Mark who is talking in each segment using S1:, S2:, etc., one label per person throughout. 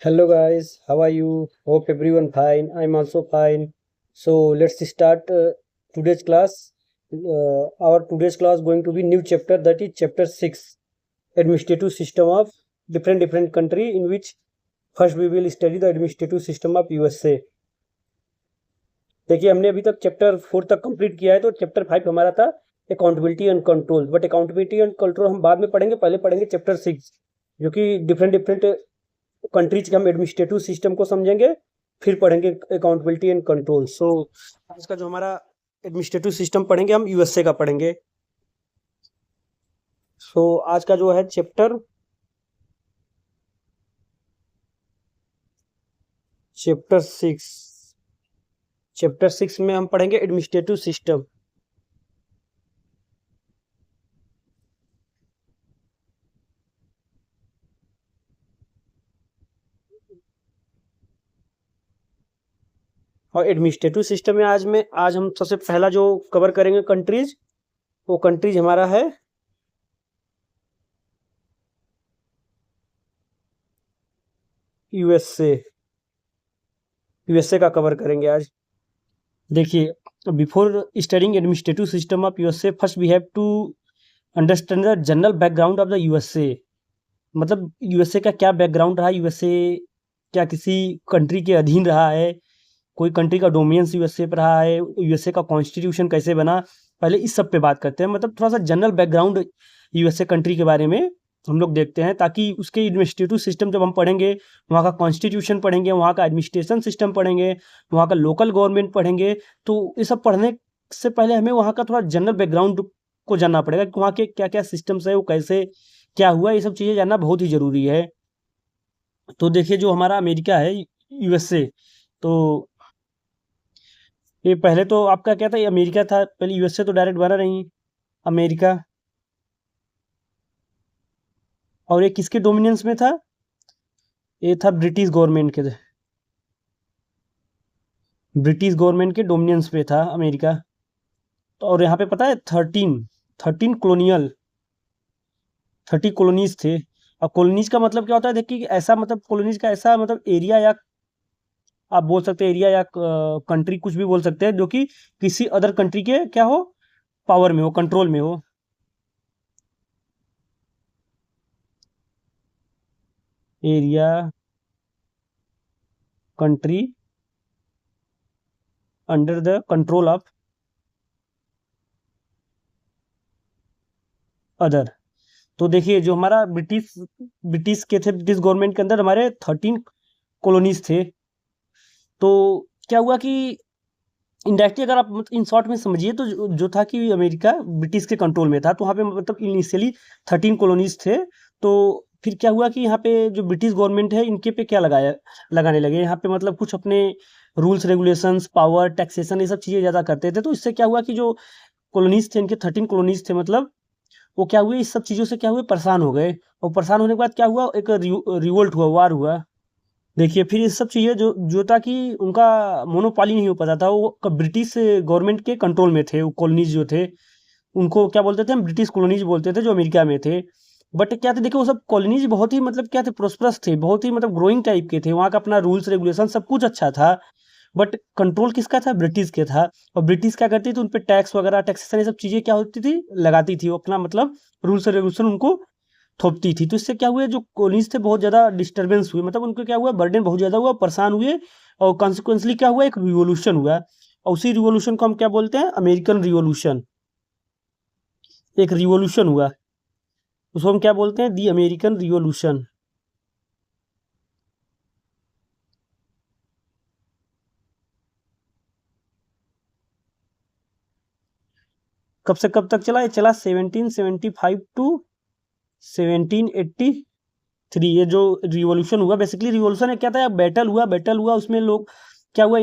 S1: Hello guys, how are you? Hope everyone fine. I'm also fine. So let's start today's class. Our today's class going to be new chapter, that is chapter 6, administrative system of different country, in which first we will study the administrative system of USA. देखिए, हमने अभी तक chapter 4 तक complete किया है। तो chapter 5 हमारा था accountability and control, but accountability and control हम बाद में पढ़ेंगे। पहले पढ़ेंगे चैप्टर 6, जो कि डिफरेंट कंट्रीज के हम एडमिनिस्ट्रेटिव सिस्टम को समझेंगे, फिर पढ़ेंगे अकाउंटेबिलिटी एंड कंट्रोल। सो आज का जो हमारा एडमिनिस्ट्रेटिव सिस्टम पढ़ेंगे, हम यूएसए का पढ़ेंगे। सो आज का जो है चैप्टर 6 में हम पढ़ेंगे एडमिनिस्ट्रेटिव सिस्टम। और एडमिनिस्ट्रेटिव सिस्टम में आज हम सबसे पहला जो कवर करेंगे कंट्रीज, वो कंट्रीज हमारा है यूएसए का कवर करेंगे आज। देखिए, before studying administrative system of USA, first we have to understand the general background of the USA. मतलब यूएसए का क्या बैकग्राउंड रहा, यूएसए क्या किसी कंट्री के अधीन रहा है, कोई कंट्री का डोमिनेंस यूएसए पर रहा है, यूएसए का कॉन्स्टिट्यूशन कैसे बना, पहले इस सब पे बात करते हैं। मतलब थोड़ा सा जनरल बैकग्राउंड यूएसए कंट्री के बारे में हम लोग देखते हैं, ताकि उसके एडमिनिस्ट्रेटिव सिस्टम जब हम पढ़ेंगे, वहाँ का कॉन्स्टिट्यूशन पढ़ेंगे, वहाँ का एडमिनिस्ट्रेशन सिस्टम पढ़ेंगे, वहाँ का लोकल गवर्नमेंट पढ़ेंगे, तो ये सब पढ़ने से पहले हमें वहाँ का थोड़ा जनरल बैकग्राउंड को जानना पड़ेगा कि वहाँ के क्या क्या सिस्टम्स है, वो कैसे क्या हुआ, ये सब चीज़ें जानना बहुत ही ज़रूरी है। तो देखिए, जो हमारा अमेरिका है यूएसए, तो ये पहले तो आपका क्या था, ये अमेरिका था पहले, यूएसए तो डायरेक्ट बना नहीं, अमेरिका। और ये किसके डोमिनेंस में था, ये था ब्रिटिश गवर्नमेंट के डोमिनेंस पे था अमेरिका। तो और यहाँ पे पता है 13 कॉलोनीज थे। और कॉलोनीज का मतलब क्या होता है, देखिए ऐसा, मतलब कॉलोनीज का ऐसा मतलब एरिया, या आप बोल सकते हैं एरिया या कंट्री, कुछ भी बोल सकते हैं, जो कि किसी अदर कंट्री के क्या हो, पावर में हो, कंट्रोल में हो। Area country under the control of other. तो देखिए, जो हमारा ब्रिटिश गवर्नमेंट के अंदर हमारे 13 कॉलोनीज थे। तो क्या हुआ कि इंडायरेक्टली अगर आप इन शॉर्ट में समझिए, तो जो था कि अमेरिका ब्रिटिश के कंट्रोल में था, तो वहाँ पे मतलब इनिशियली 13 कॉलोनीज थे। तो फिर क्या हुआ कि यहाँ पे जो ब्रिटिश गवर्नमेंट है, इनके पे क्या लगाने लगे यहाँ पे, मतलब कुछ अपने रूल्स रेगुलेशंस, पावर, टैक्सेशन, ये सब चीज़ें ज़्यादा करते थे। तो इससे क्या हुआ कि जो कॉलोनीज थे, इनके 13 कॉलोनीज थे, मतलब वो क्या हुए, इस सब चीज़ों से क्या हुए, परेशान हो गए। और परेशान होने के बाद क्या हुआ, एक रिवोल्ट हुआ, वार हुआ। देखिए, फिर ये सब चीज़ें जो था कि उनका मोनोपोली नहीं हो पाता था, वो ब्रिटिश गवर्नमेंट के कंट्रोल में थे। वो कॉलोनीज जो थे, उनको क्या बोलते थे, हम ब्रिटिश कॉलोनीज बोलते थे, जो अमेरिका में थे। बट क्या थे, देखिए वो सब कॉलोनीज बहुत ही मतलब क्या थे, प्रोस्परस थे, बहुत ही मतलब ग्रोइंग टाइप के थे। वहाँ का अपना रूल्स रेगुलेशन सब कुछ अच्छा था, बट कंट्रोल किसका था, ब्रिटिश के था। और ब्रिटिश क्या करती थी, उन पे टैक्स वगैरह, टैक्सेशन, ये सब चीज़ें क्या होती थी, लगाती थी। वो अपना मतलब रूल्स रेगुलेशन उनको थोपती थी। तो इससे क्या हुआ, जो कॉलोनीज थे बहुत ज़्यादा डिस्टर्बेंस हुए, मतलब उनको क्या हुआ, बर्डन बहुत ज़्यादा हुआ, परेशान हुए। और कॉन्सिक्वेंसली क्या हुआ, एक रिवोल्यूशन हुआ। और उसी रिवोल्यूशन को हम क्या बोलते हैं, अमेरिकन रिवोल्यूशन। एक रिवोल्यूशन हुआ, उसको हम क्या बोलते हैं, दी अमेरिकन रिवोल्यूशन। कब से कब तक चला, ये चला 1775 टू 1783। ये जो रिवॉल्यूशन हुआ, बेसिकली रिवॉल्यूशन क्या था, बैटल हुआ, उसमें लोग क्या हुआ,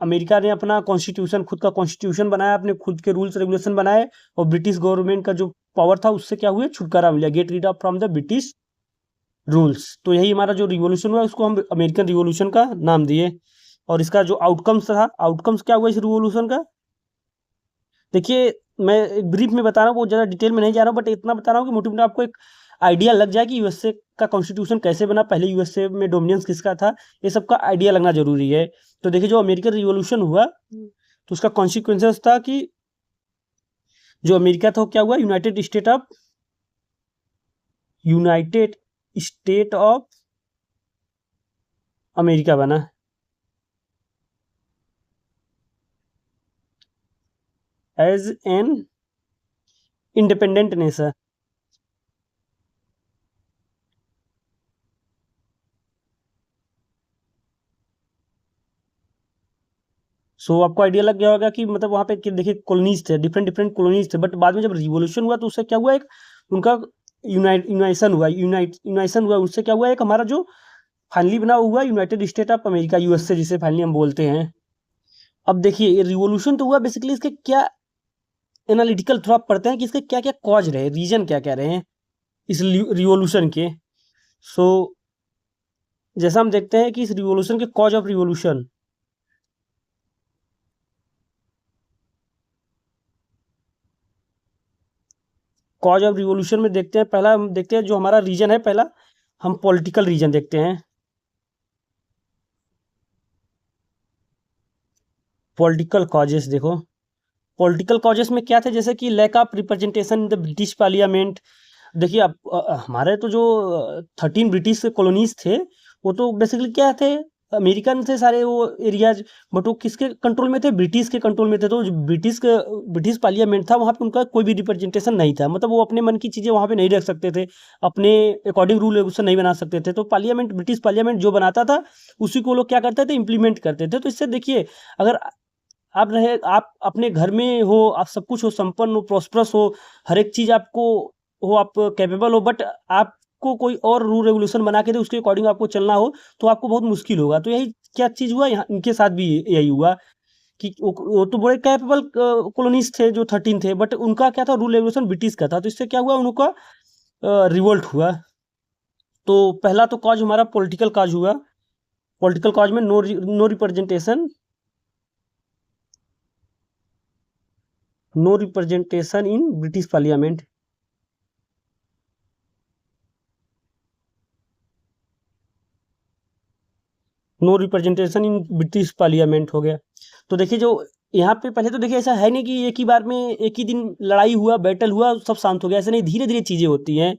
S1: अमेरिका ने अपना कॉन्स्टिट्यूशन, खुद का कॉन्स्टिट्यूशन बनाया, अपने खुद के रूल्स रेगुलेशन बनाए। और ब्रिटिश गवर्नमेंट का जो पावर था, उससे क्या हुआ, छुटकारा मिला, get rid of from the British rules. तो यही हमारा जो रिवॉल्यूशन हुआ, उसको हम अमेरिकन रिवॉल्यूशन का नाम दिए। और इसका जो आउटकम्स था, आउटकम्स क्या हुआ इस रिवॉल्यूशन का, देखिए मैं ब्रीफ में बता रहा हूँ, बहुत ज़्यादा डिटेल में नहीं जा रहा हूँ, बट इतना बता रहा हूँ कि मोटी मोटी आपको एक आइडिया लग जाए कि यूएसए का कॉन्स्टिट्यूशन कैसे बना, पहले यूएसए में डोमिनेंस किसका था, ये सब का आइडिया लगना जरूरी है। तो देखिए जो अमेरिकन रिवॉल्यूशन हुआ तो उसका कॉन्सिक्वेंसेस था कि जो अमेरिका था वो क्या हुआ, यूनाइटेड स्टेट ऑफ अमेरिका बना। As an independent nation. So आपको आइडिया लग गया होगा कि मतलब वहां पे देखिए कॉलोनीज थे, डिफरेंट डिफरेंट कॉलोनीज थे, बट बाद में जब रिवॉल्यूशन हुआ तो उससे क्या हुआ, एक उनका यूनाइसन हुआ, उससे क्या हुआ, एक हमारा जो फाइनली बना हुआ United State of America, USA जिसे फाइनली हम बोलते हैं। अब देखिए ये रिवॉल्यूशन तो हुआ, बेसिकली इसके क्या एनालिटिकल थोड़ा पढ़ते हैं कि इसके क्या क्या कॉज रहे, रीजन क्या क्या रहे हैं इस रिवॉल्यूशन के। सो जैसा हम देखते हैं कि इस रिवॉल्यूशन के cause of revolution, cause of revolution में देखते हैं, पहला हम देखते हैं जो हमारा रीजन है, पहला हम पॉलिटिकल रीजन देखते हैं। पॉलिटिकल कॉजेस देखो, पॉलिटिकल कॉजेस में क्या थे, जैसे कि lack of representation in the British parliament. देखिए अब हमारे तो जो 13 ब्रिटिश कॉलोनीज थे वो तो बेसिकली क्या थे, अमेरिकन थे सारे वो एरियाज, बट वो किसके कंट्रोल में थे, ब्रिटिश के कंट्रोल में थे। तो जो ब्रिटिश पार्लियामेंट था वहाँ पे उनका कोई भी रिप्रेजेंटेशन नहीं था, मतलब वो अपने मन की चीज़ें वहाँ पे नहीं रख सकते थे, अपने अकॉर्डिंग रूल रेगुलेशन नहीं बना सकते थे। तो पार्लियामेंट, ब्रिटिश पार्लियामेंट जो बनाता था उसी को लोग क्या करते थे, इम्प्लीमेंट करते थे। तो इससे देखिए अगर आप अपने घर में हो, आप सब कुछ हो, संपन्न हो, प्रॉस्परस हो, हर एक चीज़ आपको हो, आप कैपेबल हो, बट आपको कोई और रूल रेगुलेशन बना के दे, उसके अकॉर्डिंग आपको चलना हो तो आपको बहुत मुश्किल होगा। तो यही क्या चीज़ हुआ यहाँ, इनके साथ भी यही हुआ कि वो तो बड़े कैपेबल कॉलोनीज थे जो 13 थे, बट उनका क्या था, रूल रेगुलेशन ब्रिटिश का था। तो इससे क्या हुआ, उनका रिवोल्ट हुआ। तो पहला तो कॉज हमारा पॉलिटिकल कॉज हुआ। पॉलिटिकल कॉज में no representation, no representation in British parliament. No representation in British parliament हो गया। तो देखिए जो यहाँ पे पहले तो देखिए ऐसा है नहीं कि एक ही बार में एक ही दिन लड़ाई हुआ, बैटल हुआ, सब शांत हो गया, ऐसा नहीं, धीरे धीरे चीजें होती हैं।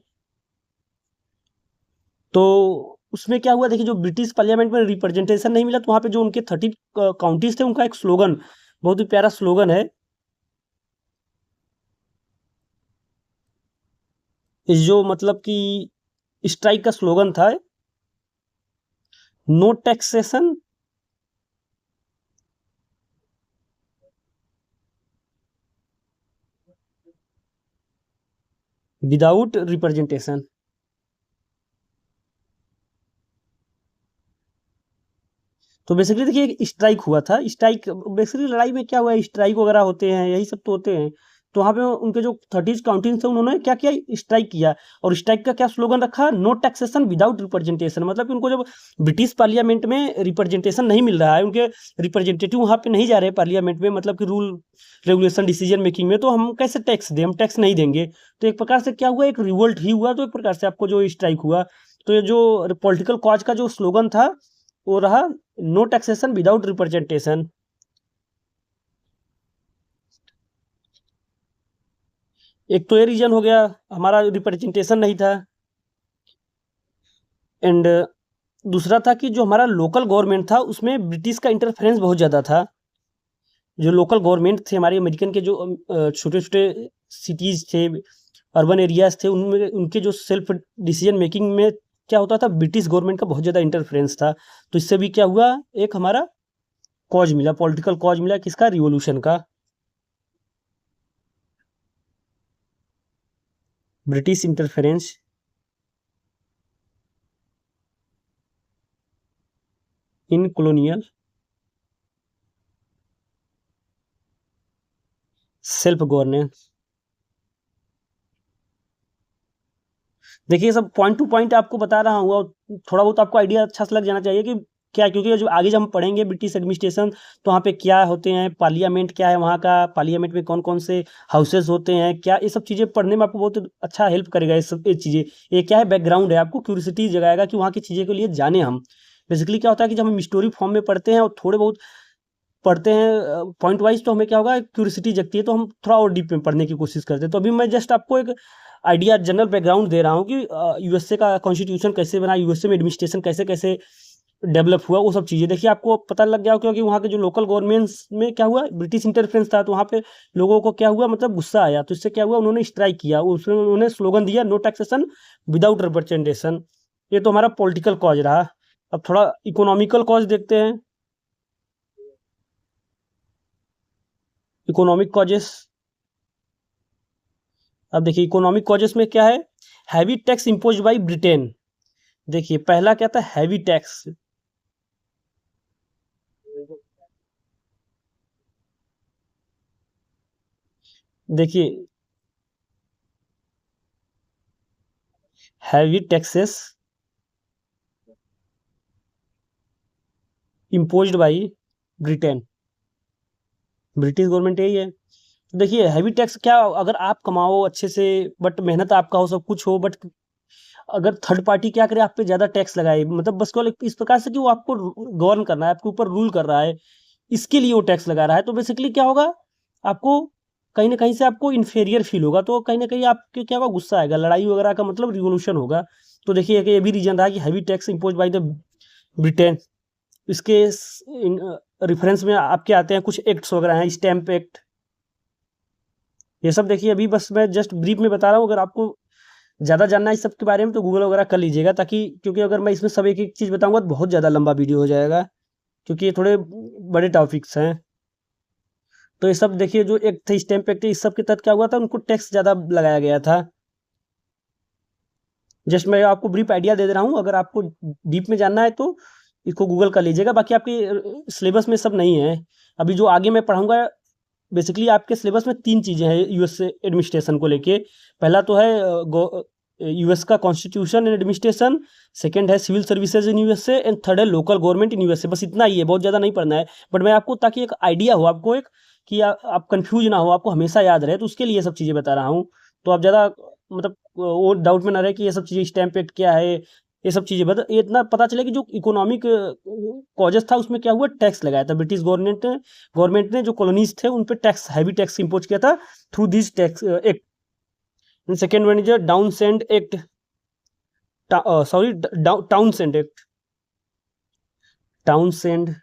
S1: तो उसमें क्या हुआ, देखिए जो ब्रिटिश पार्लियामेंट में रिप्रेजेंटेशन नहीं मिला तो वहाँ पे जो उनके 30 काउंटीज थे उनका एक स्लोगन, बहुत ही प्यारा स्लोगन है, इस जो मतलब कि स्ट्राइक का स्लोगन था, नो टैक्सेशन विदाउट रिप्रेजेंटेशन। तो बेसिकली देखिए एक स्ट्राइक हुआ था, स्ट्राइक बेसिकली लड़ाई में क्या हुआ, स्ट्राइक वगैरह होते हैं, यही सब तो होते हैं। तो वहाँ पे उनके जो 30 काउंटिंग थे उन्होंने क्या किया, स्ट्राइक किया। और स्ट्राइक का क्या स्लोगन रखा, नो टैक्सेशन विदाउट रिप्रेजेंटेशन। मतलब कि उनको जब ब्रिटिश पार्लियामेंट में रिप्रेजेंटेशन नहीं मिल रहा है, उनके रिप्रेजेंटेटिव वहाँ पे नहीं जा रहे पार्लियामेंट में, मतलब कि रूल रेगुलेशन डिसीजन मेकिंग में, तो हम कैसे टैक्स दें, हम टैक्स नहीं देंगे। तो एक प्रकार से क्या हुआ, एक रिवोल्ट ही हुआ। तो एक प्रकार से आपको जो स्ट्राइक हुआ, तो ये जो पॉलिटिकल कॉज का जो स्लोगन था वो रहा, नो टैक्सेशन विदाउट रिप्रेजेंटेशन। एक तो ये रीजन हो गया, हमारा रिप्रेजेंटेशन नहीं था। एंड दूसरा था कि जो हमारा लोकल गवर्नमेंट था उसमें ब्रिटिश का इंटरफेरेंस बहुत ज़्यादा था। जो लोकल गवर्नमेंट थे हमारे अमेरिकन के, जो छोटे छोटे सिटीज़ थे, अर्बन एरियाज थे, उनमें उनके जो सेल्फ डिसीजन मेकिंग में क्या होता था, ब्रिटिश गवर्नमेंट का बहुत ज़्यादा इंटरफेरेंस था। तो इससे भी क्या हुआ, एक हमारा कॉज मिला, पॉलिटिकल कॉज मिला किसका, रिवोल्यूशन का, ब्रिटिश इंटरफेरेंस इन कॉलोनियल सेल्फ गवर्नेंस। देखिए सब पॉइंट टू पॉइंट आपको बता रहा हूँ, और थोड़ा बहुत आपको आइडिया अच्छा से लग जाना चाहिए कि क्या, क्योंकि जो आगे जब हम पढ़ेंगे ब्रिटिश एडमिनिस्ट्रेशन, तो वहाँ पे क्या होते हैं, पार्लियामेंट क्या है वहाँ का, पार्लियामेंट में कौन कौन से हाउसेस होते हैं, क्या ये सब चीज़ें पढ़ने में आपको बहुत अच्छा हेल्प करेगा। ये सब ये चीज़ें, ये क्या है, बैकग्राउंड है, आपको क्यूरियोसिटी जगाएगा कि वहाँ की चीज़ें के लिए जाने हम। बेसिकली क्या होता है कि जब हम स्टोरी फॉर्म में पढ़ते हैं और थोड़े बहुत पढ़ते हैं पॉइंट वाइज, तो हमें क्या होगा, क्यूरियोसिटी जगती है, तो हम थोड़ा और डीप में पढ़ने की कोशिश करते हैं। तो अभी मैं जस्ट आपको एक आइडिया, जनरल बैकग्राउंड दे रहा हूँ कि यूएसए का कॉन्स्टिट्यूशन कैसे बना, यूएसए में एडमिनिस्ट्रेशन कैसे कैसे डेवलप हुआ, वो सब चीज़ें देखिए आपको पता लग गया हो, क्योंकि वहाँ के जो लोकल गवर्नमेंट्स में क्या हुआ, ब्रिटिश इंटरफेरेंस था, तो वहाँ पे लोगों को क्या हुआ, मतलब गुस्सा आया, तो इससे क्या हुआ, उन्होंने स्ट्राइक किया, उसमें उन्होंने स्लोगन दिया, नो टैक्सेशन विदाउट रिप्रेजेंटेशन। ये तो हमारा पॉलिटिकल कॉज रहा। अब थोड़ा इकोनॉमिकल कॉज देखते हैं, इकोनॉमिक कॉजेस। अब देखिए इकोनॉमिक कॉजेस में क्या है, heavy tax impose by Britain. देखिए पहला क्या था, हैवी टैक्स। देखिए heavy taxes imposed by Britain, British government यही है। तो देखिए हैवी टैक्स क्या, अगर आप कमाओ अच्छे से, बट मेहनत आपका हो, सब कुछ हो, बट अगर थर्ड पार्टी क्या करे, आप पे ज़्यादा टैक्स लगाए, मतलब बस केवल इस प्रकार से कि वो आपको गवर्न करना है, आपके ऊपर रूल कर रहा है, इसके लिए वो टैक्स लगा रहा है, तो बेसिकली क्या होगा, आपको कहीं ना कहीं से आपको इन्फेरियर फील होगा, तो कहीं ना कहीं आपके क्या होगा, गुस्सा आएगा, लड़ाई वगैरह का मतलब रिवोल्यूशन होगा। तो देखिए कि ये भी रीजन रहा कि heavy tax impose by the Britain. इसके रेफरेंस में आपके आते हैं कुछ एक्ट्स वगैरह हैं, स्टैम्प एक्ट, ये सब देखिए। अभी बस मैं जस्ट ब्रीफ में बता रहा हूँ, अगर आपको ज़्यादा जानना है इस सब के बारे में तो गूगल वगैरह कर लीजिएगा, ताकि क्योंकि अगर मैं इसमें सब एक एक चीज़ बताऊंगा तो बहुत ज़्यादा लंबा वीडियो हो जाएगा, क्योंकि ये थोड़े बड़े टॉपिक्स हैं। तो ये सब देखिए, जो एक थे स्टैम्प एक्ट, इस सब के तहत क्या हुआ था, उनको टैक्स ज़्यादा लगाया गया था। जस्ट मैं आपको ब्रीफ आइडिया दे दे रहा हूँ, अगर आपको डीप में जानना है तो इसको गूगल कर लीजिएगा, बाकी आपके सिलेबस में सब नहीं है। अभी जो आगे मैं पढ़ाऊंगा, बेसिकली आपके सिलेबस में तीन चीज़ें हैं यूएस एडमिनिस्ट्रेशन को लेके। पहला तो है यूएस का कॉन्स्टिट्यूशन एंड एडमिनिस्ट्रेशन, सेकंड है civil services in USA, and third है लोकल गवर्नमेंट इन यूएसए। बस इतना ही है, बहुत ज़्यादा नहीं पढ़ना है, बट मैं आपको ताकि एक आइडिया हो आपको, एक कि आप कंफ्यूज ना हो, आपको हमेशा याद रहे, तो उसके लिए ये सब चीज़ें बता रहा हूँ। तो आप ज़्यादा मतलब वो डाउट में ना रहे कि ये सब चीज़ें, स्टैम्प एक्ट क्या है, ये सब चीज़ें बता, ये इतना पता चले कि जो इकोनॉमिक कॉजेस था उसमें क्या हुआ, टैक्स लगाया था ब्रिटिश गवर्नमेंट ने जो कॉलोनीज थे उन पे टैक्स, हैवी टैक्स इम्पोज किया था through this tax act. Second one is Downsend act, sorry, Townshend act, Townshend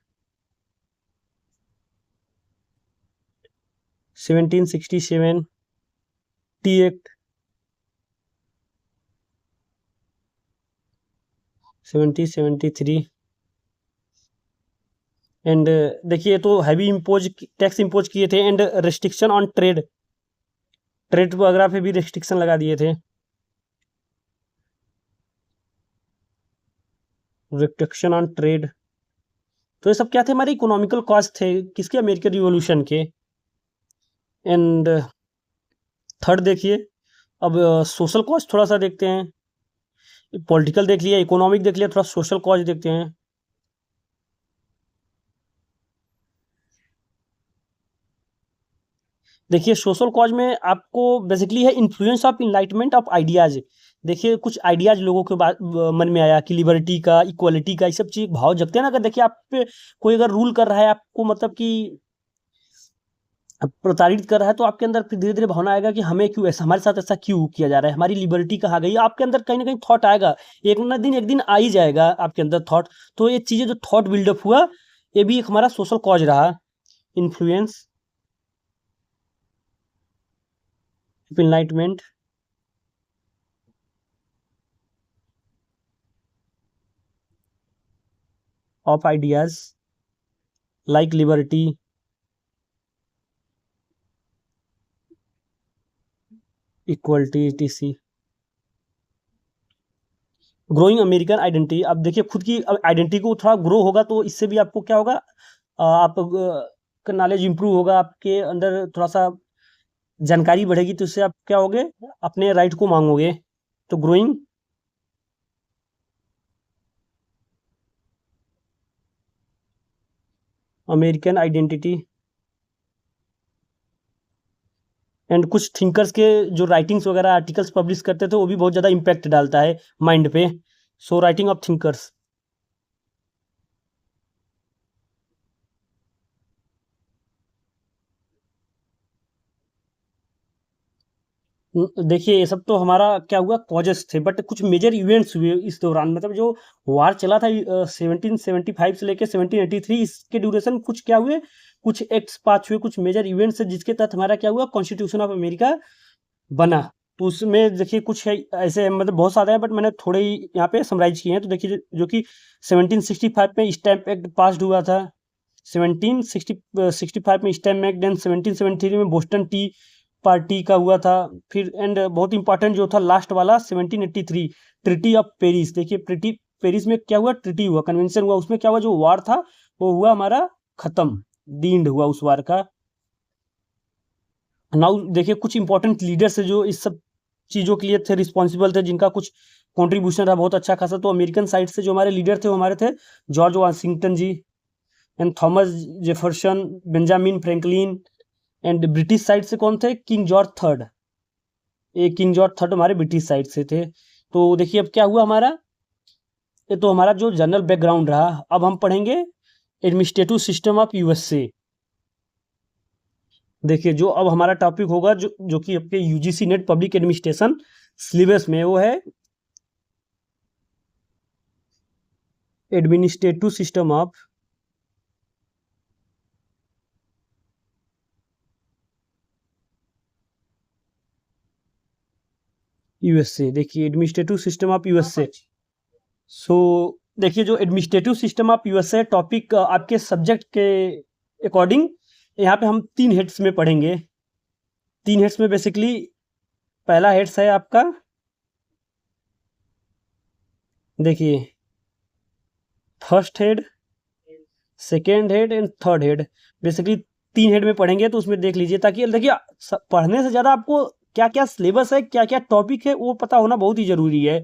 S1: 1767, tea act 1773। And देखिए तो हैवी इम्पोज टैक्स इम्पोज किए थे, and restriction on trade, trade वगैरह पे भी रेस्ट्रिक्शन लगा दिए थे, रिस्ट्रिक्शन ऑन ट्रेड। तो ये सब क्या थे, हमारे इकोनॉमिकल कॉज थे किसके, अमेरिकन रिवॉल्यूशन के। एंड थर्ड देखिए, अब सोशल कॉज थोड़ा सा देखते हैं, पॉलिटिकल देख लिया, इकोनॉमिक देख लिया, थोड़ा सोशल कॉज देखते हैं। देखिए सोशल कॉज में आपको बेसिकली है influence of enlightenment of ideas. देखिए कुछ आइडियाज लोगों के मन में आया कि लिबर्टी का, इक्वलिटी का, ये सब चीज भाव जगते हैं ना, अगर देखिए आप पे कोई अगर रूल कर रहा है, आपको मतलब कि प्रताड़ित कर रहा है, तो आपके अंदर फिर धीरे धीरे भावना आएगा कि हमें क्यों ऐसा, हमारे साथ ऐसा क्यों किया जा रहा है, हमारी लिबर्टी कहाँ गई, आपके अंदर कहीं ना कहीं थॉट आएगा, एक दिन आ ही जाएगा आपके अंदर थॉट। तो ये चीजें जो थॉट बिल्डअप हुआ, ये भी एक हमारा सोशल कॉज रहा, influence enlightenment of ideas like liberty, equality, TC. Growing American identity, अब देखिए खुद की आइडेंटिटी को थोड़ा ग्रो होगा, तो इससे भी आपको क्या होगा, आप का नॉलेज इंप्रूव होगा, आपके अंदर थोड़ा सा जानकारी बढ़ेगी, तो इससे आप क्या होगे, अपने राइट को मांगोगे। तो ग्रोइंग अमेरिकन आइडेंटिटी एंड कुछ थिंकर्स के जो राइटिंग्स वगैरह आर्टिकल्स पब्लिश करते थे वो भी बहुत ज़्यादा इम्पैक्ट डालता है माइंड पे। So writing of thinkers. देखिए ये सब तो हमारा क्या हुआ कॉजेस थे, बट कुछ मेजर इवेंट्स हुए इस दौरान, मतलब जो वार चला था 1775 से लेकर 1783, इसके ड्यूरेशन कुछ क्या हुए, कुछ एक्ट्स पास हुए, कुछ मेजर इवेंट्स जिसके तहत हमारा क्या हुआ कॉन्स्टिट्यूशन ऑफ अमेरिका बना। तो उसमें देखिए कुछ है ऐसे, मतलब बहुत सारे हैं बट मैंने थोड़े ही यहाँ पे समराइज किए हैं। तो देखिए जो कि 1765 में स्टैम्प एक्ट पास हुआ था, 1765 में स्टैम्प एक्ट, देन 1773 में बोस्टन टी पार्टी का हुआ था। फिर एंड बहुत इंपॉर्टेंट जो था लास्ट वाला 1783 ट्रिटी ऑफ पेरिस। देखिए ट्रिटी पेरिस में क्या हुआ, ट्रिटी हुआ, कन्वेंशन हुआ, उसमें क्या हुआ, जो वार था वो हुआ हमारा खत्म, दी हुआ उस वार का। नाउ देखिए कुछ इंपॉर्टेंट लीडर्स है जो इस सब चीज़ों के लिए थे, रिस्पॉन्सिबल थे, जिनका कुछ कंट्रीब्यूशन रहा बहुत अच्छा खासा। तो अमेरिकन साइड से जो हमारे लीडर थे वो हमारे थे George Washington ji and Thomas Jefferson, Benjamin Franklin. And British side से कौन थे, किंग जॉर्ज थर्ड। ये किंग जॉर्ज थर्ड हमारे ब्रिटिश साइड से थे। तो देखिए अब क्या हुआ हमारा, ये तो हमारा जो जनरल बैकग्राउंड रहा। अब हम पढ़ेंगे एडमिनिस्ट्रेटिव सिस्टम ऑफ यूएसए। देखिए जो अब हमारा टॉपिक होगा जो कि आपके UGC net public administration syllabus में, वो है एडमिनिस्ट्रेटिव सिस्टम ऑफ यूएसए। देखिए एडमिनिस्ट्रेटिव सिस्टम ऑफ यूएसए। सो देखिए जो administrative system of USA topic आपके सब्जेक्ट के अकॉर्डिंग यहाँ पे हम 3 हेड्स में पढ़ेंगे। 3 हेड्स में बेसिकली पहला हेड्स है आपका, देखिए first head, second head and third head. Basically 3 head में पढ़ेंगे, तो उसमें देख लीजिए, ताकि देखिए पढ़ने से ज़्यादा आपको क्या क्या सिलेबस है, क्या क्या टॉपिक है, वो पता होना बहुत ही ज़रूरी है।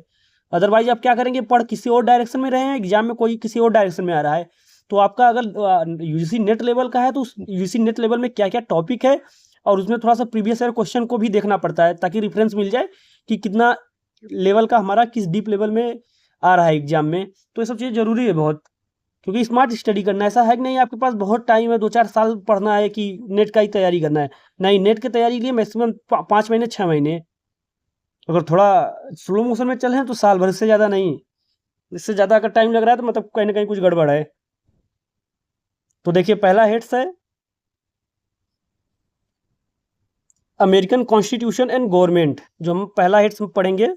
S1: अदरवाइज आप क्या करेंगे, पढ़ किसी और डायरेक्शन में रहे हैं, एग्जाम में कोई किसी और डायरेक्शन में आ रहा है। तो आपका अगर यूजीसी नेट लेवल का है तो उस यूजीसी नेट लेवल में क्या क्या टॉपिक है, और उसमें थोड़ा सा प्रीवियस ईयर क्वेश्चन को भी देखना पड़ता है, ताकि रेफरेंस मिल जाए कि कितना लेवल का हमारा किस डीप लेवल में आ रहा है एग्जाम में। तो ये सब चीज़ ज़रूरी है बहुत, क्योंकि स्मार्ट स्टडी करना है। ऐसा है कि नहीं आपके पास बहुत टाइम है, 2-4 साल पढ़ना है कि नेट का ही तैयारी करना है। नहीं, नेट की तैयारी के लिए मैक्सिमम 5 महीने 6 महीने, अगर थोड़ा स्लो मोशन में चले हैं तो साल भर से ज़्यादा नहीं। इससे ज़्यादा अगर टाइम लग रहा है तो मतलब कहीं ना कहीं कुछ गड़बड़ है। तो देखिए पहला हेड्स है अमेरिकन कॉन्स्टिट्यूशन एंड गवर्नमेंट। जो हम पहला हेड्स पढ़ेंगे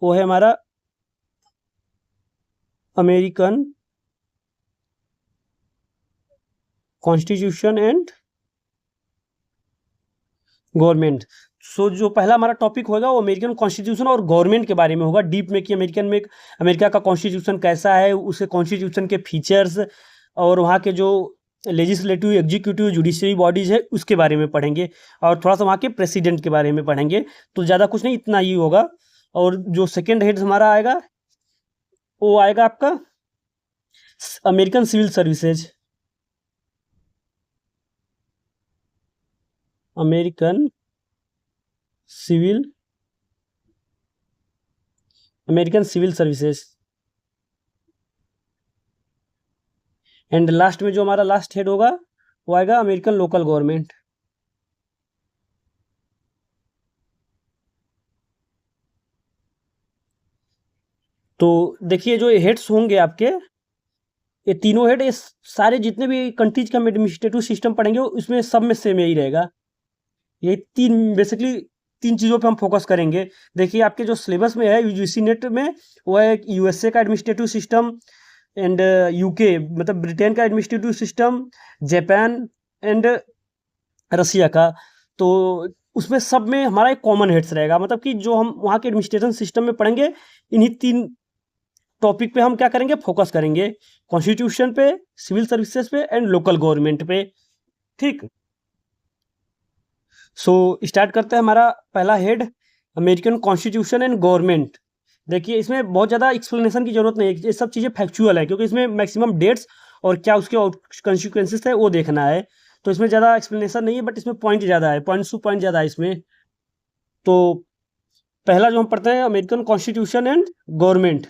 S1: वो है हमारा अमेरिकन कॉन्स्टिट्यूशन एंड गवर्नमेंट। सो जो पहला हमारा टॉपिक होगा वो अमेरिकन कॉन्स्टिट्यूशन और गवर्नमेंट के बारे में होगा, डीप में, कि अमेरिका का कॉन्स्टिट्यूशन कैसा है, उसे कॉन्स्टिट्यूशन के फीचर्स और वहाँ के जो लेजिस्लेटिव, एग्जीक्यूटिव, जुडिशरी बॉडीज है उसके बारे में पढ़ेंगे, और थोड़ा सा वहाँ के प्रेसिडेंट के बारे में पढ़ेंगे। तो ज़्यादा कुछ नहीं, इतना ही होगा। और जो सेकेंड हेड हमारा आएगा वो आएगा आपका American civil services. American civil services. And last में जो हमारा लास्ट हेड होगा वो आएगा अमेरिकन लोकल गवर्नमेंट। तो देखिए जो हेड्स होंगे आपके, ये तीनों हेड, ये सारे जितने भी कंट्रीज का हम एडमिनिस्ट्रेटिव सिस्टम पढ़ेंगे उसमें सब में सेम यही रहेगा। ये बेसिकली 3 चीज़ों पे हम फोकस करेंगे। देखिए आपके जो सिलेबस में है यूजीसी नेट में, वो है यूएसए का एडमिनिस्ट्रेटिव सिस्टम, एंड यूके मतलब ब्रिटेन का administrative system, Japan and Russia का। तो उसमें सब में हमारा एक कॉमन हेड्स रहेगा, मतलब कि जो हम वहाँ के एडमिनिस्ट्रेशन सिस्टम में पढ़ेंगे, इन्हीं 3 टॉपिक पे हम क्या करेंगे, फोकस करेंगे, कॉन्स्टिट्यूशन पे, सिविल सर्विसेज पे एंड लोकल गवर्नमेंट पे। ठीक, सो स्टार्ट करते हैं। हमारा पहला head American constitution and government. देखिए इसमें बहुत ज़्यादा एक्सप्लेनेशन की जरूरत नहीं है, ये सब चीज़ें फैक्चुअल है, क्योंकि इसमें मैक्सिमम डेट्स और क्या उसके कॉन्सिक्वेंसेस है वो देखना है। तो इसमें ज़्यादा एक्सप्लेनेशन नहीं है, बट इसमें पॉइंट ज़्यादा है, पॉइंट्स टू पॉइंट ज़्यादा है इसमें। तो पहला जो हम पढ़ते हैं, अमेरिकन कॉन्स्टिट्यूशन एंड गवर्नमेंट।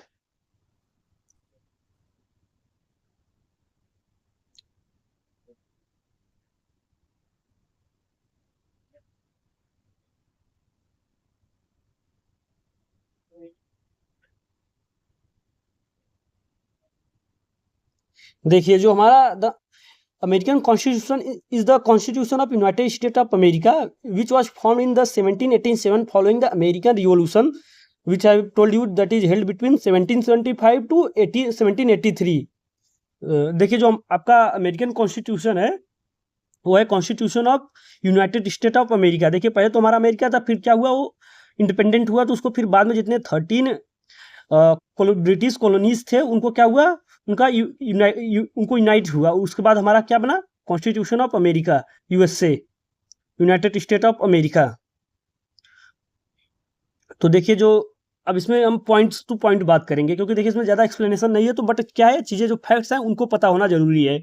S1: देखिए जो हमारा the American constitution is the constitution of United State of America which was form in the 1787 following the American revolution which I told you that is held between 1775 to 1783। देखिए जो आपका American constitution है वो है constitution of United State of America. देखिए पहले तो हमारा अमेरिका था, फिर क्या हुआ, वो इंडिपेंडेंट हुआ, तो उसको फिर बाद में जितने 13 ब्रिटिश कॉलोनीज थे उनको क्या हुआ, उनका उनको यूनाइट हुआ। उसके बाद हमारा क्या बना, constitution of America, USA, United State of America. तो देखिए जो अब इसमें हम पॉइंट्स टू पॉइंट बात करेंगे, क्योंकि देखिए इसमें ज़्यादा एक्सप्लेनेशन नहीं है, तो बट क्या है, चीज़ें जो फैक्ट्स हैं उनको पता होना जरूरी है।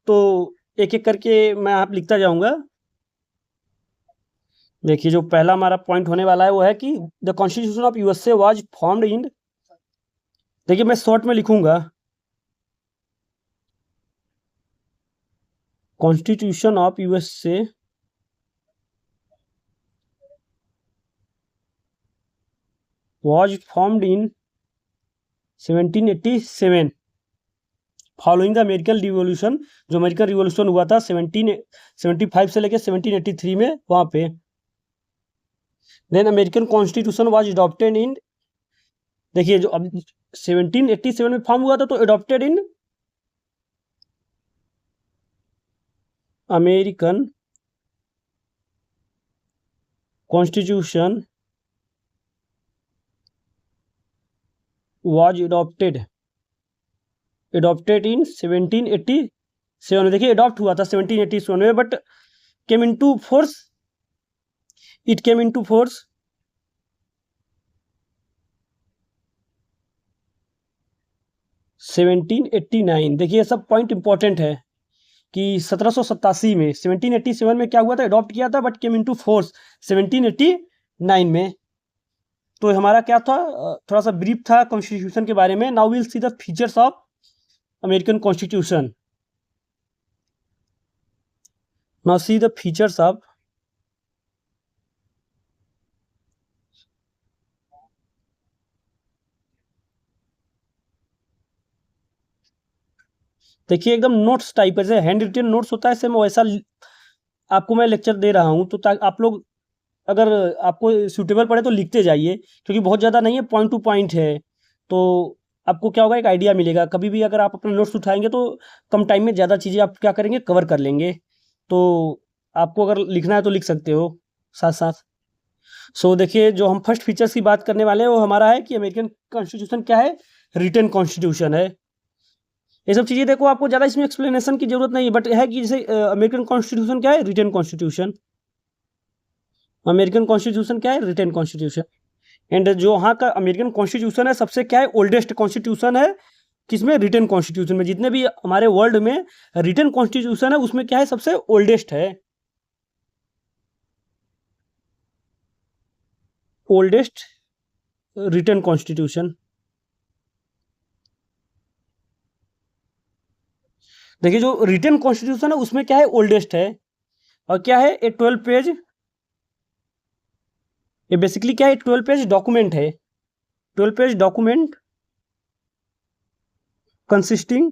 S1: तो एक एक करके मैं आप लिखता जाऊंगा। देखिए जो पहला हमारा पॉइंट होने वाला है वो है कि the constitution of USA was formed in, देखिए मैं शॉर्ट में लिखूंगा, constitution of USA was formed in 1787 following the American revolution. जो अमेरिकन रिवॉल्यूशन हुआ था 1775 से लेकर 1783 में, वहां पे then American constitution was adopted in, देखिए जो अब 1787 में फॉर्म हुआ था तो adopted in American constitution was adopted in 1787। देखिए अडॉप्ट हुआ था 1787 में, but came into force, it came into force 1789। देखिए सब पॉइंट इंपॉर्टेंट है कि 1787 में, 1787 में क्या हुआ था, अडॉप्ट किया था, बट केम इनटू फोर्स 1789 में। तो हमारा क्या था, थोड़ा सा ब्रीफ था कॉन्स्टिट्यूशन के बारे में। Now will see the features of American constitution. Now see the features of देखिए एकदम नोट्स टाइप है, हैंड रिटन नोट्स होता है, ऐसे मैं वैसा आपको मैं लेक्चर दे रहा हूँ, तो आप लोग अगर आपको सूटेबल पड़े तो लिखते जाइए, क्योंकि बहुत ज़्यादा नहीं है, पॉइंट टू पॉइंट है। तो आपको क्या होगा, एक आइडिया मिलेगा। कभी भी अगर आप अपना नोट्स उठाएंगे तो कम टाइम में ज़्यादा चीज़ें आप क्या करेंगे, कवर कर लेंगे। तो आपको अगर लिखना है तो लिख सकते हो साथ साथ। सो देखिए जो हम फर्स्ट फीचर्स की बात करने वाले हैं वो हमारा है कि अमेरिकन कॉन्स्टिट्यूशन क्या है, रिटन कॉन्स्टिट्यूशन है। ये सब चीज़ें देखो आपको ज़्यादा इसमें एक्सप्लेनेशन की जरूरत नहीं है, बट है कि जैसे अमेरिकन कॉन्स्टिट्यूशन क्या है, रिटन कॉन्स्टिट्यूशन। अमेरिकन कॉन्स्टिट्यूशन क्या है, रिटन कॉन्स्टिट्यूशन। एंड जो वहाँ का अमेरिकन कॉन्स्टिट्यूशन है सबसे क्या है, ओल्डेस्ट कॉन्स्टिट्यूशन है, किसमें, रिटन कॉन्स्टिट्यूशन में। जितने भी हमारे वर्ल्ड में रिटन कॉन्स्टिट्यूशन है उसमें क्या है, सबसे ओल्डेस्ट है, ओल्डेस्ट रिटन कॉन्स्टिट्यूशन। देखिए जो रिटन कॉन्स्टिट्यूशन है उसमें क्या है, ओल्डेस्ट है। और क्या है, ये 12 पेज, ये बेसिकली क्या है, 12 पेज डॉक्यूमेंट है, 12 पेज डॉक्यूमेंट कंसिस्टिंग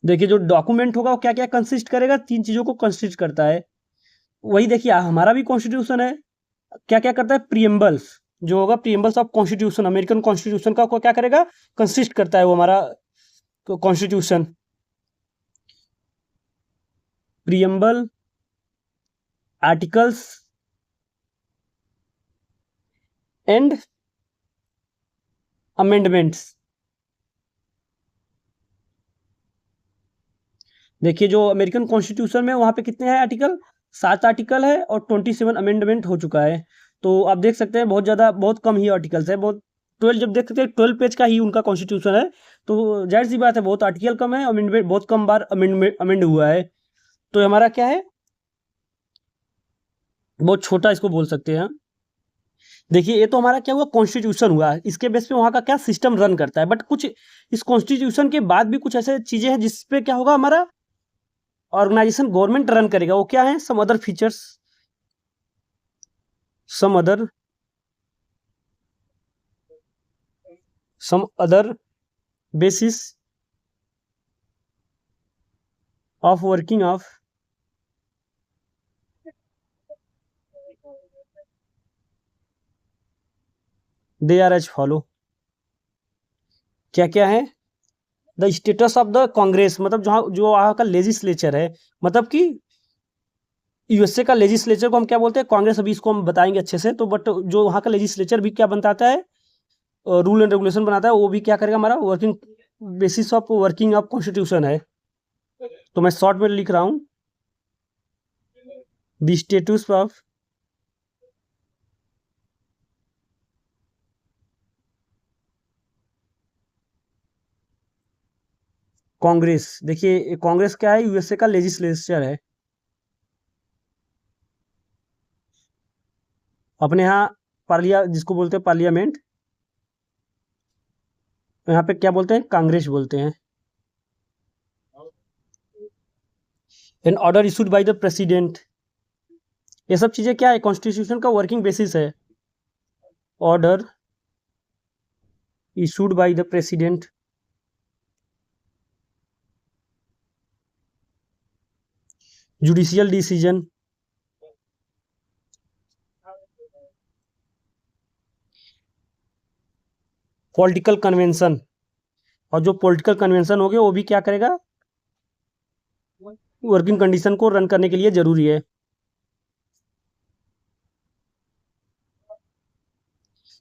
S1: देखिए जो डॉक्यूमेंट होगा वो क्या क्या कंसिस्ट करेगा, 3 चीजों को कंसिस्ट करता है। वही देखिए हमारा भी कॉन्स्टिट्यूशन है, क्या क्या करता है, प्रीएम्बल्स, जो होगा प्रीएम्बल्स ऑफ कॉन्स्टिट्यूशन, अमेरिकन कॉन्स्टिट्यूशन का क्या करेगा, कंसिस्ट करता है वो हमारा constitution. Preamble, articles and amendments. देखिए जो अमेरिकन कॉन्स्टिट्यूशन में वहां पे कितने हैं आर्टिकल, 7 आर्टिकल है और 27 अमेंडमेंट हो चुका है। तो आप देख सकते हैं बहुत ज़्यादा, बहुत कम ही आर्टिकल्स है, बहुत 12, जब देख सकते हैं 12 पेज का ही उनका कॉन्स्टिट्यूशन है। तो जाहिर सी बात है बहुत आर्टिकल कम है, अमेंडमेंट बहुत कम बार अमेंड हुआ है। तो हमारा क्या है, बहुत छोटा इसको बोल सकते हैं। देखिए ये तो हमारा क्या हुआ, कॉन्स्टिट्यूशन हुआ, इसके बेस पे वहाँ का क्या सिस्टम रन करता है। बट कुछ इस कॉन्स्टिट्यूशन के बाद भी कुछ ऐसे चीजें हैं जिस पे क्या होगा, हमारा ऑर्गेनाइजेशन गवर्नमेंट रन करेगा। वो क्या है, some other features, some other some other basis of working of they are as follow. क्या क्या है, the status of the Congress, मतलब जहाँ जो वहाँ का लेजिस्लेचर है, मतलब कि यूएसए का लेजिस्लेचर को हम क्या बोलते हैं, कांग्रेस। अभी इसको हम बताएंगे अच्छे से। तो बट जो वहाँ का लेजिस्लेचर भी क्या बनाता है, रूल एंड रेगुलेशन बनाता है, वो भी क्या करेगा, हमारा working basis of working of constitution है। तो मैं शॉर्ट में लिख रहा हूँ, द स्टेटस ऑफ कांग्रेस। देखिए कांग्रेस क्या है, यूएसए का लेजिस्लेचर है। अपने यहाँ पार्लिया जिसको बोलते हैं पार्लियामेंट, यहाँ पे क्या बोलते हैं, कांग्रेस बोलते हैं। An order issued by the president, ये सब चीजें क्या है, कॉन्स्टिट्यूशन का वर्किंग बेसिस है। Order issued by the president, judicial decision, political convention. और जो पॉलिटिकल कन्वेंशन हो गया वो भी क्या करेगा, वर्किंग कंडीशन को रन करने के लिए जरूरी है।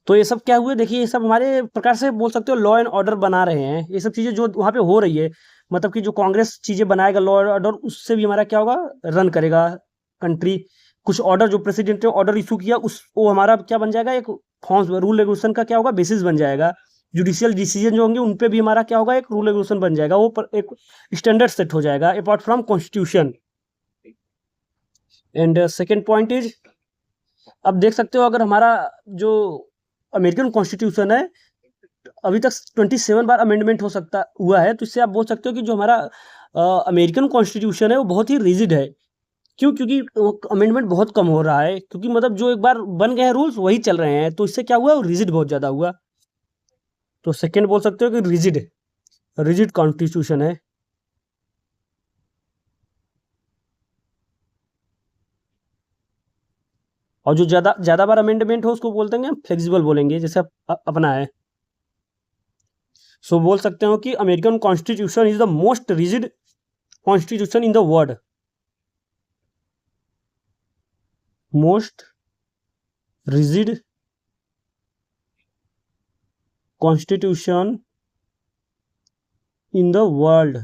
S1: तो ये सब क्या हुए, देखिए ये सब हमारे प्रकार से बोल सकते हो लॉ एंड ऑर्डर बना रहे हैं। ये सब चीजें जो वहाँ पे हो रही है, मतलब कि जो कांग्रेस चीजें बनाएगा लॉ एंड ऑर्डर, उससे भी हमारा क्या होगा, रन करेगा कंट्री। कुछ ऑर्डर जो प्रेसिडेंट ने ऑर्डर इशू किया, उस वो हमारा क्या बन जाएगा, एक फॉर्म्स रूल रेगुलेशन का क्या होगा, बेसिस बन जाएगा। जुडिशियल डिसीजन जो होंगे उन पे भी हमारा क्या होगा, एक रूल रेगुलेशन बन जाएगा, वो एक स्टैंडर्ड सेट हो जाएगा apart from constitution. And second point is, अब देख सकते हो अगर हमारा जो अमेरिकन कॉन्स्टिट्यूशन है, अभी तक 27 बार अमेंडमेंट हो सकता हुआ है। तो इससे आप बोल सकते हो कि जो हमारा अमेरिकन कॉन्स्टिट्यूशन है वो बहुत ही रिजिड है। क्यों, क्योंकि अमेंडमेंट बहुत कम हो रहा है, क्योंकि मतलब जो एक बार बन गए हैं रूल्स वही चल रहे हैं। तो इससे क्या हुआ, रिजिड बहुत ज़्यादा हुआ। तो सेकेंड बोल सकते हो कि रिजिड, रिजिड कॉन्स्टिट्यूशन है। और जो ज़्यादा ज़्यादा बार अमेंडमेंट हो उसको बोलते हैं फ्लेक्सिबल बोलेंगे, जैसे अपना है। सो बोल सकते हो कि American constitution is the most rigid constitution in the world, most rigid constitution in the world.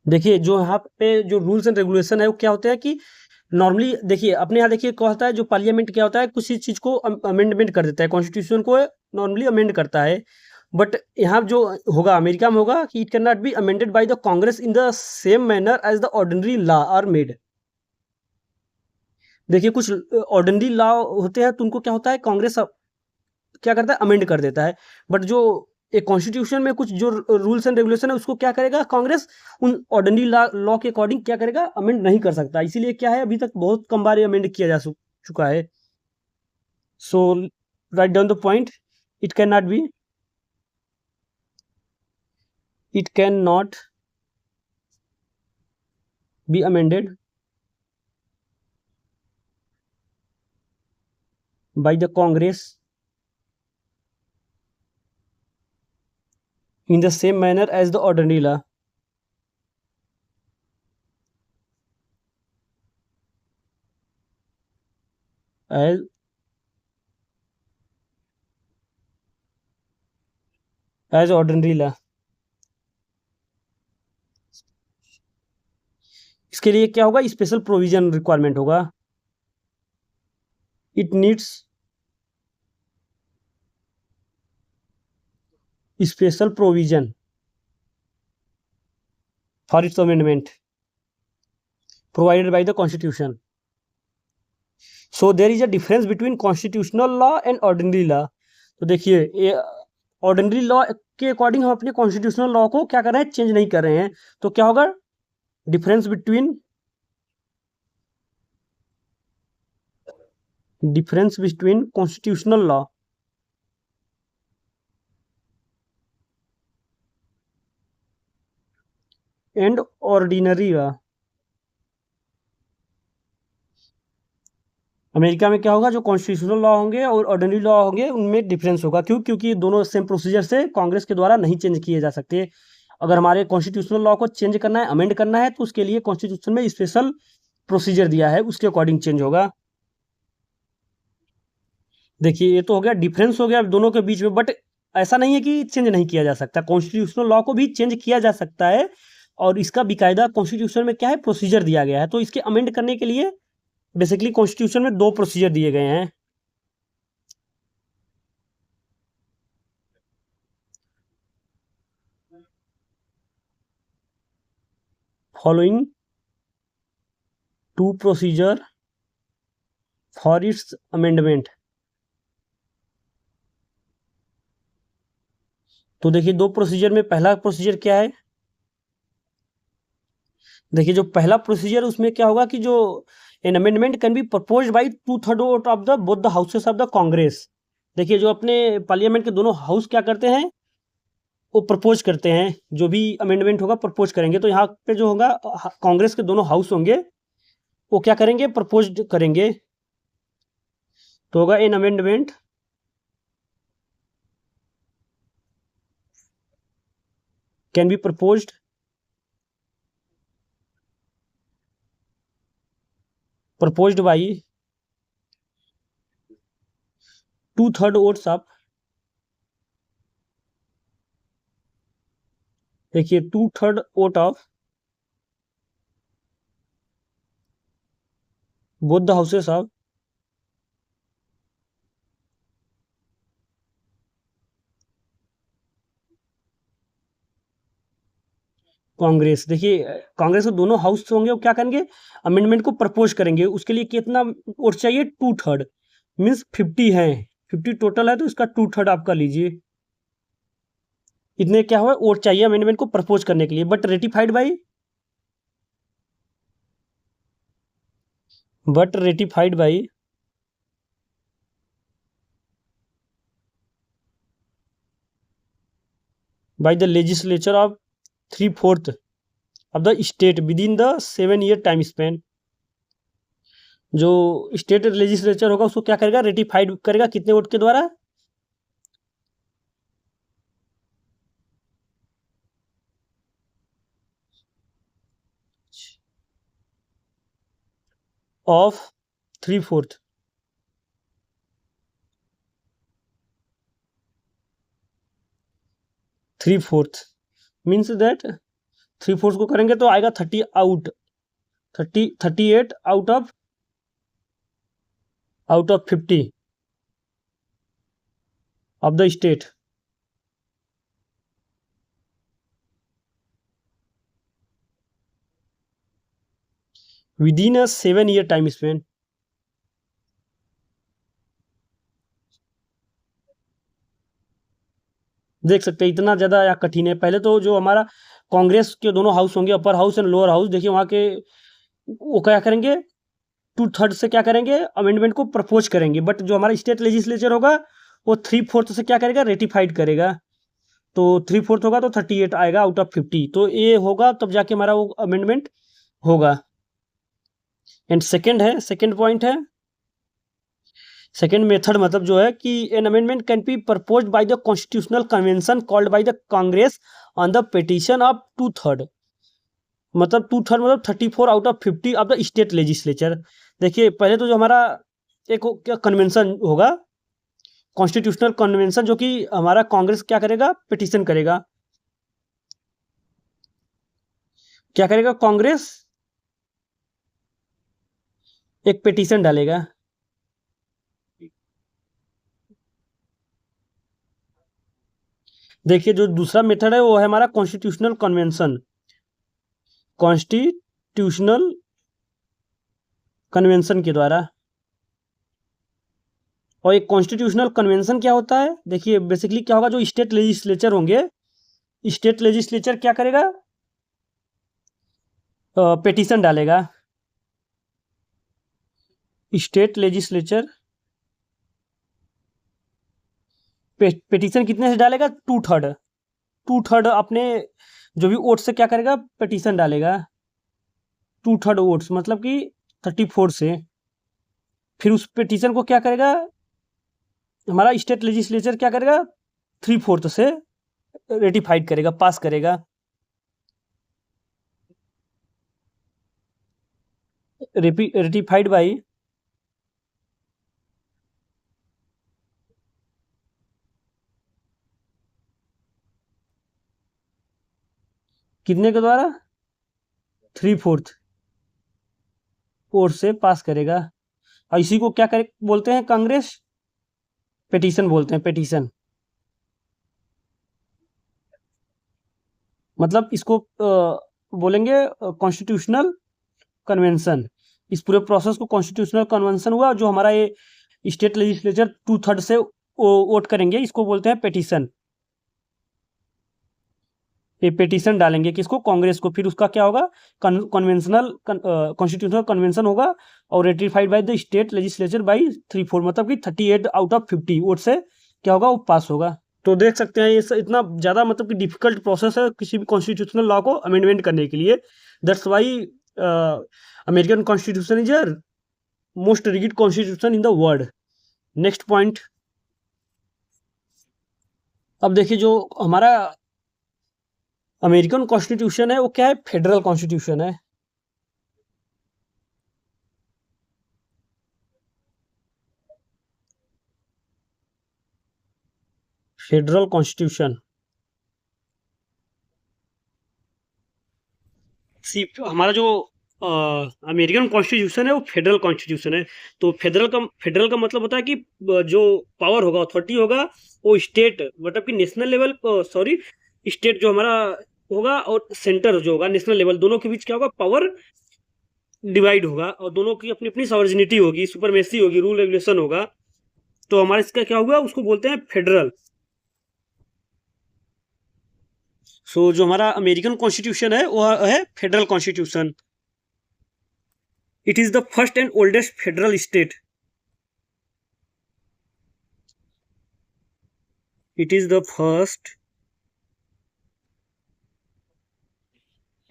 S1: देखिए जो यहाँ पे जो रूल्स एंड रेगुलेशन है वो क्या होते हैं कि नॉर्मली देखिए अपने यहाँ देखिए क्या होता है, जो पार्लियामेंट क्या होता है, कुछ चीज को अमेंडमेंट कर देता है, कॉन्स्टिट्यूशन को नॉर्मली अमेंड करता है। बट यहाँ जो होगा अमेरिका में होगा कि it can not be amended by the Congress in the same manner as the ordinary law are made. देखिए कुछ ऑर्डिनरी लॉ होते हैं तो उनको क्या होता है, कांग्रेस क्या करता है, अमेंड कर देता है। बट जो एक कॉन्स्टिट्यूशन में कुछ जो रूल्स एंड रेगुलेशन है उसको क्या करेगा, कांग्रेस उन ऑर्डिनरी लॉ के अकॉर्डिंग क्या करेगा, अमेंड नहीं कर सकता। इसीलिए क्या है, अभी तक बहुत कम बार अमेंड किया जा चुका है। So write down the point, it can not be, it can not be amended by the Congress in the same manner as the ordinary law, as ordinary law। इसके लिए क्या होगा, स्पेशल प्रोविजन रिक्वायरमेंट होगा। It needs special provision for its amendment provided by the constitution. So there is a difference between constitutional law and ordinary law. तो देखिए ये ordinary law के according हम अपने कॉन्स्टिट्यूशनल लॉ को क्या कर रहे हैं, चेंज नहीं कर रहे हैं. तो क्या होगा, difference between constitutional law and ordinary law. America में क्या होगा, जो कॉन्स्टिट्यूशनल लॉ होंगे और ऑर्डिनरी लॉ होंगे उनमें डिफरेंस होगा. क्यों? क्योंकि दोनों सेम प्रोसीजर से कांग्रेस के द्वारा नहीं चेंज किए जा सकते. अगर हमारे कॉन्स्टिट्यूशनल लॉ को चेंज करना है, अमेंड करना है, तो उसके लिए कॉन्स्टिट्यूशन में स्पेशल प्रोसीजर दिया है, उसके अकॉर्डिंग चेंज होगा. देखिए ये तो हो गया, डिफरेंस हो गया दोनों के बीच में. बट ऐसा नहीं है कि चेंज नहीं किया जा सकता, कॉन्स्टिट्यूशनल लॉ को भी चेंज किया जा सकता है. और इसका बाकायदा कॉन्स्टिट्यूशन में क्या है, प्रोसीजर दिया गया है. तो इसके अमेंड करने के लिए बेसिकली कॉन्स्टिट्यूशन में दो प्रोसीजर दिए गए हैं. Following to procedure for its amendment. तो देखिए दो प्रोसीजर में पहला प्रोसीजर क्या है, देखिए जो पहला प्रोसीजर उसमें क्या होगा कि जो an amendment can be propose by 2/3 vote of the both the houses of the Congress. देखिए जो अपने पार्लियामेंट के दोनों हाउस क्या करते हैं, वो प्रपोज करते हैं, जो भी अमेंडमेंट होगा प्रपोज करेंगे. तो यहाँ पे जो होगा कांग्रेस के दोनों हाउस होंगे, वो क्या करेंगे, प्रपोज करेंगे. तो होगा an amendment can be proposed by 2/3 votes of, देखिए 2/3 vote of both the houses of Congress. देखिए कांग्रेस के दोनों हाउस होंगे, वो क्या करेंगे, अमेंडमेंट को प्रपोज करेंगे. उसके लिए कितना वोट चाहिए, 2/3 मीन्स 50 है, 50 टोटल है, तो इसका 2/3 आपका लीजिए. इतने क्या हुआ, वोट चाहिए अमेंडमेंट को प्रपोज करने के लिए. But ratified by by the legislature of 3/4 of the state within the 7-year time span. जो स्टेट लेजिस्लेचर होगा उसको क्या करेगा, रेटिफाइड करेगा, कितने वोट के द्वारा, ऑफ 3/4. मीन्स दैट 3/4 को करेंगे तो आएगा 38 out of 50 of the state. Within a 7-year time Spain. देख सकते हैं इतना ज़्यादा या कठिन है. पहले तो जो हमारा कांग्रेस के दोनों हाउस होंगे, upper house and lower house, देखिए वहाँ के वो क्या करेंगे, 2/3 से क्या करेंगे, अमेंडमेंट को प्रपोज करेंगे. बट जो हमारा स्टेट लेजिस्लेचर होगा वो 3/4 से क्या करेगा, रेटिफाइड करेगा. तो 3/4 होगा तो 38 आएगा आउट ऑफ 50. तो ये होगा तब जाके हमारा वो अमेंडमेंट होगा. एंड सेकेंड पॉइंट है, सेकेंड मेथड मतलब जो है कि an amendment can be propose by the constitutional convention called by the Congress on the petition of 2/3. मतलब 2/3 मतलब 34 out of 50 of the state legislature. देखिए पहले तो जो हमारा एक क्या कन्वेंशन होगा, कॉन्स्टिट्यूशनल कन्वेंशन, जो कि हमारा कांग्रेस क्या करेगा, पिटीशन करेगा. क्या करेगा, कांग्रेस एक पिटीशन डालेगा. देखिए जो दूसरा मेथड है वो है हमारा कॉन्स्टिट्यूशनल कन्वेंशन। कॉन्स्टिट्यूशनल कन्वेंशन के द्वारा। और एक कॉन्स्टिट्यूशनल कन्वेंशन क्या होता है, देखिए बेसिकली क्या होगा, जो स्टेट लेजिस्लेचर होंगे, स्टेट लेजिस्लेचर क्या करेगा, पिटीशन डालेगा। स्टेट लेजिस्लेचर पिटीशन कितने से डालेगा, टू थर्ड। टू थर्ड अपने जो भी वोट से क्या करेगा, पिटीशन डालेगा। टू थर्ड वोट्स मतलब कि 34 से। फिर उस पिटीशन को क्या करेगा हमारा स्टेट लेजिस्लेचर, क्या करेगा 3/4 से रेटिफाइड करेगा, पास करेगा। रेटिफाइड बाई कितने के द्वारा, 3/4 वोट से पास करेगा। और इसी को क्या करे बोलते हैं कांग्रेस, पिटीशन बोलते हैं, पिटीशन। मतलब इसको बोलेंगे कॉन्स्टिट्यूशनल कन्वेंशन। इस पूरे प्रोसेस को कॉन्स्टिट्यूशनल कन्वेंशन हुआ, जो हमारा ये स्टेट लेजिस्लेचर 2/3 से वोट करेंगे, इसको बोलते हैं पिटीशन। ये पिटीशन डालेंगे किसको, कांग्रेस को। फिर उसका क्या होगा, कन्वेंशनल कॉन्स्टिट्यूशनल कन्वेंशन होगा और ratified by the state legislature by 3/4, मतलब कि 38 आउट ऑफ 50 वोट से क्या होगा, वो पास होगा। तो देख सकते हैं ये इतना ज़्यादा मतलब कि डिफिकल्ट प्रोसेस है किसी भी कॉन्स्टिट्यूशनल लॉ को अमेंडमेंट करने के लिए। That's why American constitution is a most rigid constitution in the world. Next point. अब देखिए जो हमारा अमेरिकन कॉन्स्टिट्यूशन है वो क्या है, फेडरल कॉन्स्टिट्यूशन है। फेडरल कॉन्स्टिट्यूशन हमारा जो अमेरिकन कॉन्स्टिट्यूशन है वो फेडरल कॉन्स्टिट्यूशन है। तो फेडरल का मतलब होता है कि जो पावर होगा, अथॉरिटी होगा, वो स्टेट मतलब कि नेशनल लेवल, सॉरी, स्टेट जो हमारा होगा और सेंटर जो होगा नेशनल लेवल, दोनों के बीच क्या होगा, पावर डिवाइड होगा और दोनों की अपनी अपनी सॉवरेनिटी होगी, सुपरमेसी होगी, रूल रेगुलेशन होगा। तो हमारा इसका क्या हुआ, उसको बोलते हैं फेडरल। सो जो हमारा अमेरिकन कॉन्स्टिट्यूशन है वो है federal constitution. It is the first and oldest federal state. It is the first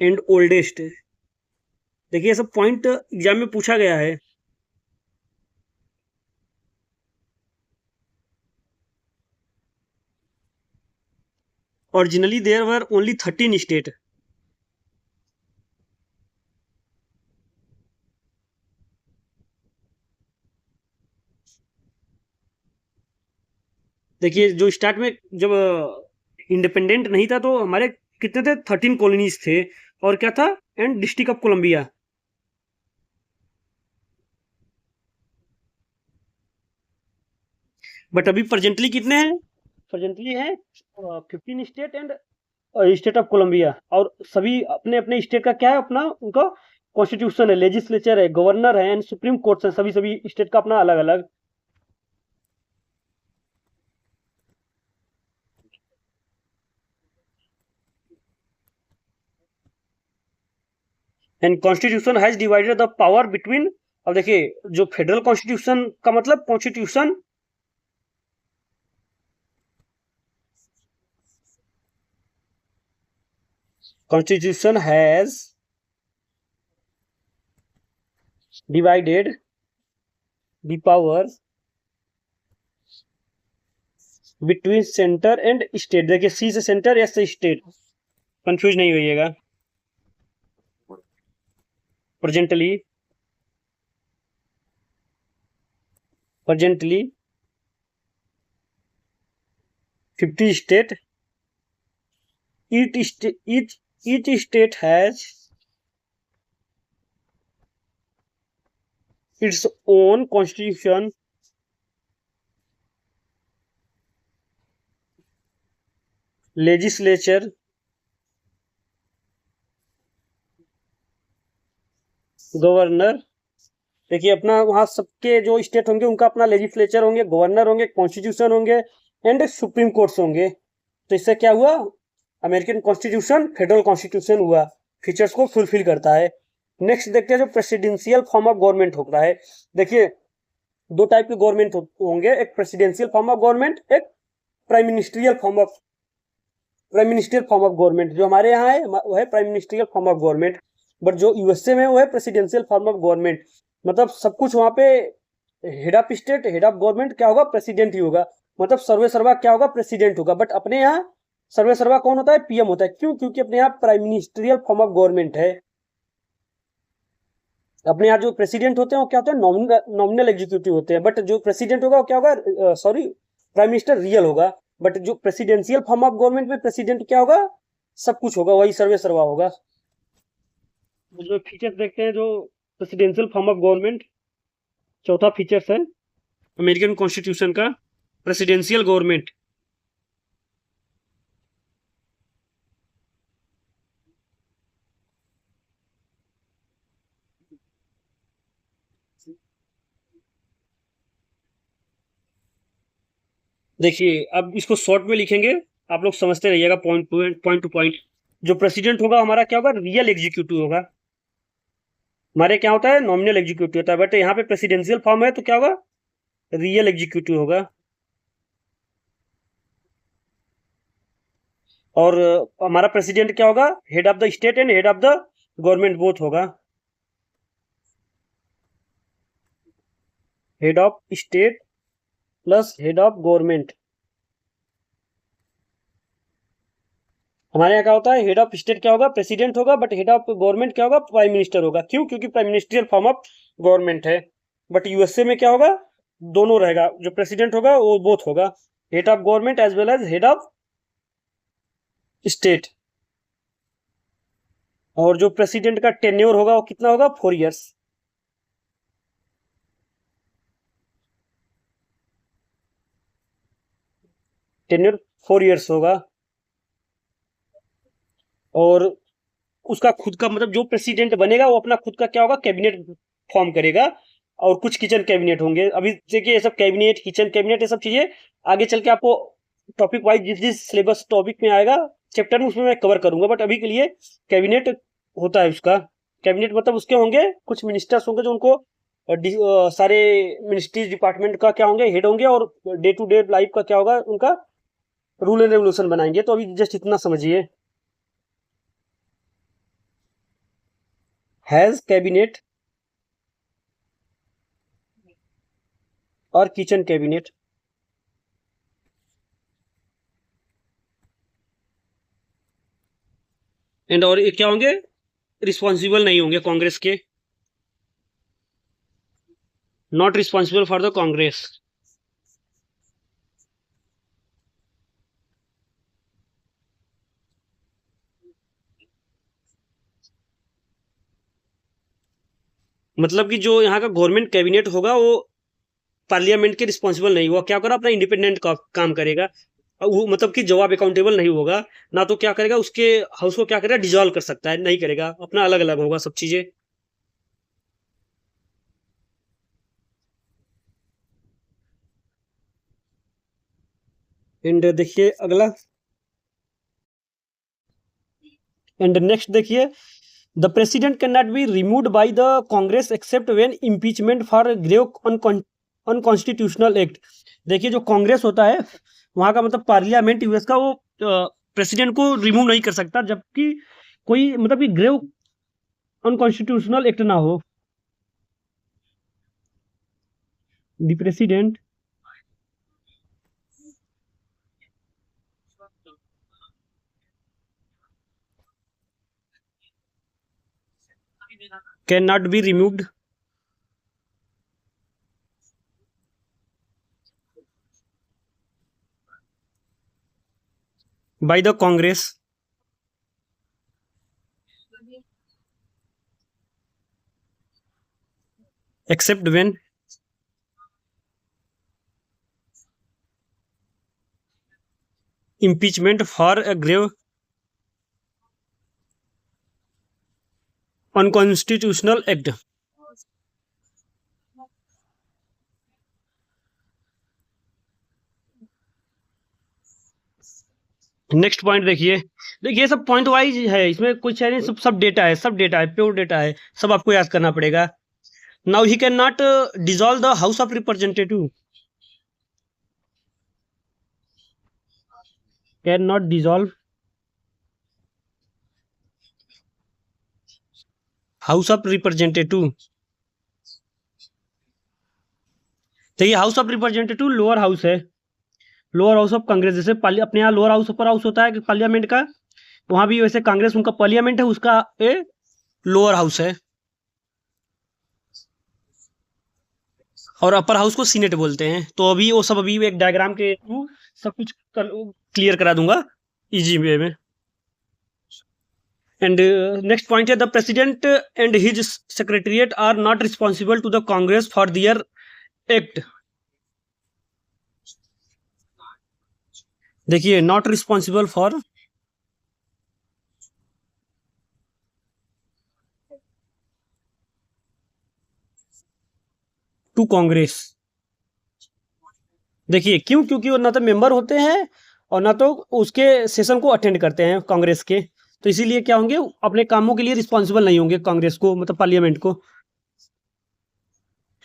S1: and oldest. देखिए सब पॉइंट एग्जाम में पूछा गया है। Originally there were only 13 state. देखिए जो स्टार्ट में जब इंडिपेंडेंट नहीं था तो हमारे कितने थे, 13 कॉलोनीज थे। और क्या था, and district of Columbia. But अभी प्रेजेंटली कितने हैं, प्रेजेंटली है 15 state and state of Columbia. और सभी अपने अपने स्टेट का क्या है, अपना उनका कॉन्स्टिट्यूशन है, लेजिस्लेचर है, गवर्नर है एंड सुप्रीम कोर्ट है, सभी सभी स्टेट का अपना अलग अलग। And constitution has divided the power between. अब देखिए जो फेडरल कॉन्स्टिट्यूशन का मतलब, constitution has divided the power between centre and state. देखिए सी से सेंटर, एस से स्टेट, कंफ्यूज नहीं होइएगा। Presently presently 50 state, each state has its own constitution legislature, governor. देखिए अपना वहाँ सबके जो स्टेट होंगे उनका अपना लेजिस्लेचर होंगे, गवर्नर होंगे, कॉन्स्टिट्यूशन होंगे एंड सुप्रीम कोर्ट्स होंगे। तो इससे क्या हुआ, अमेरिकन कॉन्स्टिट्यूशन फेडरल कॉन्स्टिट्यूशन हुआ, फीचर्स को फुलफिल करता है। नेक्स्ट देखते हैं जो प्रेसिडेंशियल फॉर्म ऑफ गवर्नमेंट होता है। देखिए दो टाइप के गवर्नमेंट होंगे, एक प्रेसिडेंशियल फॉर्म ऑफ गवर्नमेंट, एक prime ministerial form of government. जो हमारे यहाँ है वो है prime ministerial form of government, but जो यूएसए में वो है प्रेसिडेंशियल फॉर्म ऑफ गवर्नमेंट। मतलब सब कुछ वहाँ पे head of state, head of government क्या होगा, प्रेसिडेंट ही होगा। मतलब सर्वे सर्वा क्या होगा, प्रेसिडेंट होगा। बट अपने यहाँ सर्वे सर्वा कौन होता है, पीएम होता है। क्यों? क्योंकि अपने यहाँ prime ministerial form of government है। अपने यहाँ जो प्रेसिडेंट होते हैं वो क्या होते हैं, नॉमिनल एग्जीक्यूटिव होते हैं। बट जो प्रेसिडेंट होगा वो क्या होगा, सॉरी, प्राइम मिनिस्टर रियल होगा। बट जो प्रेसिडेंशियल फॉर्म ऑफ गवर्नमेंट में प्रेसिडेंट क्या होगा, सब कुछ होगा, वही सर्वे सर्वा होगा। जो फीचर्स देखते हैं जो प्रेसिडेंशियल फॉर्म ऑफ गवर्नमेंट, चौथा फीचर्स है अमेरिकन कॉन्स्टिट्यूशन का, प्रेसिडेंशियल गवर्नमेंट। देखिए अब इसको शॉर्ट में लिखेंगे, आप लोग समझते रहिएगा पॉइंट टू पॉइंट। जो प्रेसिडेंट होगा हमारा क्या होगा, रियल एग्जीक्यूटिव होगा। हमारे क्या होता है, नॉमिनल एग्जीक्यूटिव होता है, बट यहाँ पे प्रेसिडेंशियल फॉर्म है तो क्या होगा, रियल एग्जीक्यूटिव होगा। और हमारा प्रेसिडेंट क्या होगा, head of the state and head of the government both होगा। Head of state plus head of government. हमारे यहाँ क्या होता है, हेड ऑफ स्टेट क्या होगा, प्रेसिडेंट होगा, बट हेड ऑफ गवर्नमेंट क्या होगा, प्राइम मिनिस्टर होगा। क्यों? क्योंकि prime ministerial form of government है। बट यूएसए में क्या होगा, दोनों रहेगा, जो प्रेसिडेंट होगा वो बोथ होगा, head of government as well as head of state. और जो प्रेसिडेंट का टेन्योर होगा वो कितना होगा, 4 इयर्स। टेन्योर 4 इयर्स होगा। और उसका खुद का मतलब जो प्रेसिडेंट बनेगा वो अपना खुद का क्या होगा, कैबिनेट फॉर्म करेगा। और कुछ किचन कैबिनेट होंगे। अभी देखिए ये सब कैबिनेट, किचन कैबिनेट, ये सब चीजें आगे चल के आपको टॉपिक वाइज जिस जिस सिलेबस टॉपिक में आएगा चैप्टर में, उसमें मैं कवर करूंगा। बट अभी के लिए कैबिनेट होता है उसका। कैबिनेट मतलब उसके होंगे कुछ मिनिस्टर्स होंगे जो उनको सारे मिनिस्ट्रीज डिपार्टमेंट का क्या होंगे, हेड होंगे, और डे टू डे लाइफ का क्या होगा उनका, रूल एंड रेगुलेशन बनाएंगे। तो अभी जस्ट इतना समझिए, हैज कैबिनेट और किचन कैबिनेट। एंड और ये क्या होंगे, रिस्पॉन्सिबल नहीं होंगे कांग्रेस के, not responsible for the Congress. मतलब कि जो यहाँ का गवर्नमेंट कैबिनेट होगा वो पार्लियामेंट के रिस्पॉन्सिबल नहीं होगा, क्या करेगा, अपना इंडिपेंडेंट काम करेगा। वो मतलब कि जवाब अकाउंटेबल नहीं होगा ना, तो क्या करेगा उसके हाउस को क्या करेगा, डिजोल्व कर सकता है, नहीं करेगा, अपना अलग अलग होगा सब चीजें। एंड देखिए अगला, एंड नेक्स्ट देखिए, the president can not be removed by the Congress except when impeachment for grave unconstitutional act. देखिए जो कांग्रेस होता है वहां का मतलब पार्लियामेंट यूएस का, वो प्रेसिडेंट को रिमूव नहीं कर सकता जबकि कोई मतलब कि ग्रेव अनकॉन्स्टिट्यूशनल एक्ट ना हो। The president can not be removed by the Congress except when impeachment for a grave unconstitutional act. Next point देखिए, देखिए सब पॉइंट वाइज है, इसमें कुछ है नहीं, सब सब डेटा है, सब डेटा है, प्योर डेटा है, सब आपको याद करना पड़ेगा. Now he can not dissolve the house of representative, can not dissolve house of representative. तो ये house of representative lower house है, लोअर हाउस ऑफ कांग्रेस. जैसे अपने यहाँ लोअर हाउस अपर हाउस होता है कि पार्लियामेंट का, वहां भी वैसे कांग्रेस उनका पार्लियामेंट है, उसका ए लोअर हाउस है, और अपर हाउस को सीनेट बोलते हैं. तो अभी वो सब अभी एक डायग्राम के थ्रू सब कुछ क्लियर करा दूंगा इजी वे में. एंड नेक्स्ट पॉइंट है, the president and his secretariat are not responsible to the Congress for their act. देखिए, not responsible for to Congress. देखिए क्यों, क्योंकि वो ना तो मेंबर होते हैं और ना तो उसके सेशन को अटेंड करते हैं कांग्रेस के, तो इसीलिए क्या होंगे, अपने कामों के लिए रिस्पॉन्सिबल नहीं होंगे कांग्रेस को, मतलब पार्लियामेंट को.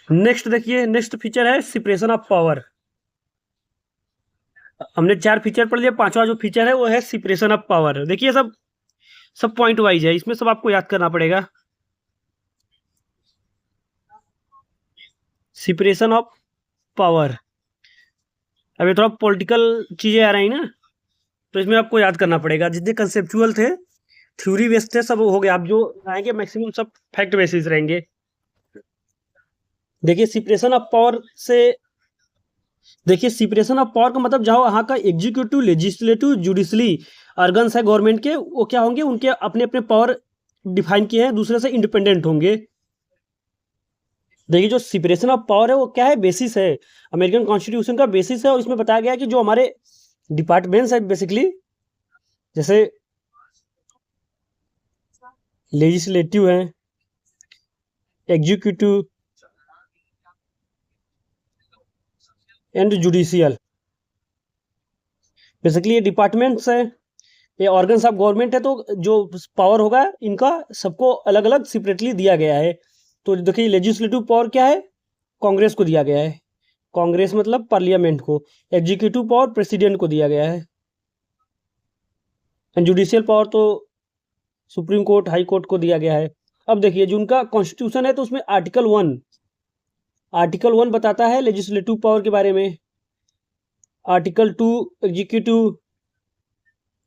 S1: नेक्स्ट देखिए, नेक्स्ट फीचर है सिपरेशन ऑफ पावर. हमने 4 फीचर पढ़ लिया, 5वां जो फीचर है वो है सिपरेशन ऑफ पावर. देखिए सब सब पॉइंट वाइज है, इसमें सब आपको याद करना पड़ेगा. सिपरेशन ऑफ पावर, अभी थोड़ा पॉलिटिकल चीजें आ रही ना, तो इसमें आपको याद करना पड़ेगा. जितने कंसेप्चुअल थे, थ्योरी बेस्ड थे, सब हो गए. आप जो आएंगे मैक्सिमम सब फैक्ट बेसिस रहेंगे. देखिए सिपरेशन ऑफ पावर से, देखिए सिपरेशन ऑफ पावर का मतलब जहां वहां का एग्जीक्यूटिव, लेजिस्लेटिव, जुडिशली ऑर्गन्स है गवर्नमेंट के, वो क्या होंगे, उनके अपने अपने पावर डिफाइन किए हैं, दूसरे से इंडिपेंडेंट होंगे. देखिए जो सिपरेशन ऑफ पावर है वो क्या है, बेसिस है, अमेरिकन कॉन्स्टिट्यूशन का बेसिस है. और इसमें बताया गया है कि जो हमारे डिपार्टमेंट्स है बेसिकली, जैसे लेजिस्लेटिव है, एग्जीक्यूटिव एंड जुडिशियल, बेसिकली ये डिपार्टमेंट्स है, ये ऑर्गन्स ऑफ गवर्नमेंट है. तो जो पावर होगा इनका सबको अलग अलग सेपरेटली दिया गया है. तो देखिए लेजिस्लेटिव पावर क्या है, कांग्रेस को दिया गया है, कांग्रेस मतलब पार्लियामेंट को. एग्जीक्यूटिव पावर प्रेसिडेंट को दिया गया है. एंड जुडिशियल पावर तो सुप्रीम कोर्ट, हाई कोर्ट को दिया गया है. अब देखिए जो उनका कॉन्स्टिट्यूशन है, तो उसमें आर्टिकल 1 बताता है लेजिस्लेटिव पावर के बारे में, आर्टिकल 2 एग्जीक्यूटिव,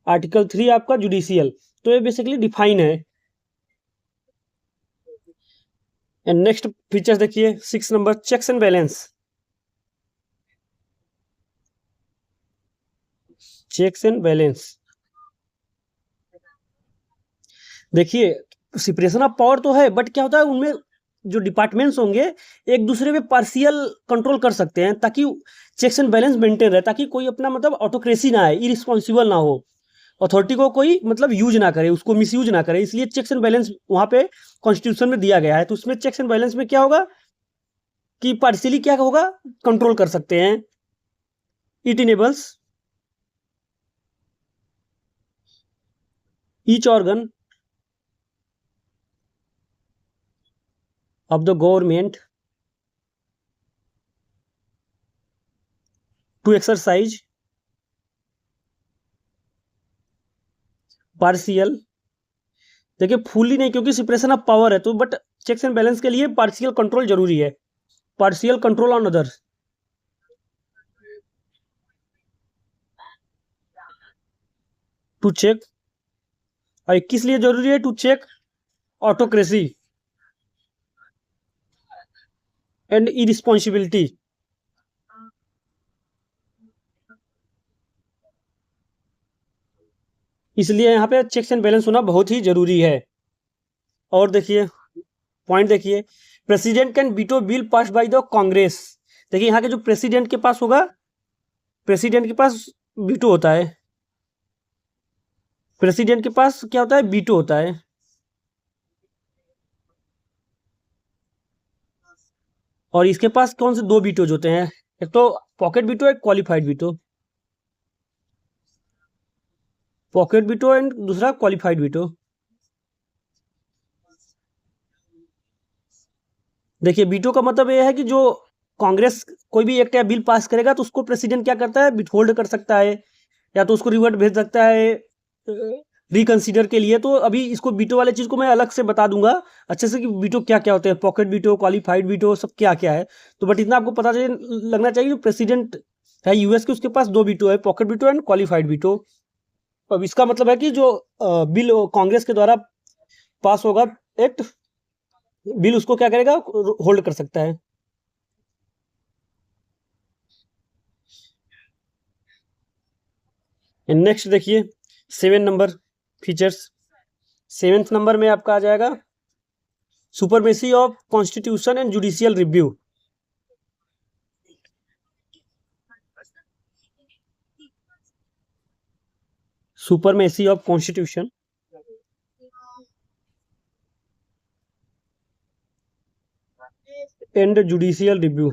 S1: आर्टिकल 3 आपका जुडिशियल. तो ये बेसिकली डिफाइन है. एंड नेक्स्ट फीचर्स देखिए, 6 number, checks and balance. Checks and balance, देखिए सिपरेशन ऑफ पावर तो है, बट क्या होता है उनमें जो डिपार्टमेंट्स होंगे एक दूसरे पे पार्शियल कंट्रोल कर सकते हैं, ताकि चेक्स एंड बैलेंस मेंटेन रहे, ताकि कोई अपना मतलब ऑटोक्रेसी ना आए, इरिस्पॉन्सिबल ना हो, अथॉरिटी को कोई मतलब यूज ना करे, उसको मिसयूज ना करे. इसलिए चेक्स एंड बैलेंस वहां पे कॉन्स्टिट्यूशन में दिया गया है. तो उसमें चेक्स एंड बैलेंस में क्या होगा कि पार्शियली क्या होगा, कंट्रोल कर सकते हैं. It enables each organ of the government to exercise partial, देखिए फुली नहीं, क्योंकि सिपरेशन ऑफ पावर है तो, बट चेक्स एंड बैलेंस के लिए पार्शियल कंट्रोल जरूरी है, partial control on others. To check, और किस लिए जरूरी है, to check autocracy and irresponsibility. इसलिए यहाँ पे चेक्स एंड बैलेंस होना बहुत ही जरूरी है. और देखिए पॉइंट देखिए, president can veto bill pass bye the Congress. देखिए यहाँ के जो प्रेसिडेंट के पास होगा, प्रेसिडेंट के पास वीटो होता है, प्रेसिडेंट के पास क्या होता है, वीटो होता है। और इसके पास कौन से दो वीटोज होते हैं, एक तो पॉकेट वीटो, एक qualified veto. Pocket veto and दूसरा क्वालिफाइड वीटो। देखिए वीटो का मतलब ये है कि जो कांग्रेस कोई भी एक्ट या बिल पास करेगा तो उसको प्रेसिडेंट क्या करता है, विथहोल्ड कर सकता है, या तो उसको रिवर्ट भेज सकता है रिकंसीडर के लिए। तो अभी इसको वीटो वाले चीज को मैं अलग से बता दूंगा अच्छे से कि वीटो क्या क्या होते हैं, पॉकेट वीटो, क्वालिफाइड वीटो, सब क्या क्या है। तो बट इतना आपको पता लगना चाहिए, जो प्रेसिडेंट है यूएस के, उसके पास दो वीटो है, pocket veto and qualified veto. अब इसका मतलब है कि जो बिल कांग्रेस के द्वारा पास होगा एक्ट, बिल उसको क्या करेगा, होल्ड कर सकता है। नेक्स्ट देखिए 7 नंबर फीचर्स। 7th नंबर में आपका आ जाएगा supremacy of constitution and judicial review. Supremacy of constitution and judicial review.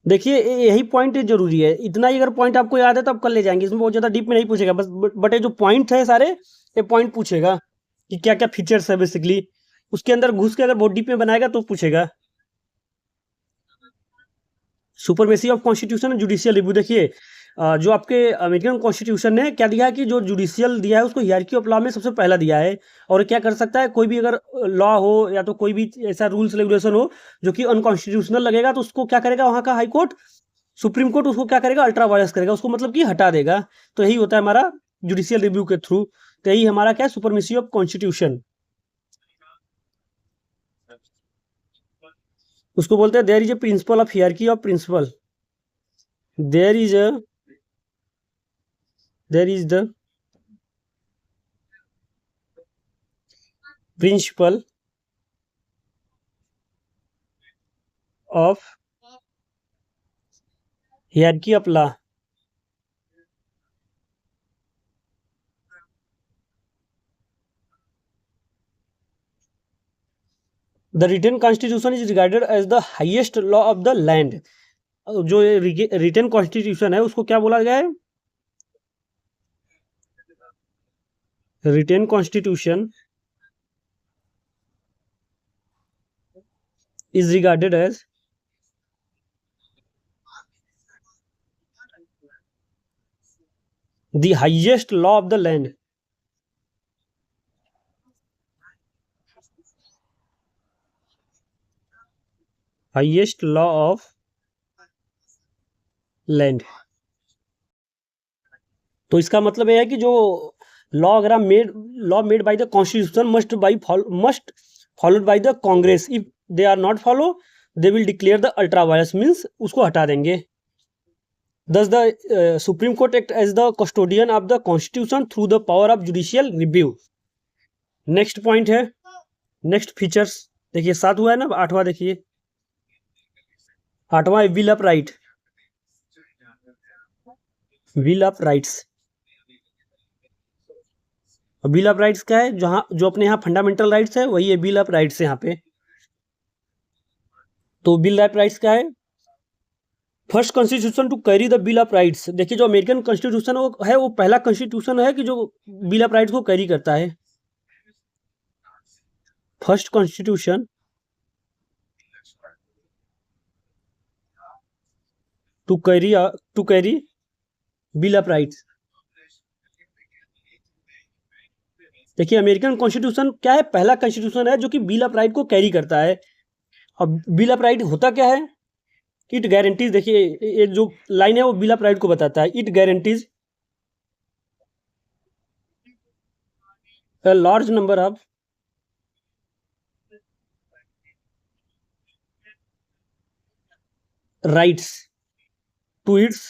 S1: देखिए यही पॉइंट जरूरी है, इतना ही अगर पॉइंट आपको याद है तो आप कर ले जाएंगे, इसमें बहुत ज्यादा डीप में नहीं पूछेगा, बस बट ये जो पॉइंट है सारे, ये पॉइंट पूछेगा कि क्या क्या फीचर्स है बेसिकली। उसके अंदर घुस के अगर बहुत डीप में बनाएगा तो पूछेगा। Supremacy of constitution and judicial review. देखिए जो आपके अमेरिकन कॉन्स्टिट्यूशन ने क्या दिया है कि जो जुडिशियल दिया है उसको हियरार्की ऑफ लॉ में सबसे पहला दिया है। और क्या कर सकता है, कोई भी अगर लॉ हो या तो कोई भी ऐसा रूल्स रेगुलेशन हो जो कि अनकॉन्स्टिट्यूशनल लगेगा, तो उसको क्या करेगा वहाँ का हाई कोर्ट, सुप्रीम कोर्ट उसको क्या करेगा, अल्ट्रा वायरस करेगा, उसको मतलब कि हटा देगा। तो यही होता है हमारा जुडिशियल रिव्यू के थ्रू। तो यही हमारा क्या है, सुपरमेसी ऑफ कॉन्स्टिट्यूशन। उसको बोलते हैं there is a principle of hierarchy of principle. There is a there is the principle of hierarchy of law. The written constitution is regarded as the highest law of the land. जो written constitution है उसको क्या बोला गया है, written constitution is regarded as the highest law of the land. Highest law of land. तो इसका मतलब यह है कि जो लॉ अगर हम made by the constitution must followed by the Congress, if they are not follow they will declare the ultra vires, means उसको हटा देंगे। Thus the supreme court act as the custodian of the constitution through the power of judicial review. Next point है, next features. देखिए 7 हुआ है ना, 8वां देखिए। 8वां bill of right. Bill of rights. Bill of rights क्या है, जहां जो अपने यहाँ फंडामेंटल राइट्स है वही है बिल ऑफ राइट्स यहाँ पे। तो बिल ऑफ राइट्स क्या है, first constitution to carry the bill of rights. देखिए जो अमेरिकन कॉन्स्टिट्यूशन है वो पहला कॉन्स्टिट्यूशन है कि जो बिल ऑफ राइट्स को कैरी करता है। First constitution to carry bill of rights. देखिए अमेरिकन कॉन्स्टिट्यूशन क्या है, पहला कॉन्स्टिट्यूशन है जो कि बिल ऑफ राइट को कैरी करता है। अब बिल ऑफ राइट होता क्या है, इट गारंटीज। देखिए ये जो लाइन है वो बिल ऑफ राइट को बताता है, it guarantees a large number of rights to its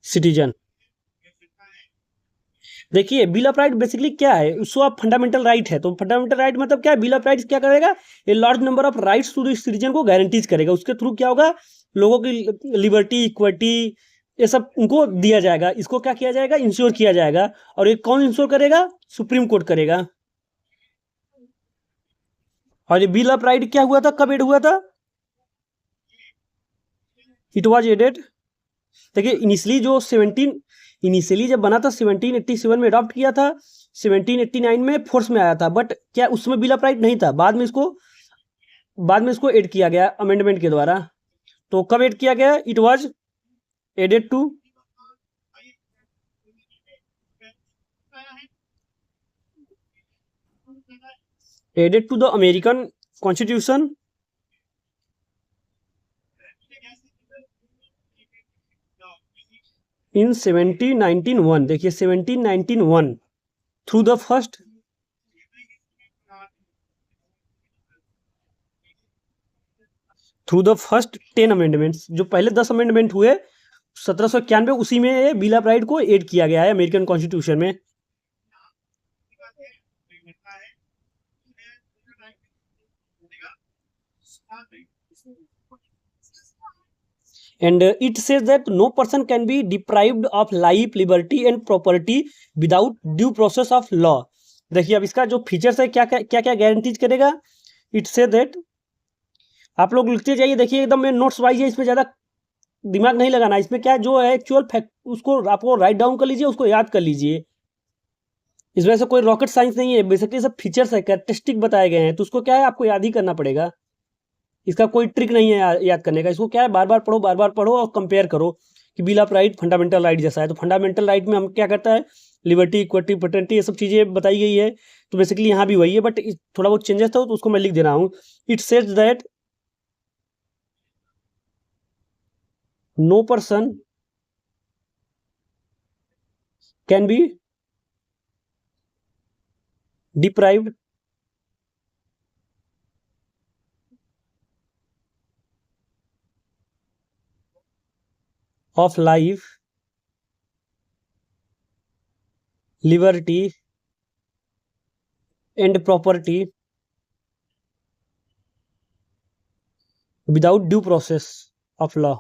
S1: citizen। देखिए बिल ऑफ राइट बेसिकली क्या है, उसको आप फंडामेंटल राइट है, तो फंडामेंटल राइट मतलब क्या है, बिल ऑफ राइट्स क्या करेगा, ये large number of rights to the citizen को गारंटीज करेगा। उसके थ्रू क्या होगा, लोगों की लिबर्टी, इक्विटी, ये सब उनको दिया जाएगा, इसको क्या किया जाएगा, इंश्योर किया जाएगा। और ये कौन इंश्योर करेगा, सुप्रीम कोर्ट करेगा। और ये बिल ऑफ राइट क्या हुआ था, कब एड हुआ था, इट वॉज एडेड, देखिए इनिशियली जब बना था 1787 में अडॉप्ट किया था, 1789 में फोर्स में आया था, बट क्या उसमें बिल ऑफ राइट नहीं था, बाद में इसको एड किया गया अमेंडमेंट के द्वारा। तो कब एड किया गया, it was added to the American constitution in 1791, देखिए 1791 थ्रू द फर्स्ट 10 अमेंडमेंट्स, जो पहले 10 अमेंडमेंट हुए 1791, उसी में ये बिल ऑफ राइट को ऐड किया गया है अमेरिकन कॉन्स्टिट्यूशन में। And it says that no person can be deprived of life, liberty and property without due process of law। देखिए अब इसका जो फीचर्स है, क्या क्या क्या गारंटीज करेगा, इट से दैट, आप लोग लिखते जाइए, देखिए एकदम में नोट्स वाइज है, इसमें ज़्यादा दिमाग नहीं लगाना, इसमें क्या जो है एक्चुअल फैक्ट उसको आपको राइट डाउन कर लीजिए, उसको याद कर लीजिए। इस वजह से कोई रॉकेट साइंस नहीं है, बेसिकली सब फीचर्स है, कैरेक्टरिस्टिक बताए गए हैं, तो उसको क्या है आपको याद ही करना पड़ेगा। इसका कोई ट्रिक नहीं है याद करने का, इसको क्या है बार बार पढ़ो और कंपेयर करो कि bill of right fundamental right जैसा है। तो फंडामेंटल राइट में हम क्या करता है, लिबर्टी, इक्विटी, फ्रेटर्निटी, ये सब चीज़ें बताई गई है, तो बेसिकली यहाँ भी वही है, बट थोड़ा बहुत चेंजेस था तो उसको मैं लिख दे रहा हूँ। It says that no person can be deprived of life, liberty and property without due process of law।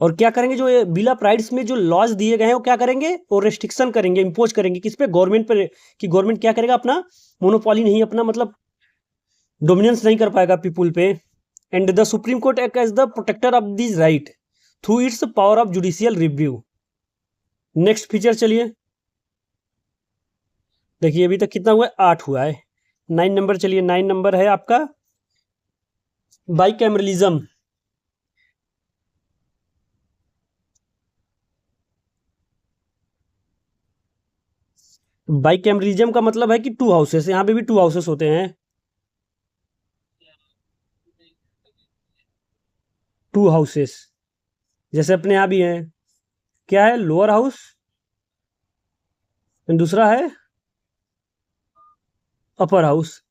S1: और क्या करेंगे, जो ये बिल ऑफ राइट्स में जो लॉज दिए गए हैं वो क्या करेंगे, वो रेस्ट्रिक्शन करेंगे, इंपोज करेंगे किस पे, गवर्नमेंट पे, कि गवर्नमेंट क्या करेगा, अपना मोनोपोली नहीं, अपना मतलब डोमिनेंस नहीं कर पाएगा पीपुल पे। And the supreme court act as the protector of this right through its power of judicial review. Next feature चलिए, देखिए अभी तक कितना हुआ है, 8 हुआ है। 9 नंबर चलिए, 9 नंबर है आपका बाइकैमरलिज्म। बाइकैमरलिज्म का मतलब है कि 2 हाउसेस, यहाँ पे भी 2 हाउसेस होते हैं, 2 हाउसेस, जैसे अपने यहाँ भी हैं, क्या है, लोअर हाउस, दूसरा है अपर हाउस।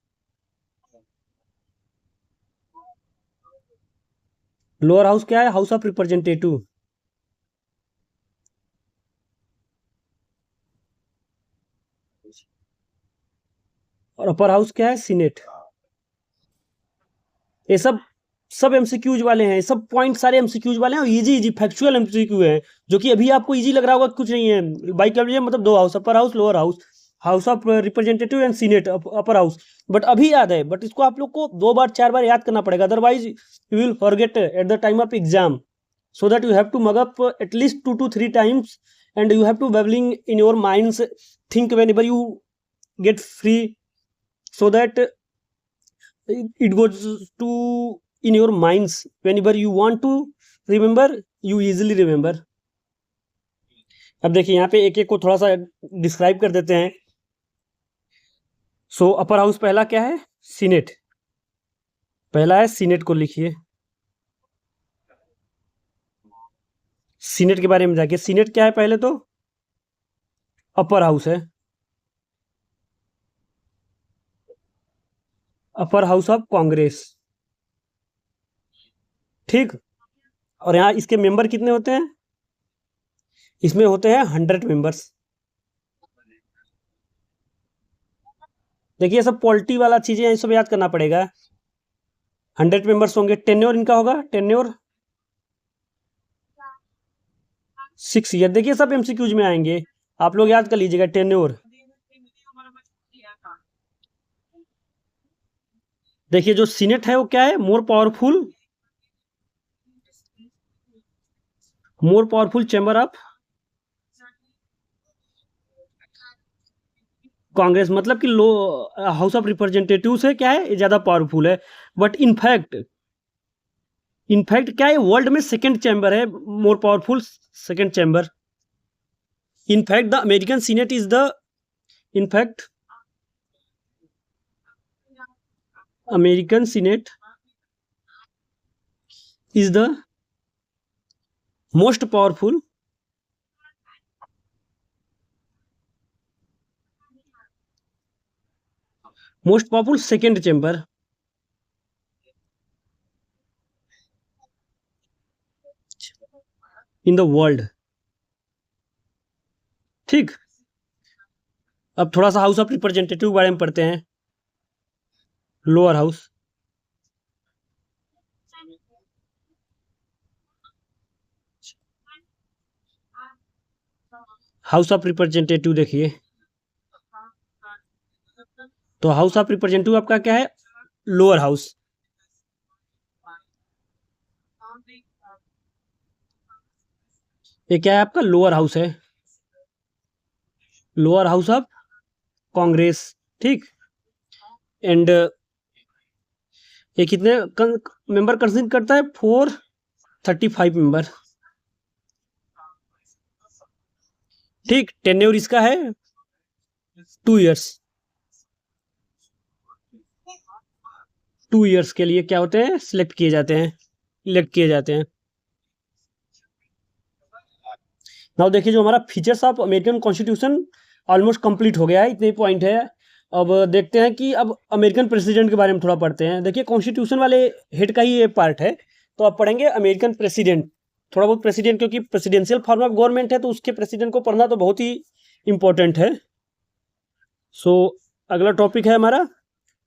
S1: लोअर हाउस क्या है, हाउस ऑफ रिप्रेजेंटेटिव, और अपर हाउस क्या है, सीनेट। ये सब एमसीक्यूज वाले हैं, सब पॉइंट सारे एमसीक्यूज वाले हैं, और इजी फैक्चुअल एमसीक्यू है, जो कि अभी आपको इजी लग रहा होगा, कुछ नहीं है। बाई कैमरे मतलब 2 house, upper house, lower house, house of representative and senate, upper house, but अभी याद है, बट इसको आप लोग को 2 बार 4 बार याद करना पड़ेगा, otherwise you will forget at the time of exam. So that you have to mug up at least 2 to 3 times, and you have to babbling in your minds, think whenever you get free, so that it goes to in your minds, whenever you want to remember, you easily remember। अब देखिए यहाँ पे एक एक को थोड़ा सा describe कर देते हैं। सो अपर हाउस पहला क्या है, सीनेट, पहला है सीनेट को लिखिए, सीनेट के बारे में जाके, सीनेट क्या है, पहले तो अपर हाउस है, अपर हाउस ऑफ कांग्रेस, ठीक। और यहाँ इसके मेंबर कितने होते हैं, इसमें होते हैं 100 मेंबर्स, देखिए ये सब पॉलिटी वाला चीजें ये सब याद करना पड़ेगा। 100 मेंबर्स होंगे। टेन्योर इनका होगा, टेन्योर 6 ईयर। देखिए सब एमसीक्यूज में आएंगे, आप लोग याद कर लीजिएगा टेन्योर। देखिए जो सीनेट है वो क्या है, more powerful chamber of Congress, मतलब कि लो हाउस ऑफ रिप्रेजेंटेटिव से क्या है, ज्यादा पावरफुल है। बट इनफैक्ट क्या है, वर्ल्ड में सेकंड चैम्बर है, more powerful second chamber. In fact the American senate is the in fact American senate is the most powerful second chamber in the world. ठीक, अब थोड़ा सा हाउस ऑफ रिप्रेजेंटेटिव के बारे में पढ़ते हैं। लोअर हाउस ऑफ रिप्रेजेंटेटिव देखिए, तो हाउस ऑफ रिप्रेजेंटेटिव आपका क्या है, लोअर हाउस। ये क्या है आपका, लोअर हाउस है, लोअर हाउस ऑफ कांग्रेस। ठीक, एंड ये कितने मेंबर कंसिस्ट करता है, 435 मेंबर। ठीक, टेन्योर इसका है 2 इयर्स। 2 इयर्स के लिए क्या होते हैं, सिलेक्ट किए जाते हैं, इलेक्ट किए जाते हैं। नाउ देखिए जो हमारा features of American constitution almost complete हो गया है, इतने पॉइंट है। अब देखते हैं कि अब अमेरिकन प्रेसिडेंट के बारे में थोड़ा पढ़ते हैं। देखिए कॉन्स्टिट्यूशन वाले हेड का ही ये पार्ट है, तो आप पढ़ेंगे अमेरिकन प्रेसिडेंट, थोड़ा बहुत प्रेसिडेंट, क्योंकि प्रेसिडेंशियल फॉर्म ऑफ गवर्नमेंट है तो उसके प्रेसिडेंट को पढ़ना तो बहुत ही इंपॉर्टेंट है। सो अगला टॉपिक है हमारा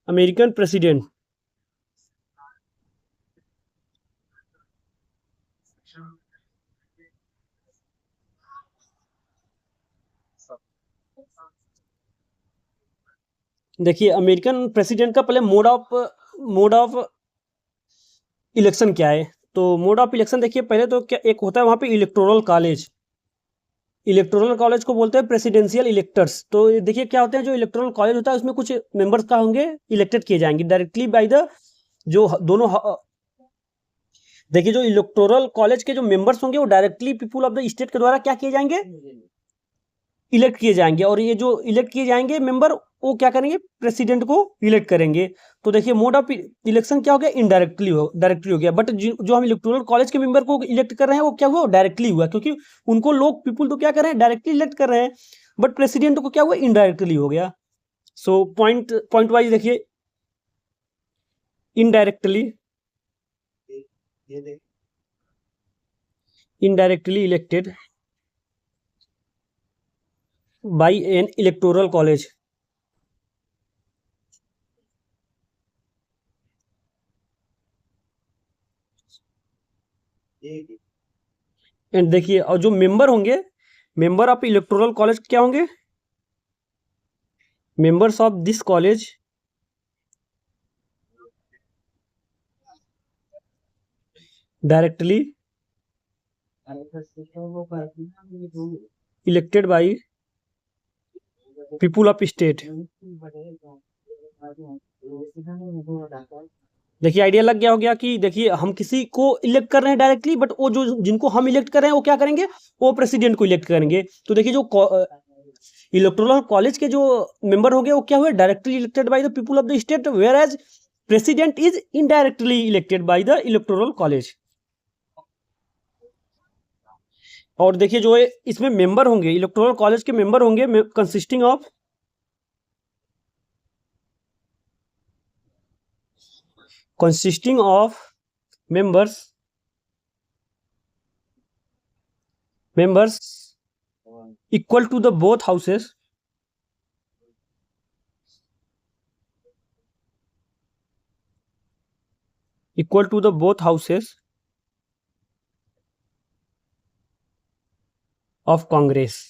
S1: अमेरिकन प्रेसिडेंट। देखिए अमेरिकन प्रेसिडेंट का पहले मोड ऑफ इलेक्शन क्या है। तो मोड ऑफ इलेक्शन देखिए, पहले तो क्या एक होता है वहां पे इलेक्टोरल कॉलेज। इलेक्टोरल कॉलेज को बोलते हैं प्रेसिडेंशियल इलेक्टर्स। तो ये देखिए क्या होते हैं, जो इलेक्टोरल कॉलेज होता है उसमें कुछ मेंबर्स का होंगे, इलेक्टेड किए जाएंगे डायरेक्टली बाय द जो दोनों देखिए जो इलेक्टोरल कॉलेज के जो मेंबर्स होंगे वो directly people of the state के द्वारा क्या किए जाएंगे, इलेक्ट किए जाएंगे। और ये जो इलेक्ट किए जाएंगे मेंबर, वो क्या करेंगे, प्रेसिडेंट को इलेक्ट करेंगे। तो देखिए मोड ऑफ इलेक्शन क्या हो गया, डायरेक्टली हो गया। बट जो हम इलेक्टोरल कॉलेज के मेंबर को इलेक्ट कर रहे हैं वो क्या हुआ, डायरेक्टली हुआ, क्योंकि उनको लोग पीपुल तो क्या कर रहे हैं, डायरेक्टली इलेक्ट कर रहे हैं। बट प्रेसिडेंट को क्या हुआ, इनडायरेक्टली हो गया। सो पॉइंट पॉइंट वाइज देखिए, indirectly elected by N electoral college. And देखिए और जो मेंबर होंगे, मेंबर ऑफ इलेक्टोरल कॉलेज क्या होंगे, members of this college directly elected by people of state. देखिए आइडिया लग गया हो गया कि देखिए हम किसी को इलेक्ट कर रहे हैं डायरेक्टली, बट वो जो जिनको हम इलेक्ट कर रहे हैं वो क्या करेंगे, वो प्रेसिडेंट को इलेक्ट करेंगे। तो देखिए जो इलेक्टोरल कॉलेज के जो मेंबर हो गए वो क्या हुए, directly elected by the people of the state, whereas president is indirectly elected by the electoral college. और देखिए जो इसमें मेंबर होंगे, इलेक्टोरल कॉलेज के मेंबर होंगे consisting of members equal to the both houses equal to the both houses of Congress.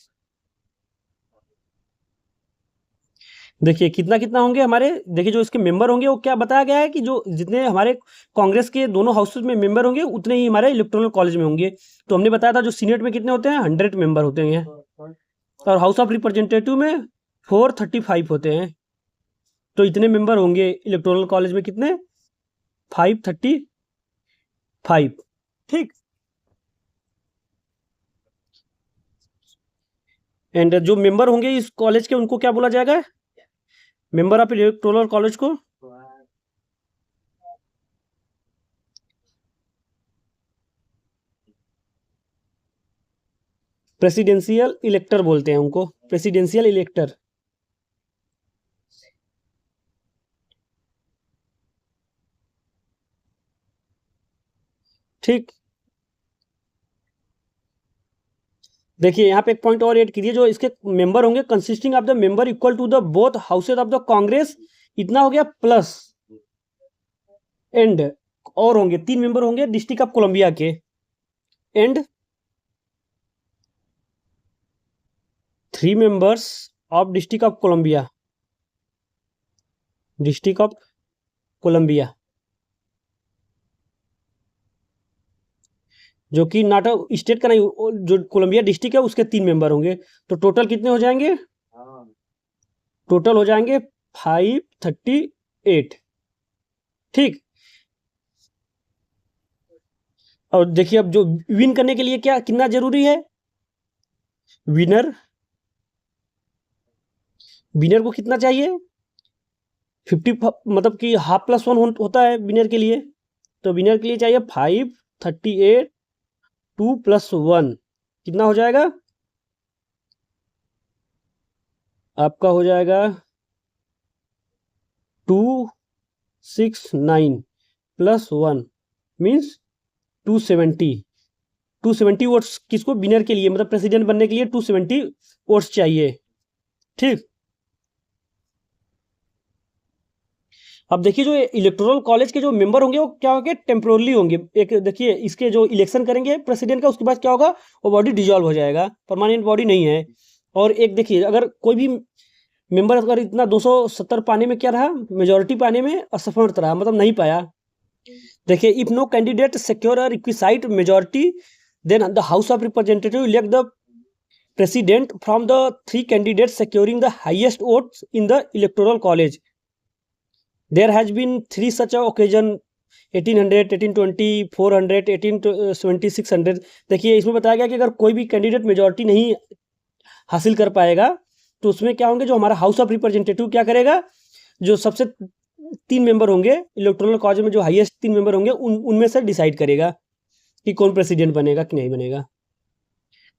S1: देखिए कितना कितना होंगे हमारे, देखिए जो इसके मेंबर होंगे वो क्या बताया गया है कि जो जितने हमारे कांग्रेस के दोनों हाउसेस में मेंबर होंगे उतने ही हमारे इलेक्टोरल कॉलेज में होंगे। तो हमने बताया था जो सीनेट में कितने होते हैं, 100 मेंबर होते हैं, और हाउस ऑफ रिप्रेजेंटेटिव में 435 होते हैं। तो इतने मेंबर होंगे इलेक्टोरल कॉलेज में, कितने, 535। ठीक। एंड जो मेंबर होंगे इस कॉलेज के उनको क्या बोला जाएगा, मेंबर ऑफ इलेक्टोरल कॉलेज को प्रेसिडेंशियल इलेक्टर बोलते हैं, उनको प्रेसिडेंशियल इलेक्टर। ठीक। देखिए यहाँ पे एक पॉइंट और ऐड कीजिए, जो इसके मेंबर होंगे consisting of the member equal to the both houses of the Congress, इतना हो गया प्लस, एंड और होंगे 3 मेंबर होंगे डिस्ट्रिक्ट ऑफ कोलंबिया के, and 3 members of district of Columbia, district of Columbia, जो कि नॉट स्टेट का नहीं, जो कोलंबिया डिस्ट्रिक्ट है उसके 3 मेंबर होंगे। तो टोटल कितने हो जाएंगे, टोटल हो जाएंगे 538। ठीक। और देखिए अब जो विन करने के लिए क्या कितना जरूरी है, विनर, विनर को कितना चाहिए, 50, मतलब कि हाफ प्लस वन होता है विनर के लिए। तो विनर के लिए चाहिए 538, 2+1 कितना हो जाएगा, आपका हो जाएगा 269 +1 मीन्स 270। 270 वोट्स किसको, विनर के लिए, मतलब प्रेसिडेंट बनने के लिए 270 वोट्स चाहिए। ठीक। अब देखिए जो इलेक्टोरल कॉलेज के जो मेंबर होंगे वो क्या होंगे, टेम्पोरली होंगे। एक देखिए इसके जो इलेक्शन करेंगे प्रेसिडेंट का, उसके बाद क्या होगा, वो बॉडी डिजॉल्व हो जाएगा, परमानेंट बॉडी नहीं है। और एक देखिए अगर कोई भी मेंबर अगर इतना 270 पाने में क्या रहा, मेजोरिटी पाने में असमर्थ रहा, मतलब नहीं पाया। देखिए if no candidate secure a requisite majority, then the house of representative elect the president from the 3 candidates securing the highest votes in the electoral college. There has been 3 such a occasion, 1800, 1820, 400, 1820, 600। देखिए इसमें बताया गया कि अगर कोई भी candidate majority नहीं हासिल कर पाएगा तो उसमें क्या होंगे, जो हमारा हाउस ऑफ रिप्रेजेंटेटिव क्या करेगा, जो सबसे 3 मेंबर होंगे इलेक्टोरल कॉलेज में, जो हाईएस्ट 3 मेंबर होंगे उनमें से डिसाइड करेगा कि कौन प्रेसिडेंट बनेगा कि नहीं बनेगा।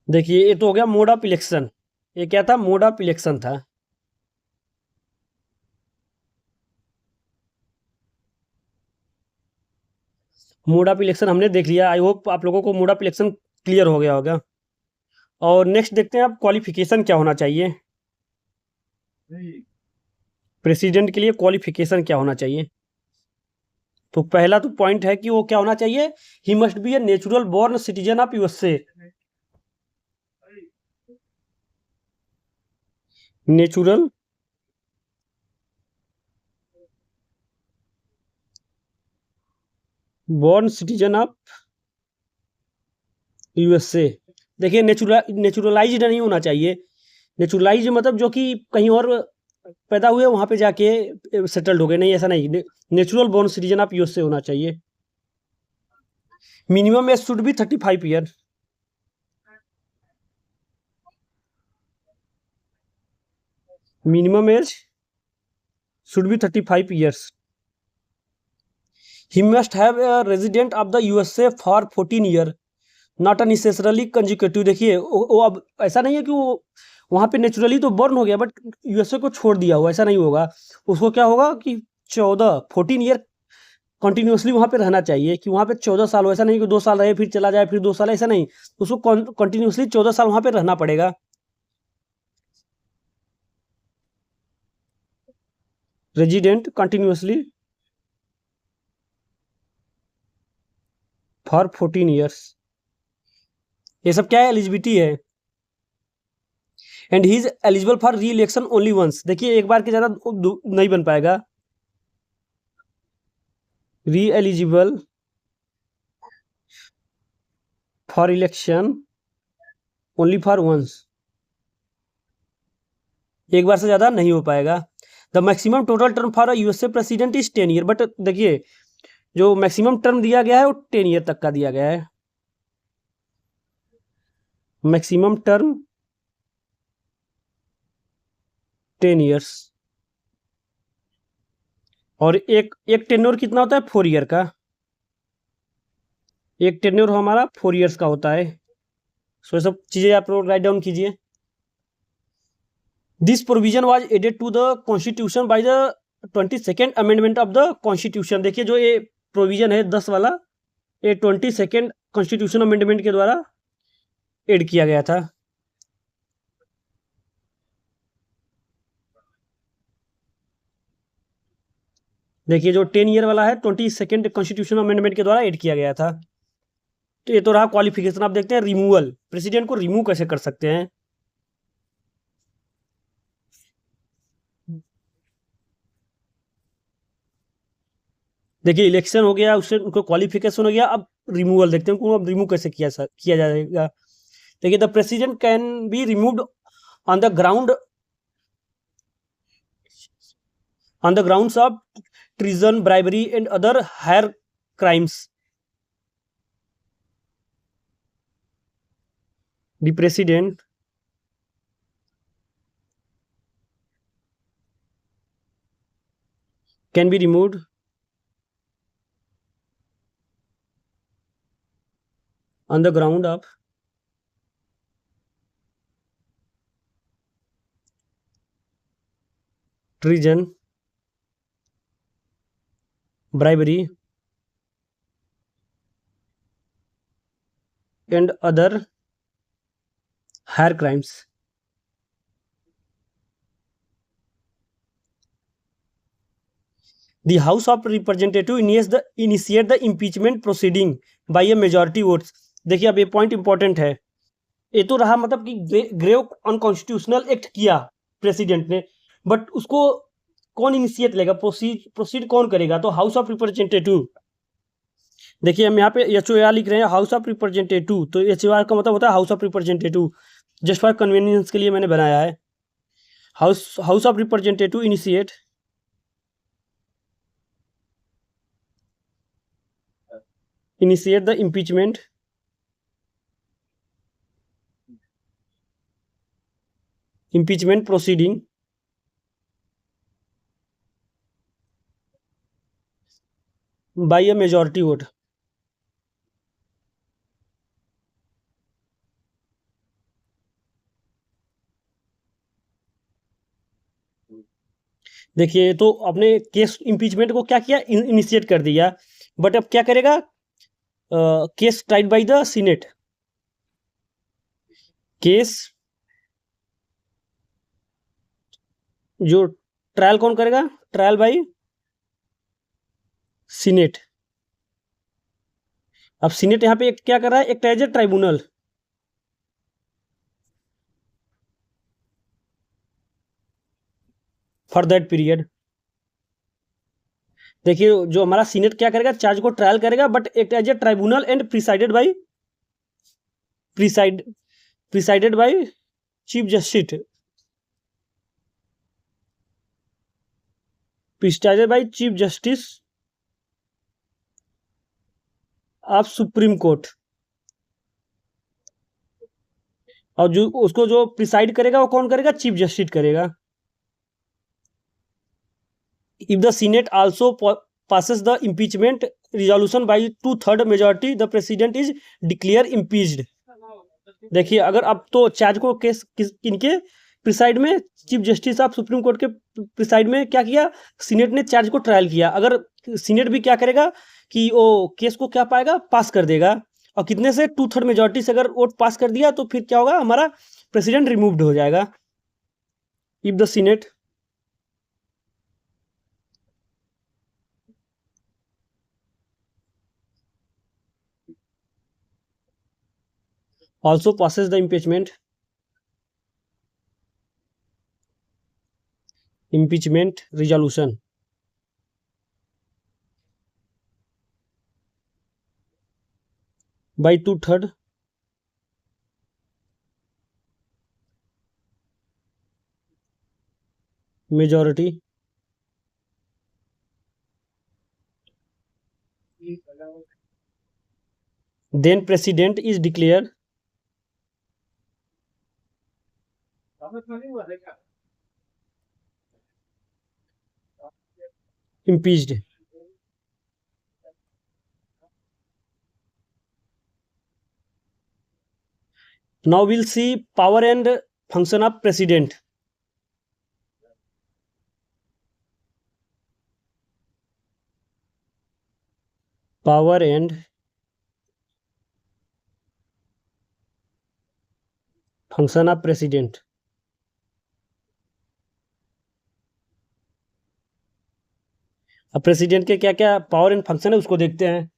S1: देखिए ये तो हो गया मोड ऑफ इलेक्शन, ये क्या था, मोड ऑफ इलेक्शन था। मोड ऑफ इलेक्शन हमने देख लिया, आई होप आप लोगों को मोड ऑफ इलेक्शन क्लियर हो गया होगा। और नेक्स्ट देखते हैं आप क्वालिफिकेशन क्या होना चाहिए, प्रेसिडेंट के लिए क्वालिफिकेशन क्या होना चाहिए। तो पहला तो पॉइंट है कि वो क्या होना चाहिए, he must be a natural born citizen of USA, natural born citizen of USA. देखिए नेचुरलाइज्ड नहीं होना चाहिए, नेचुरलाइज मतलब जो कि कहीं और पैदा हुए वहां पे जाके सेटल्ड हो गए, नहीं ऐसा नहीं, natural born citizen of USA होना चाहिए। Minimum age should be 35 year, minimum age should be 35 years. He must have a resident of the USA for 14 year, not a necessarily consecutive। देखिए वो अब ऐसा नहीं है कि वो वहाँ पे नेचुरली तो बॉर्न हो गया बट यूएसए को छोड़ दिया हुआ, ऐसा नहीं होगा। उसको क्या होगा कि 14 कंटिन्यूसली वहाँ पे रहना चाहिए, कि वहाँ पे 14 साल हो, ऐसा नहीं कि 2 साल रहे फिर चला जाए फिर 2 साल, ऐसा नहीं। उसको कंटिन्यूसली 14 साल वहाँ पे रहना पड़ेगा। Resident continuously for 14 years. ये सब क्या है? एलिजिबिलिटी है। And he is eligible for re election only once. देखिए एक बार के ज्यादा नहीं बन पाएगा। Re eligible for election only for once. एक बार से ज्यादा नहीं हो पाएगा। The maximum total term for USA president is 10 year. But देखिए जो मैक्सिमम टर्म दिया गया है वो 10 ईयर तक का दिया गया है। Maximum term 10 years. और एक एक टेन्योर कितना होता है? 4 ईयर का। एक टेन्योर हमारा 4 ईयर्स का होता है। सो सब चीजें आप लोग राइट डाउन कीजिए। This provision was added to the constitution by the 22nd amendment of the constitution. देखिए जो ये प्रोविजन है 10 वाला, ये 22nd कॉन्स्टिट्यूशन अमेंडमेंट के द्वारा एड किया गया था। देखिए जो 10 ईयर वाला है 22nd कॉन्स्टिट्यूशन अमेंडमेंट के द्वारा एड किया गया था। तो ये तो रहा क्वालिफिकेशन। आप देखते हैं रिमूवल, प्रेसिडेंट को रिमूव कैसे कर सकते हैं। देखिए इलेक्शन हो गया, उससे उनको क्वालिफिकेशन हो गया। अब रिमूवल देखते हैं उनको अब रिमूव कैसे किया जाएगा। देखिए the president can be removed on the ground grounds of treason, bribery and other higher crimes. The president can be removed on the ground of treason, bribery and other higher crimes. The House of Representatives initiate the impeachment proceeding by a majority votes. देखिए अब ये point important है। ये तो रहा मतलब कि grave unconstitutional act किया प्रेसिडेंट ने, बट उसको कौन इनिशिएट लेगा, प्रोसीड कौन करेगा? तो हाउस ऑफ रिप्रेजेंटेटिव। देखिए हम यहाँ पे HOR लिख रहे हैं, हाउस ऑफ रिप्रेजेंटेटिव। तो HOR का मतलब होता है house of representative. Just for convenience के लिए मैंने बनाया है। House of representative initiate the impeachment proceeding by a majority vote. देखिए तो अपने केस इम्पीचमेंट को क्या किया? इनिशिएट कर दिया। बट अब क्या करेगा? Case tried by the senate. Case जो ट्रायल कौन करेगा? Trial by senate. अब सीनेट यहाँ पे क्या कर रहा है? Act as a tribunal. For that period. देखिए जो हमारा सीनेट क्या करेगा? चार्ज को ट्रायल करेगा but act as a tribunal and presided by chief justice. Presided by chief justice of supreme court. और जो उसको जो प्रिसाइड करेगा वो कौन करेगा? चीफ जस्टिस करेगा। If the senate also passes the impeachment resolution by 2/3 majority, the president is declare impeached. देखिए अगर अब तो चार्ज को केस किनके प्रिसाइड में? Chief justice of supreme court के प्रिसाइड में क्या किया? सीनेट ने चार्ज को ट्रायल किया। अगर सीनेट भी क्या करेगा कि वो केस को क्या पाएगा? पास कर देगा। और कितने से? 2/3 मेजोरिटी से अगर वोट पास कर दिया तो फिर क्या होगा? हमारा प्रेसिडेंट रिमूव्ड हो जाएगा। If the senate also passes the impeachment resolution by 2/3 majority. Then president is declared impeached. Now we'll see power and function of president. Power and function of president. अब प्रेसिडेंट के क्या क्या power and function है उसको देखते हैं।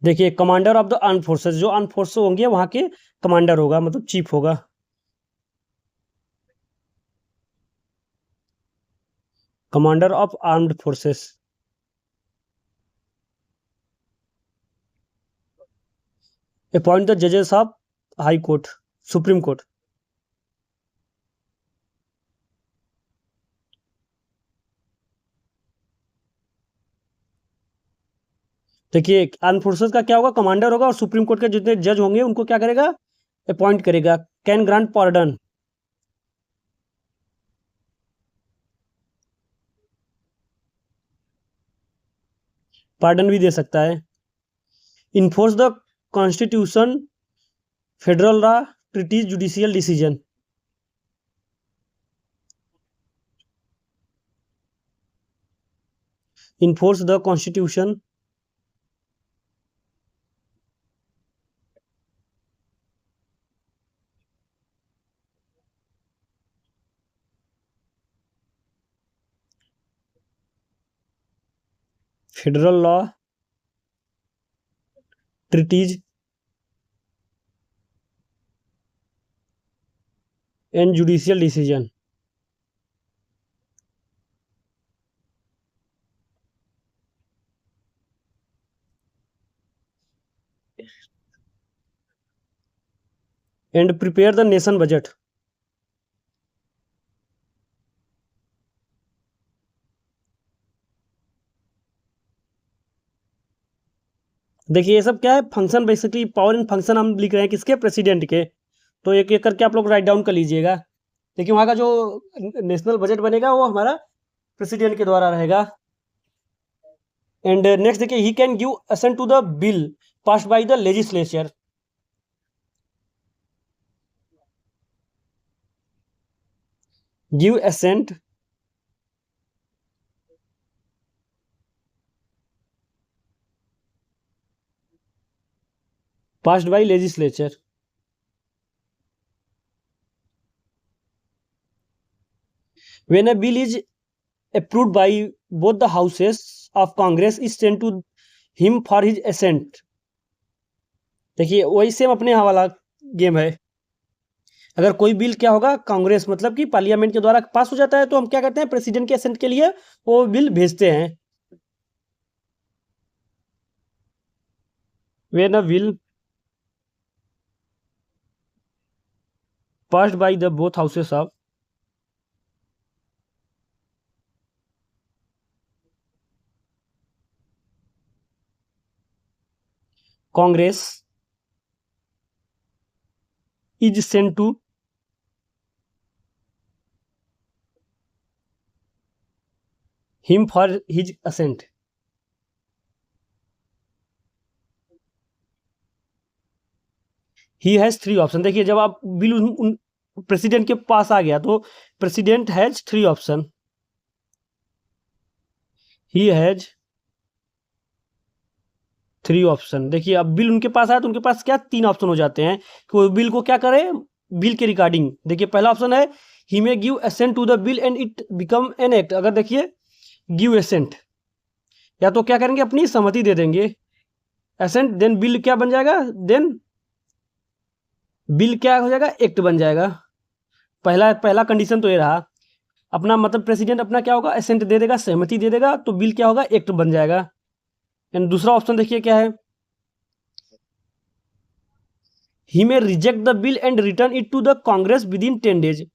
S1: देखिए, commander of the arm forces, जो आर्म फोर्स होंगे वहां के कमांडर होगा, मतलब चीफ होगा। Commander of armed forces. Appoint the जजेस of high court, supreme court. देखिए, आर्म फोर्सेस का क्या होगा, कमांडर होगा, और सुप्रीम कोर्ट के जितने जज होंगे उनको क्या करेगा, अपॉइंट करेगा। कैन ग्रांट पार्डन, पार्डन भी दे सकता है। Enforce the constitution, federal law, treaties, judicial decision. Enforce the constitution, federal law, treaties and judicial decision. And prepare the nation budget. देखिए, ये सब क्या है, function, basically power and function हम लिख रहे हैं किसके, प्रेसिडेंट के। तो एक एक करके आप लोग राइट डाउन कर लीजिएगा। देखिए, वहाँ का जो नेशनल बजट बनेगा वो हमारा प्रेसिडेंट के द्वारा रहेगा। एंड नेक्स्ट देखिए, he can give assent to the bill passed by the legislature. Give assent passed by legislature। When a bill is approved by both the houses of Congress is sent to him for his assent। देखिए, वही same अपने यहाँ वाला game है। अगर कोई bill क्या होगा, कांग्रेस मतलब कि पार्लियामेंट के द्वारा पास हो जाता है, तो हम क्या करते हैं, प्रेसिडेंट के असेंट के लिए वो बिल भेजते हैं। When a bill passed by the both houses of Congress is sent to him for his assent। He has 3 option. देखिए, जब आप बिल प्रेसिडेंट के पास आ गया तो president has 3 option. He has 3 option. देखिए, अब बिल उनके पास आया तो उनके पास क्या 3 ऑप्शन हो जाते हैं कि वो बिल को क्या करे, बिल के रिगार्डिंग। देखिए, पहला ऑप्शन है he may give assent to the bill and it become an act. अगर देखिए गिव असेंट, या तो क्या करेंगे, अपनी सहमति दे देंगे। एसेंट, देन बिल क्या बन जाएगा, देन बिल क्या हो जाएगा, एक्ट बन जाएगा। पहला पहला कंडीशन तो ये रहा अपना, मतलब प्रेसिडेंट अपना क्या होगा, एसेंट दे देगा, सहमति दे देगा, तो बिल क्या होगा, एक्ट बन जाएगा। एंड दूसरा ऑप्शन देखिए क्या है, he may reject the bill and return it to the Congress within 10 days.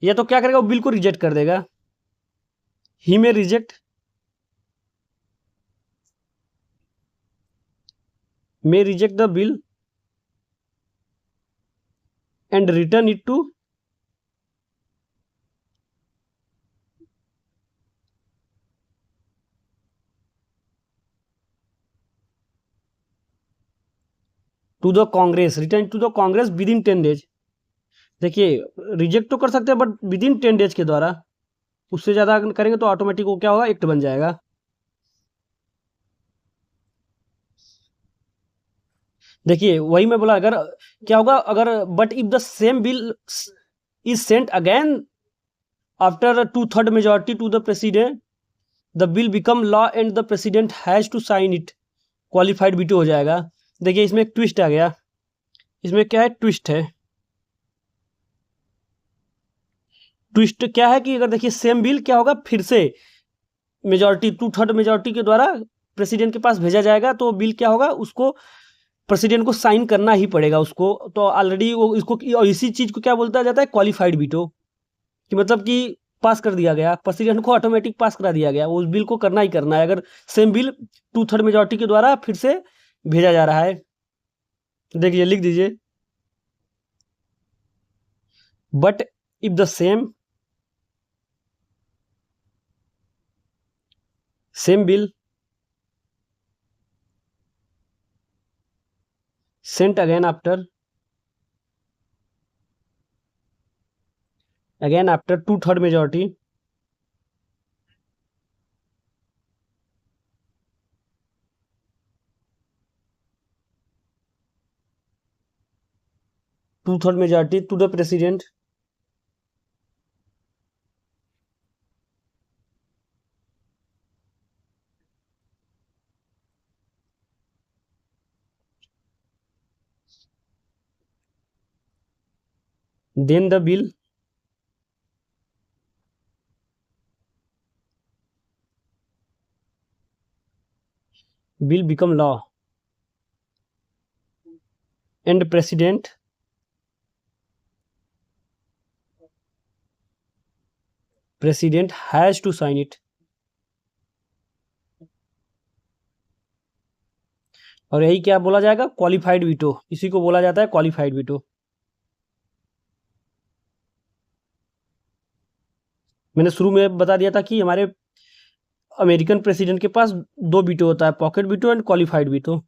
S1: या तो क्या करेगा, वो बिल को रिजेक्ट कर देगा, he may reject, may reject the bill and return it to the Congress, return to the Congress within 10 days. देखिए reject तो कर सकते हैं बट विद इन 10 डेज के द्वारा, उससे ज़्यादा करेंगे तो ऑटोमेटिक वो क्या होगा, एक्ट बन जाएगा। देखिए वही मैं बोला, अगर क्या होगा, अगर but if the same bill is sent again after 2/3 majority to the president, the bill become law and the president has to sign it, qualified veto हो जाएगा। देखिए इसमें एक ट्विस्ट आ गया, इसमें क्या है, ट्विस्ट है, ट्विस्ट क्या है कि अगर देखिए सेम बिल क्या होगा, फिर से मेजॉरिटी 2/3 मेजॉरिटी के द्वारा प्रेसिडेंट के पास भेजा जाएगा, तो बिल क्या होगा, उसको प्रेसिडेंट को साइन करना ही पड़ेगा उसको। तो ऑलरेडी वो इसको, और इसी चीज को क्या बोलता जाता है, क्वालिफाइड वीटो, कि मतलब कि पास कर दिया गया, प्रेसिडेंट को ऑटोमेटिक पास करा दिया गया, उस बिल को करना ही करना है अगर सेम बिल 2/3 मेजॉरिटी के द्वारा फिर से भेजा जा रहा है। देखिए लिख दीजिए, but if the same bill sent again after 2/3 majority, to the president, then the bill become law and president has to sign it। और यही क्या बोला जाएगा, क्वालिफाइड वीटो, इसी को बोला जाता है क्वालिफाइड वीटो। मैंने शुरू में बता दिया था कि हमारे अमेरिकन प्रेसिडेंट के पास 2 वीटो होता है, pocket veto and qualified veto.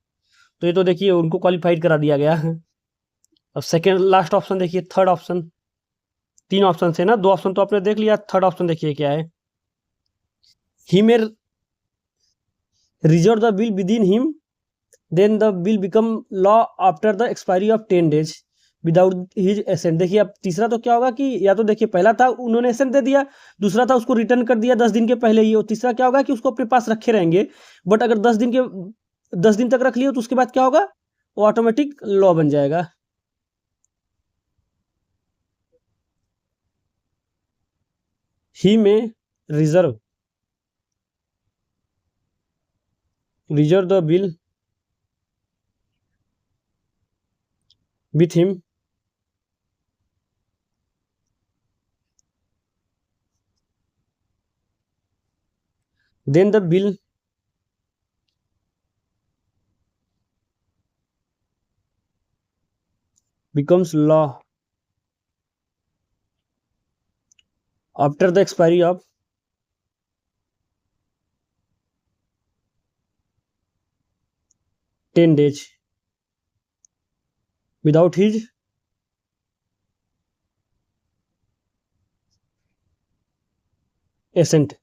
S1: तो ये तो देखिए उनको क्वालिफाइड करा दिया गया है। अब सेकेंड लास्ट ऑप्शन देखिए, थर्ड ऑप्शन, 3 ऑप्शन है ना, 2 ऑप्शन तो आपने देख लिया, थर्ड ऑप्शन देखिए क्या है, he may reserve the bill within him, then the bill become law after the expiry of 10 days without his assent. देखिए अब तीसरा तो क्या होगा कि या तो देखिए पहला था उन्होंने एसेंट दे दिया, दूसरा था उसको रिटर्न कर दिया 10 दिन के पहले ही, और तीसरा क्या होगा कि उसको अपने पास रखे रहेंगे, बट अगर 10 दिन तक रख लिया तो उसके बाद क्या होगा, वो ऑटोमेटिक लॉ बन जाएगा। ही में reserve the bill with him, then the bill becomes law after the expiry of 10 days without his assent।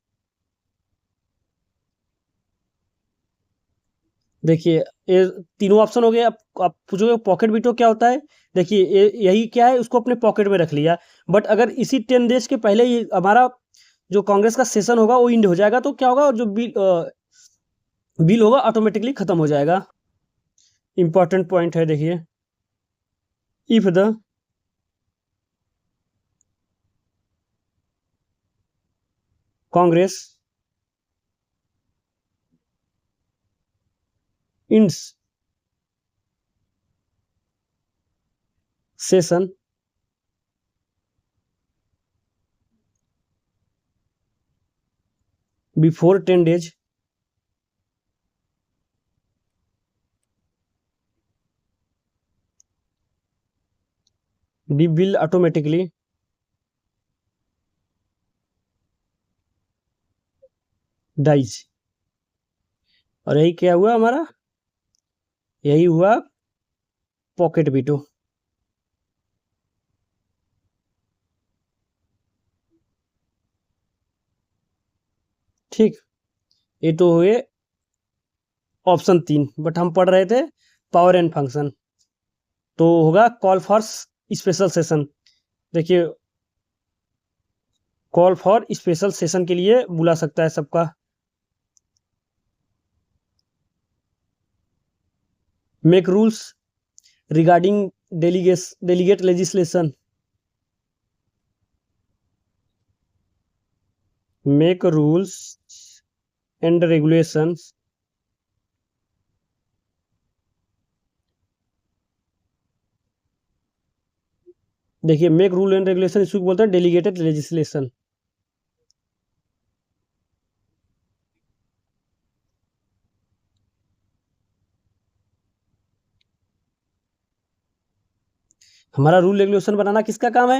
S1: देखिए ये तीनों ऑप्शन हो गए। अब आप पूछोगे पॉकेट वीटो क्या होता है, देखिए यही क्या है, उसको अपने पॉकेट में रख लिया, बट अगर इसी 10 डेज के पहले ही हमारा जो कांग्रेस का सेशन होगा वो इंड हो जाएगा, तो क्या होगा, जो बिल होगा ऑटोमेटिकली खत्म हो जाएगा। इंपॉर्टेंट पॉइंट है, देखिए, if the Congress ends session before 10 days the bill automatically dies। और यही क्या हुआ हमारा, यही हुआ पॉकेट वीटो। ठीक, ये तो हुए ऑप्शन 3, बट हम पढ़ रहे थे पावर एंड फंक्शन, तो होगा कॉल फॉर स्पेशल सेशन। देखिए, कॉल फॉर स्पेशल सेशन के लिए बुला सकता है सबका। Make rules regarding delegate legislation, make rules and regulations देखिए, मेक रूल एंड रेगुलेशन इसको बोलते हैं डेलीगेटेड लेजिस्लेशन। हमारा रूल रेगुलेशन बनाना किसका काम है,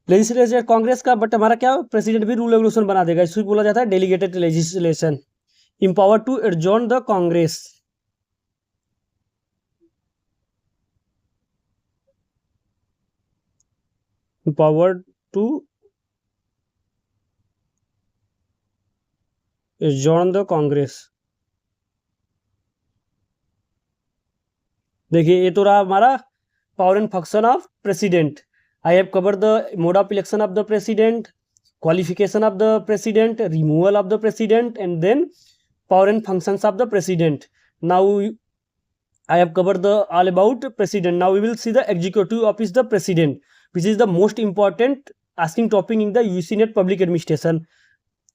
S1: लेजिस्लेचर कांग्रेस का, बट हमारा क्या प्रेसिडेंट भी रूल रेगुलेशन बना देगा, इसको बोला जाता है delegated legislation. empowered to adjourn the Congress, empowered to adjourn the Congress। देखिए, ये तो रहा हमारा power and function of president. I have covered the mode of election of the president, qualification of the president, removal of the president, and then power and functions of the president. Now I have covered the all about president. Now we will see the executive office the president, which is the most important asking topic in the UGC NET public administration।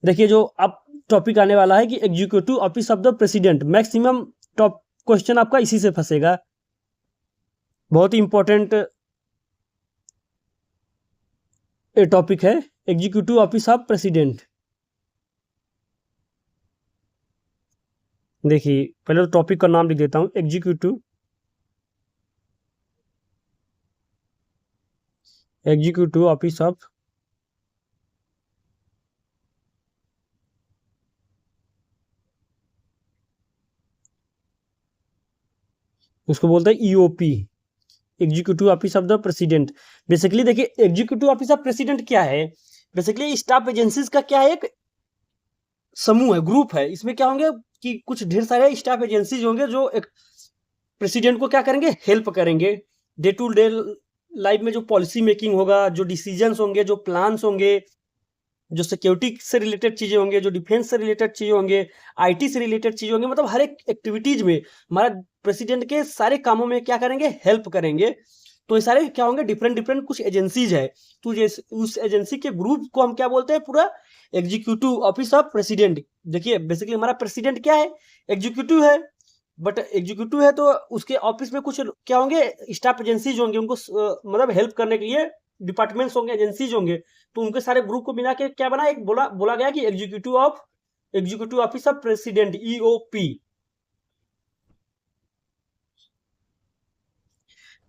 S1: देखिए, जो अब topic आने वाला है कि executive office of the president, maximum top question आपका इसी से फंसेगा, बहुत ही इंपॉर्टेंट टॉपिक है एग्जीक्यूटिव ऑफिस ऑफ प्रेसिडेंट। देखिए, पहले तो टॉपिक का नाम लिख देता हूं, एग्जीक्यूटिव ऑफिस ऑफ उसको बोलते हैं EOP, executive office of the president. Basically देखिए, एग्जीक्यूटिव ऑफिस ऑफ प्रेसिडेंट क्या है, बेसिकली स्टाफ एजेंसीज का क्या है, एक समूह है, ग्रुप है। इसमें क्या होंगे कि कुछ ढेर सारे स्टाफ एजेंसीज होंगे जो एक प्रेसिडेंट को क्या करेंगे, हेल्प करेंगे डे टू डे लाइफ में, जो पॉलिसी मेकिंग होगा, जो डिसीजंस होंगे, जो प्लान्स होंगे, जो सिक्योरिटी से रिलेटेड चीजें होंगे, जो डिफेंस से रिलेटेड चीजें होंगे, आईटी से रिलेटेड चीजें होंगे, मतलब हर एक एक्टिविटीज में हमारा प्रेसिडेंट के सारे कामों में क्या करेंगे, हेल्प करेंगे। तो ये सारे क्या होंगे, डिफरेंट डिफरेंट कुछ एजेंसीज है, तो उस एजेंसी के ग्रुप को हम क्या बोलते हैं, पूरा एग्जीक्यूटिव ऑफिस ऑफ प्रेसिडेंट। देखिए, बेसिकली हमारा प्रेसिडेंट क्या है, एग्जीक्यूटिव है, बट एग्जीक्यूटिव है तो उसके ऑफिस में कुछ क्या होंगे, स्टाफ एजेंसीज होंगे, उनको मतलब हेल्प करने के लिए डिपार्टमेंट्स होंगे, एजेंसीज होंगे, तो उनके सारे ग्रुप को मिला के क्या बना, एक बोला गया कि executive office of president, EOP.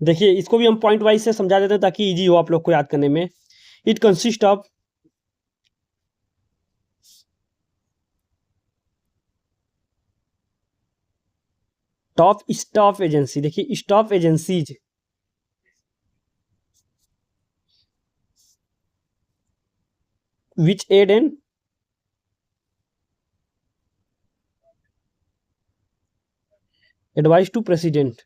S1: देखिए, इसको भी हम पॉइंट वाइज से समझा देते हैं ताकि इजी हो आप लोग को याद करने में। It consist of top staff agency. देखिए, staff agencies which aid in advice to president।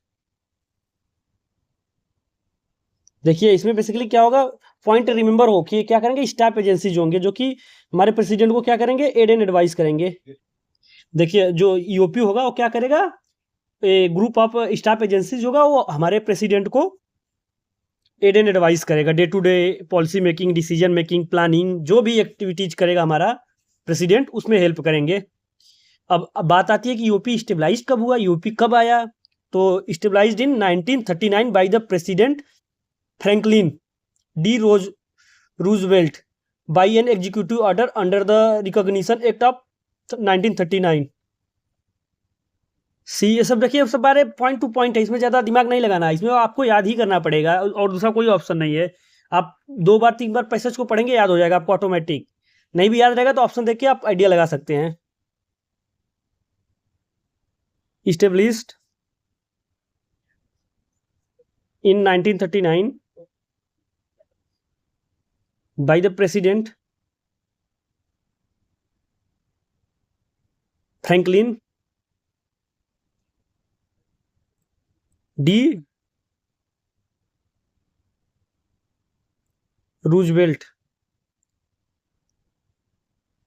S1: देखिए, इसमें बेसिकली क्या होगा, पॉइंट रिमेंबर हो कि क्या करेंगे, स्टाफ एजेंसीज होंगे जो कि हमारे प्रेसिडेंट को क्या करेंगे, एड एंड एडवाइस करेंगे। देखिए, जो ईओपी होगा वो क्या करेगा, ग्रुप ऑफ स्टाफ एजेंसीज होगा, वो हमारे प्रेसिडेंट को एड एंड एडवाइस करेगा, day to day policy making, decision making, planning, जो भी एक्टिविटीज करेगा हमारा प्रेसिडेंट, उसमें हेल्प करेंगे। अब बात आती है कि यूपी स्टेबलाइज कब हुआ, यूपी कब आया। तो stabilized in 1939 by the president Franklin D Roosevelt by an executive order under the recognition act of 1939। See ये सब देखिए, सब बारे पॉइंट टू पॉइंट है, इसमें ज़्यादा दिमाग नहीं लगाना है, इसमें आपको याद ही करना पड़ेगा और दूसरा कोई ऑप्शन नहीं है। आप 2 बार 3 बार पैसेज को पढ़ेंगे, याद हो जाएगा आपको ऑटोमेटिक। नहीं भी याद रहेगा तो ऑप्शन देख के आप आइडिया लगा सकते हैं। Established in 1939 by the president Franklin D. Roosevelt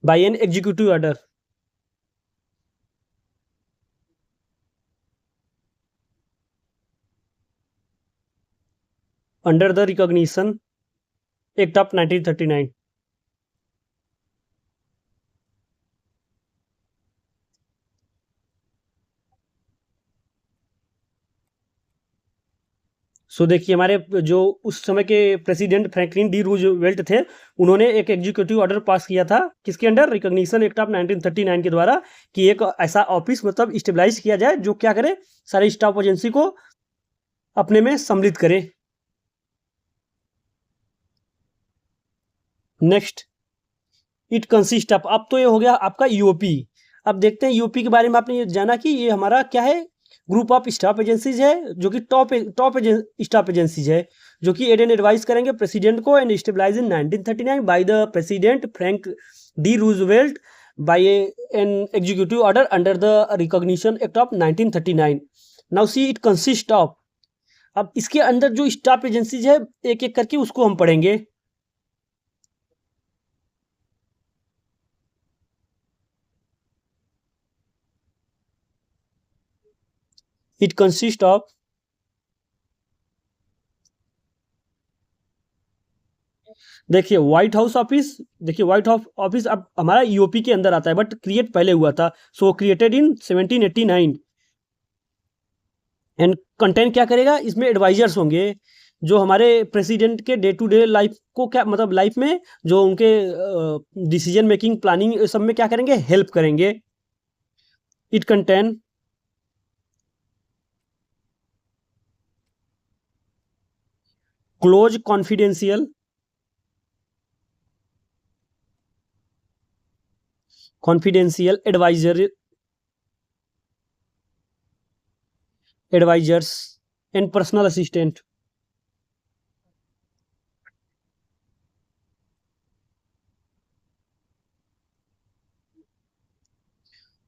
S1: by an executive order under the recognition act of 1939। सो देखिए, हमारे जो उस समय के प्रेसिडेंट फ्रैंकलिन डी रूजवेल्ट थे, उन्होंने एक एग्जीक्यूटिव ऑर्डर पास किया था, किसके अंडर, रिकॉग्निशन एक्ट ऑफ 1939 के द्वारा, कि एक ऐसा ऑफिस मतलब स्टेबलाइज किया जाए जो क्या करे, सारी स्टाफ एजेंसी को अपने में सम्मिलित करे। नेक्स्ट, इट कंसिस्ट ऑफ, अब तो ये हो गया आपका यूओपी। अब देखते हैं यूपी के बारे में। आपने ये जाना कि ये हमारा क्या है, ग्रुप ऑफ स्टाफ एजेंसीज है, जो कि टॉप स्टाफ एजेंसीज है, जो कि एड एंड एडवाइस करेंगे प्रेसिडेंट को, and stabilize in 1939 by the president Frank D Roosevelt by an executive order under the recognition act of 1939। Now see it consist of, अब इसके अंदर जो स्टाफ एजेंसीज है एक एक करके उसको हम पढ़ेंगे। इट कंसिस्ट ऑफ, देखिए व्हाइट हाउस ऑफिस, देखिए व्हाइट हाउस ऑफिस अब हमारा यूओपी के अंदर आता है, बट क्रिएट पहले हुआ था। सो क्रिएटेड इन 1789 एंड कंटेंट क्या करेगा, इसमें एडवाइजर्स होंगे जो हमारे प्रेसिडेंट के डे टू डे लाइफ को, क्या मतलब लाइफ में जो उनके डिसीजन मेकिंग, प्लानिंग सब में क्या करेंगे, हेल्प करेंगे। It contain close confidential advisers and personal assistant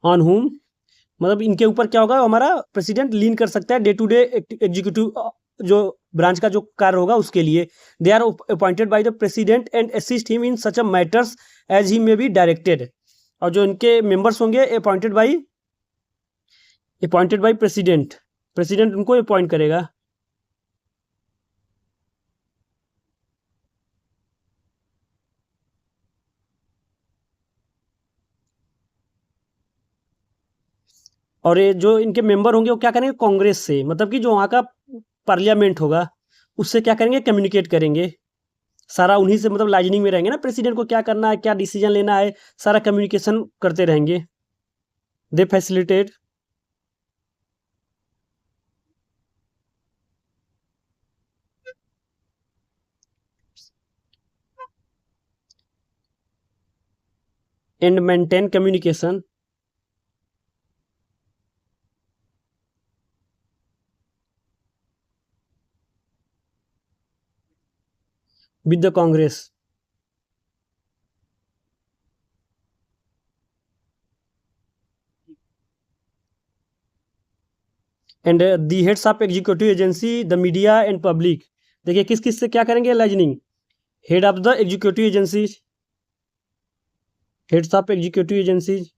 S1: on whom, मतलब इनके ऊपर क्या होगा, हमारा प्रेसिडेंट लीन कर सकता है डे टू डे एग्जीक्यूटिव जो ब्रांच का जो कार्य होगा उसके लिए। They are appointed by the president and assist him in such a matters as he may be directed. और जो इनके मेंबर्स होंगे अपॉइंटेड बाय प्रेसिडेंट, प्रेसिडेंट उनको अपॉइंट करेगा। और ये जो इनके मेंबर होंगे वो क्या करेंगे, कांग्रेस से, मतलब कि जो वहाँ का पार्लियामेंट होगा उससे क्या करेंगे, कम्युनिकेट करेंगे। सारा उन्हीं से, मतलब लाइजनिंग में रहेंगे ना, प्रेसिडेंट को क्या करना है, क्या डिसीजन लेना है, सारा कम्युनिकेशन करते रहेंगे। They facilitate and maintain communication with the Congress. And the heads of executive agency, the media and public. देखिए किस किस से क्या करेंगे liaisoning, head of the executive agencies, heads of executive agencies,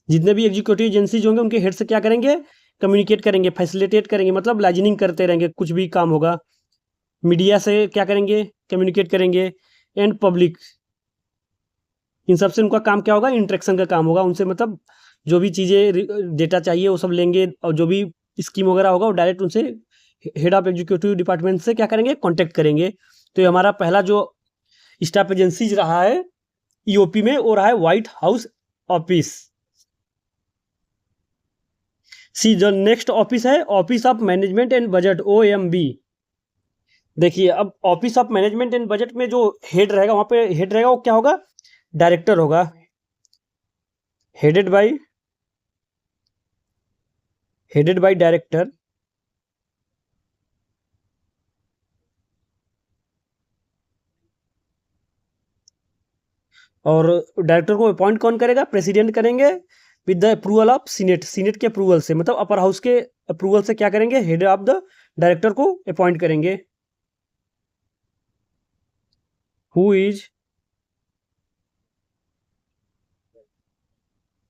S1: जितने भी एग्जीक्यूटिव एजेंसीज होंगे उनके हेड से क्या करेंगे, कम्युनिकेट करेंगे, फैसिलिटेट करेंगे, मतलब लाइजनिंग करते रहेंगे, कुछ भी काम होगा। मीडिया से क्या करेंगे, कम्युनिकेट करेंगे। एंड पब्लिक, इन सब से उनका काम क्या होगा, इंटरेक्शन का काम होगा उनसे, मतलब जो भी चीज़ें डेटा चाहिए वो सब लेंगे, और जो भी स्कीम वगैरह होगा वो डायरेक्ट उनसे हेड ऑफ एग्जीक्यूटिव डिपार्टमेंट से क्या करेंगे, कॉन्टेक्ट करेंगे। तो ये हमारा पहला जो स्टाफ एजेंसीज रहा है ईओपी में, वो रहा है व्हाइट हाउस ऑफिस। सी जो नेक्स्ट ऑफिस है, office of management and budget, OMB। देखिए अब office of management and budget में जो हेड रहेगा, वहां पे हेड रहेगा वो क्या होगा, डायरेक्टर होगा, हेडेड बाय डायरेक्टर। और डायरेक्टर को अपॉइंट कौन करेगा, प्रेसिडेंट करेंगे, with the approval of Senate, Senate के अप्रूवल से, मतलब अपर हाउस के अप्रूवल से क्या करेंगे, हेड ऑफ द डायरेक्टर को अपॉइंट करेंगे। Who is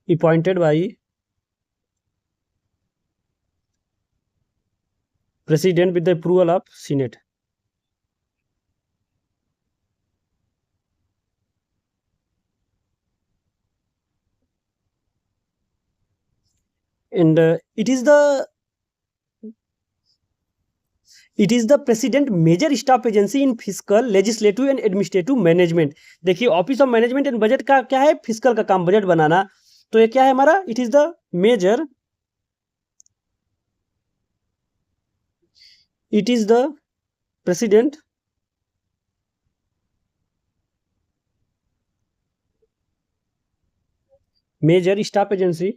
S1: appointed by president with the approval of Senate. And it is the president major staff agency in physical, legislative and administrative management. देखिए office of management and budget का क्या है, physical का काम, budget बनाना। तो ये क्या है हमारा, it is the major, it is the president major staff agency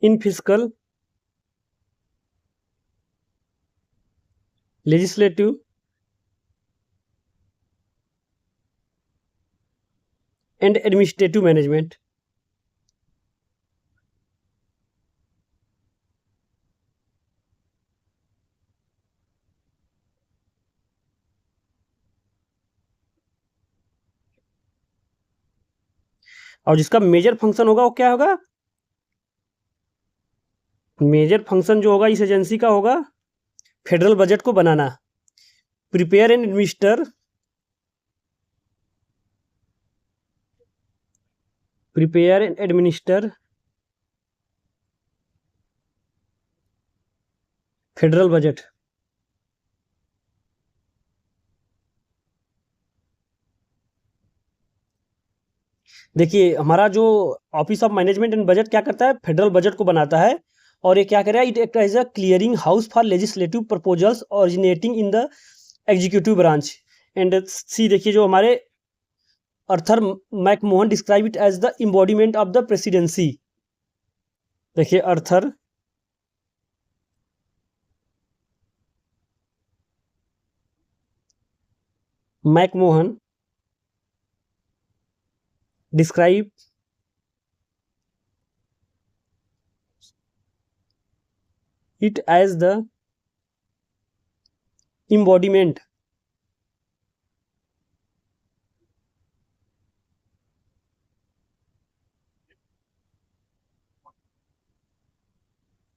S1: in physical, legislative and administrative management. और जिसका मेजर फंक्शन होगा वो क्या होगा, मेजर फंक्शन जो होगा इस एजेंसी का होगा फेडरल बजट को बनाना, prepare and administer, prepare and administer federal budget. देखिए हमारा जो office of management and budget क्या करता है, फेडरल बजट को बनाता है। और ये क्या करेगा, it act as a clearing house for legislative proposals originating in the executive branch. And see देखिए जो हमारे Arthur McMahon describe it as the embodiment of the presidency. देखिए Arthur McMahon describe it as the embodiment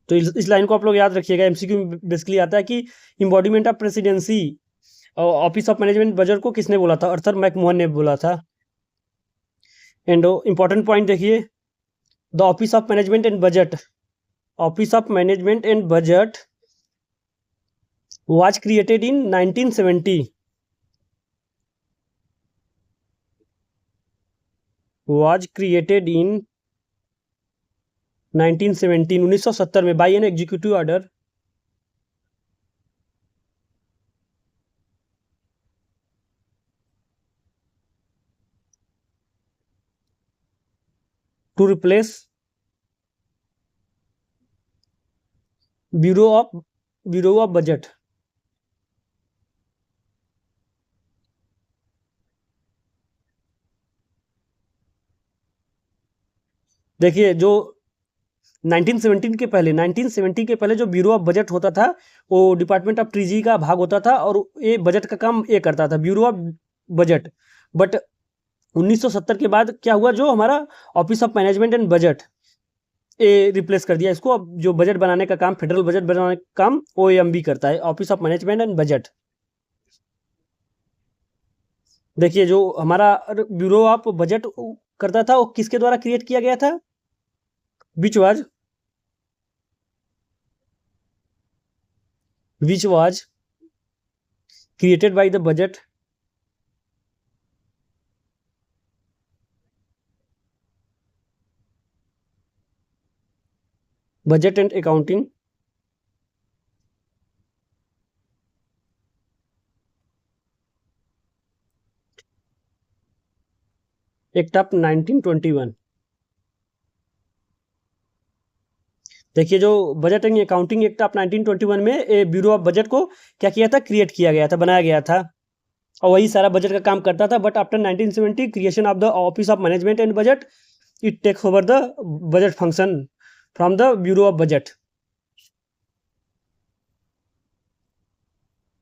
S1: तो इस line को आप लोग याद रखिएगा, एमसीक्यू बेसिकली आता है कि embodiment of presidency office of management budget को किसने बोला था, अर्थर मैकमोहन ने बोला था। एंड इंपॉर्टेंट पॉइंट देखिए, the office of management and budget, office of management and budget was created in 1970, was created in 1917, 1970 में by an executive order to replace bureau of budget. देखिए जो 1917 के पहले, 1970 के पहले जो ब्यूरो ऑफ बजट होता था वो डिपार्टमेंट ऑफ ट्रेजरी का भाग होता था और ये बजट का काम ये करता था, ब्यूरो ऑफ बजट। बट 1970 के बाद क्या हुआ, जो हमारा office of management and budget ये रिप्लेस कर दिया इसको। अब जो बजट बनाने का काम, फेडरल बजट बनाने का काम OAMB करता है, office of management and budget. देखिए जो हमारा ब्यूरो ऑफ बजट करता था वो किसके द्वारा क्रिएट किया गया था, which was created by the budget and accounting act of 1921। देखिए जो budget and accounting act of 1921 में ब्यूरो ऑफ बजट को क्या किया था, क्रिएट किया गया था, बनाया गया था, और वही सारा बजट का काम करता था। But after 1970 creation of the office of management and budget, it takes over the budget function from the bureau of budget.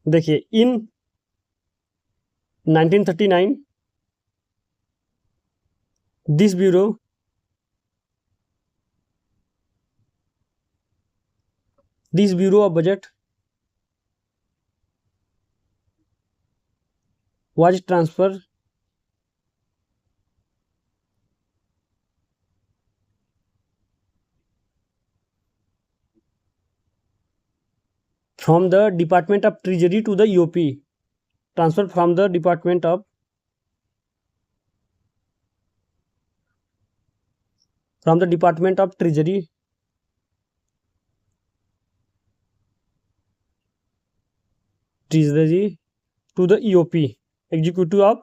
S1: देखिए in 1939 this bureau of budget was transferred from the Department of Treasury to the EOP. Transfer from the Department of Treasury to the EOP, executive of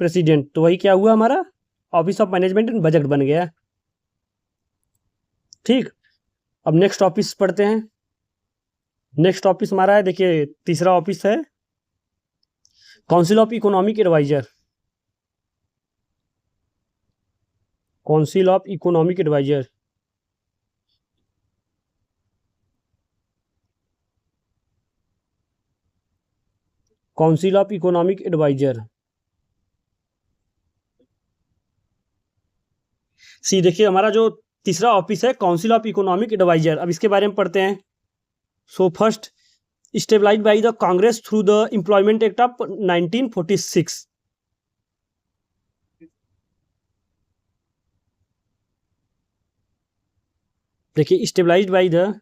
S1: president. तो वही क्या हुआ, हमारा office of management and budget बन गया। ठीक, अब next office पढ़ते हैं। नेक्स्ट ऑफिस हमारा है, देखिए तीसरा ऑफिस है council of economic adviser. Council of economic adviser, council of economic adviser. See देखिए हमारा जो तीसरा ऑफिस है काउंसिल ऑफ इकोनॉमिक एडवाइजर, अब इसके बारे में पढ़ते हैं। So first, stabilised by the Congress through the employment act of 1946। देखिए stabilised by the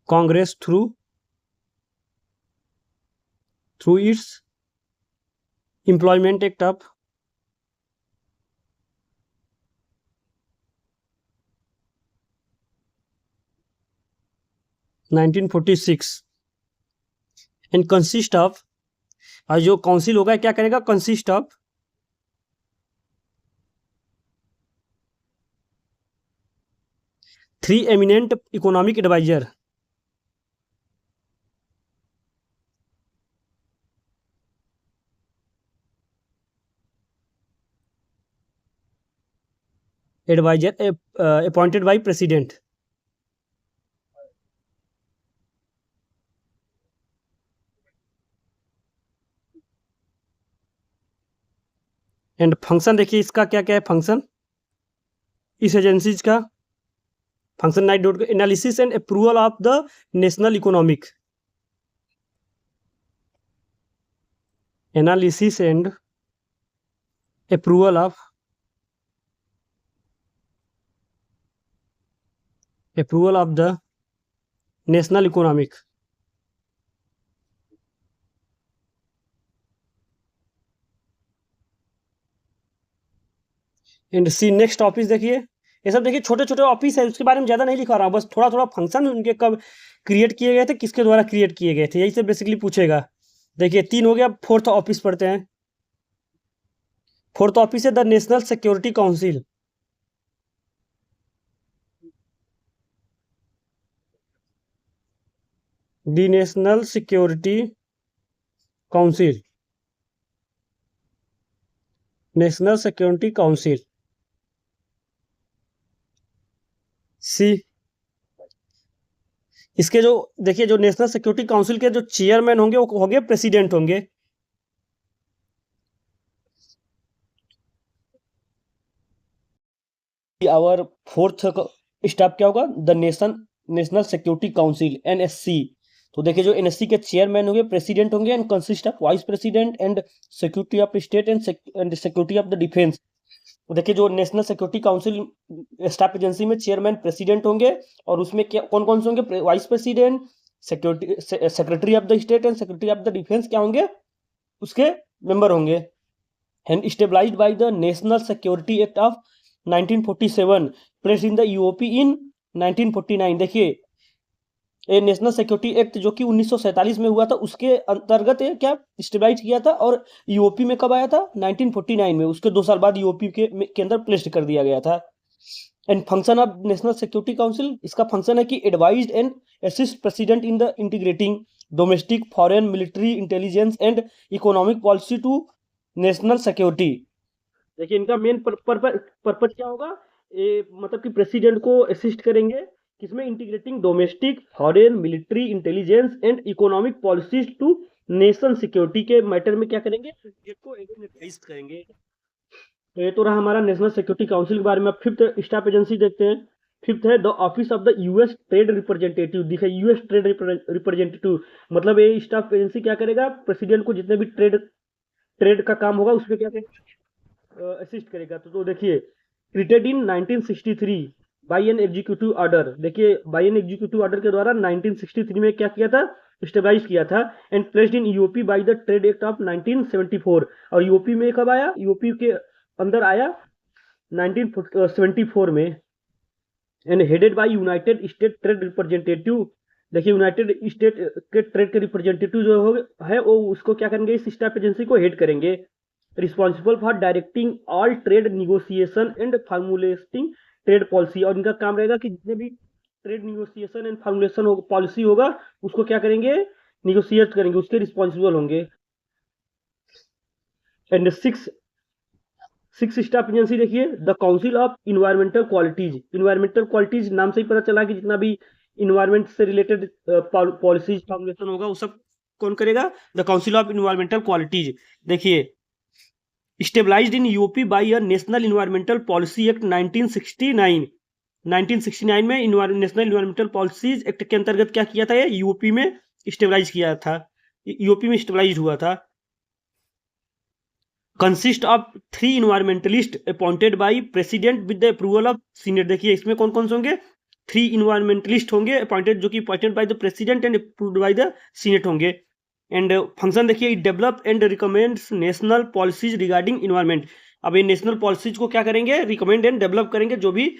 S1: Congress through its employment act of 1946 and consist of, और जो काउंसिल होगा क्या करेगा, consist of 3 eminent economic adviser. Appointed by president. And function देखिए इसका क्या क्या है फंक्शन, इस एजेंसीज का function night dot analysis and approval of the national economic, analysis and approval of the national economic. And see next office देखिए, ये सब देखिए छोटे छोटे ऑफिस है, उसके बारे में ज़्यादा नहीं लिखा रहा हूँ, बस थोड़ा थोड़ा फंक्शन उनके कब क्रिएट किए गए थे, किसके द्वारा क्रिएट किए गए थे, यही से बेसिकली पूछेगा। देखिए 3 हो गया, फोर्थ ऑफिस पढ़ते हैं। फोर्थ ऑफिस है the national security council. The national security council national security council. See, इसके जो देखिए जो नेशनल सिक्योरिटी काउंसिल के जो चेयरमैन होंगे वो होंगे प्रेसिडेंट होंगे। आवर फोर्थ स्टेप क्या होगा, the national security council NSC. तो देखिए जो एनएससी के चेयरमैन होंगे प्रेसिडेंट होंगे and consist of vice president and security of state and security of the defence. तो देखिए जो national security council staff agency में चेयरमैन प्रेसिडेंट होंगे और उसमें क्या कौन कौन से होंगे, vice president, security secretary of the state and secretary of the defence क्या होंगे, उसके मेंबर होंगे। And stabilised by the national security act of 1947 placed in the EOP in 1949। देखिए ये नेशनल सिक्योरिटी एक्ट जो कि 1947 में हुआ था उसके अंतर्गत ये क्या स्टेबलाइज किया था, और यूओपी में कब आया था, 1949 में। उसके 2 साल बाद यूओपी के अंदर प्लेस्ड कर दिया गया था। And function of national security council, इसका फंक्शन है कि advise and assist president in the integrating domestic foreign military intelligence and economic policy to national security. देखिए इनका मेन पर्पज क्या होगा, ये मतलब कि प्रेसिडेंट को असिस्ट करेंगे किसमें, integrating domestic foreign military intelligence and economic policies to nation security के मैटर में क्या करेंगे, प्रेसिडेंट को एडवाइस करेंगे। तो ये तो रहा हमारा नेशनल सिक्योरिटी काउंसिल के बारे में। अब फिफ्थ स्टाफ एजेंसी देखते हैं। फिफ्थ है the office of the US trade representative. दिखे यूएस ट्रेड रिप्रेजेंटेटिव, मतलब ये स्टाफ एजेंसी क्या करेगा, प्रेसिडेंट को जितने भी ट्रेड ट्रेड का काम होगा उसमें क्या करेगा, असिस्ट करेगा। तो देखिए created in 1963 by an executive order. देखिए बाय एन एग्जीक्यूटिव ऑर्डर के द्वारा 1963 में क्या किया था, स्टेबलाइज किया था। And placed in EOP by the trade act of 1974। और यूओपी में कब आया, यूओपी के अंदर आया 1974 में। And headed by United state trade representative. देखिए यूनाइटेड स्टेट के ट्रेड के रिप्रेजेंटेटिव जो है वो उसको क्या करेंगे, इस स्टाफ एजेंसी को हेड करेंगे। Responsible for directing all trade negotiation and formulating trade policy. और इनका काम रहेगा कि जितने भी trade negotiation and formulation policy होगा उसको क्या करेंगे, निगोशिएट करेंगे, उसके रिस्पॉन्सिबल होंगे। एंड सिक्स स्टाफ एजेंसी देखिए the council of environmental qualities. Environmental qualities नाम से ही पता चला कि जितना भी इन्वायरमेंट से रिलेटेड पॉलिसीज फॉर्मुलेशन होगा वो सब कौन करेगा, the council of environmental qualities. देखिए stabilized in EOP by a national environmental policy act 1969। 1969 में नेशनल इन्वायरमेंटल पॉलिसीज एक्ट के अंतर्गत क्या किया था, ये यूपी में स्टेबलाइज किया था, यूपी में स्टेबलाइज हुआ था। Consist of 3 environmentalist appointed by president with the approval of senate. देखिए इसमें कौन कौन से होंगे, 3 इन्वायरमेंटलिस्ट होंगे अपॉइंटेड, जो कि appointed by the president and approved by the senate होंगे। एंड फंक्शन देखिए develop and recommends national policies regarding environment. अब ये नेशनल पॉलिसीज को क्या करेंगे, रिकमेंड एंड डेवलप करेंगे, जो भी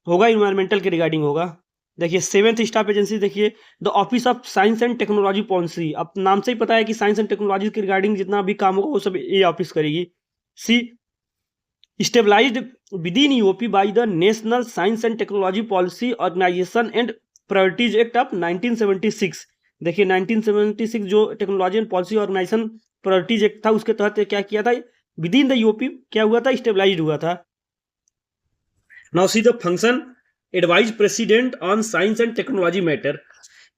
S1: होगा इन्वायरमेंटल के रिगार्डिंग होगा। देखिए सेवेंथ स्टाफ एजेंसी देखिए the office of science and technology policy. अब नाम से ही पता है कि साइंस एंड टेक्नोलॉजी के रिगार्डिंग जितना भी काम होगा वो सब ये ऑफिस करेगी। See stabilized within EOP by the national science and technology policy organization and priorities act of 1976। देखिए 1976 जो technology and policy organization priorities act था उसके तहत क्या किया था, विद इन द यूओपी क्या हुआ था, स्टेबलाइज्ड हुआ था। Now see the function advise president on science and technology matter.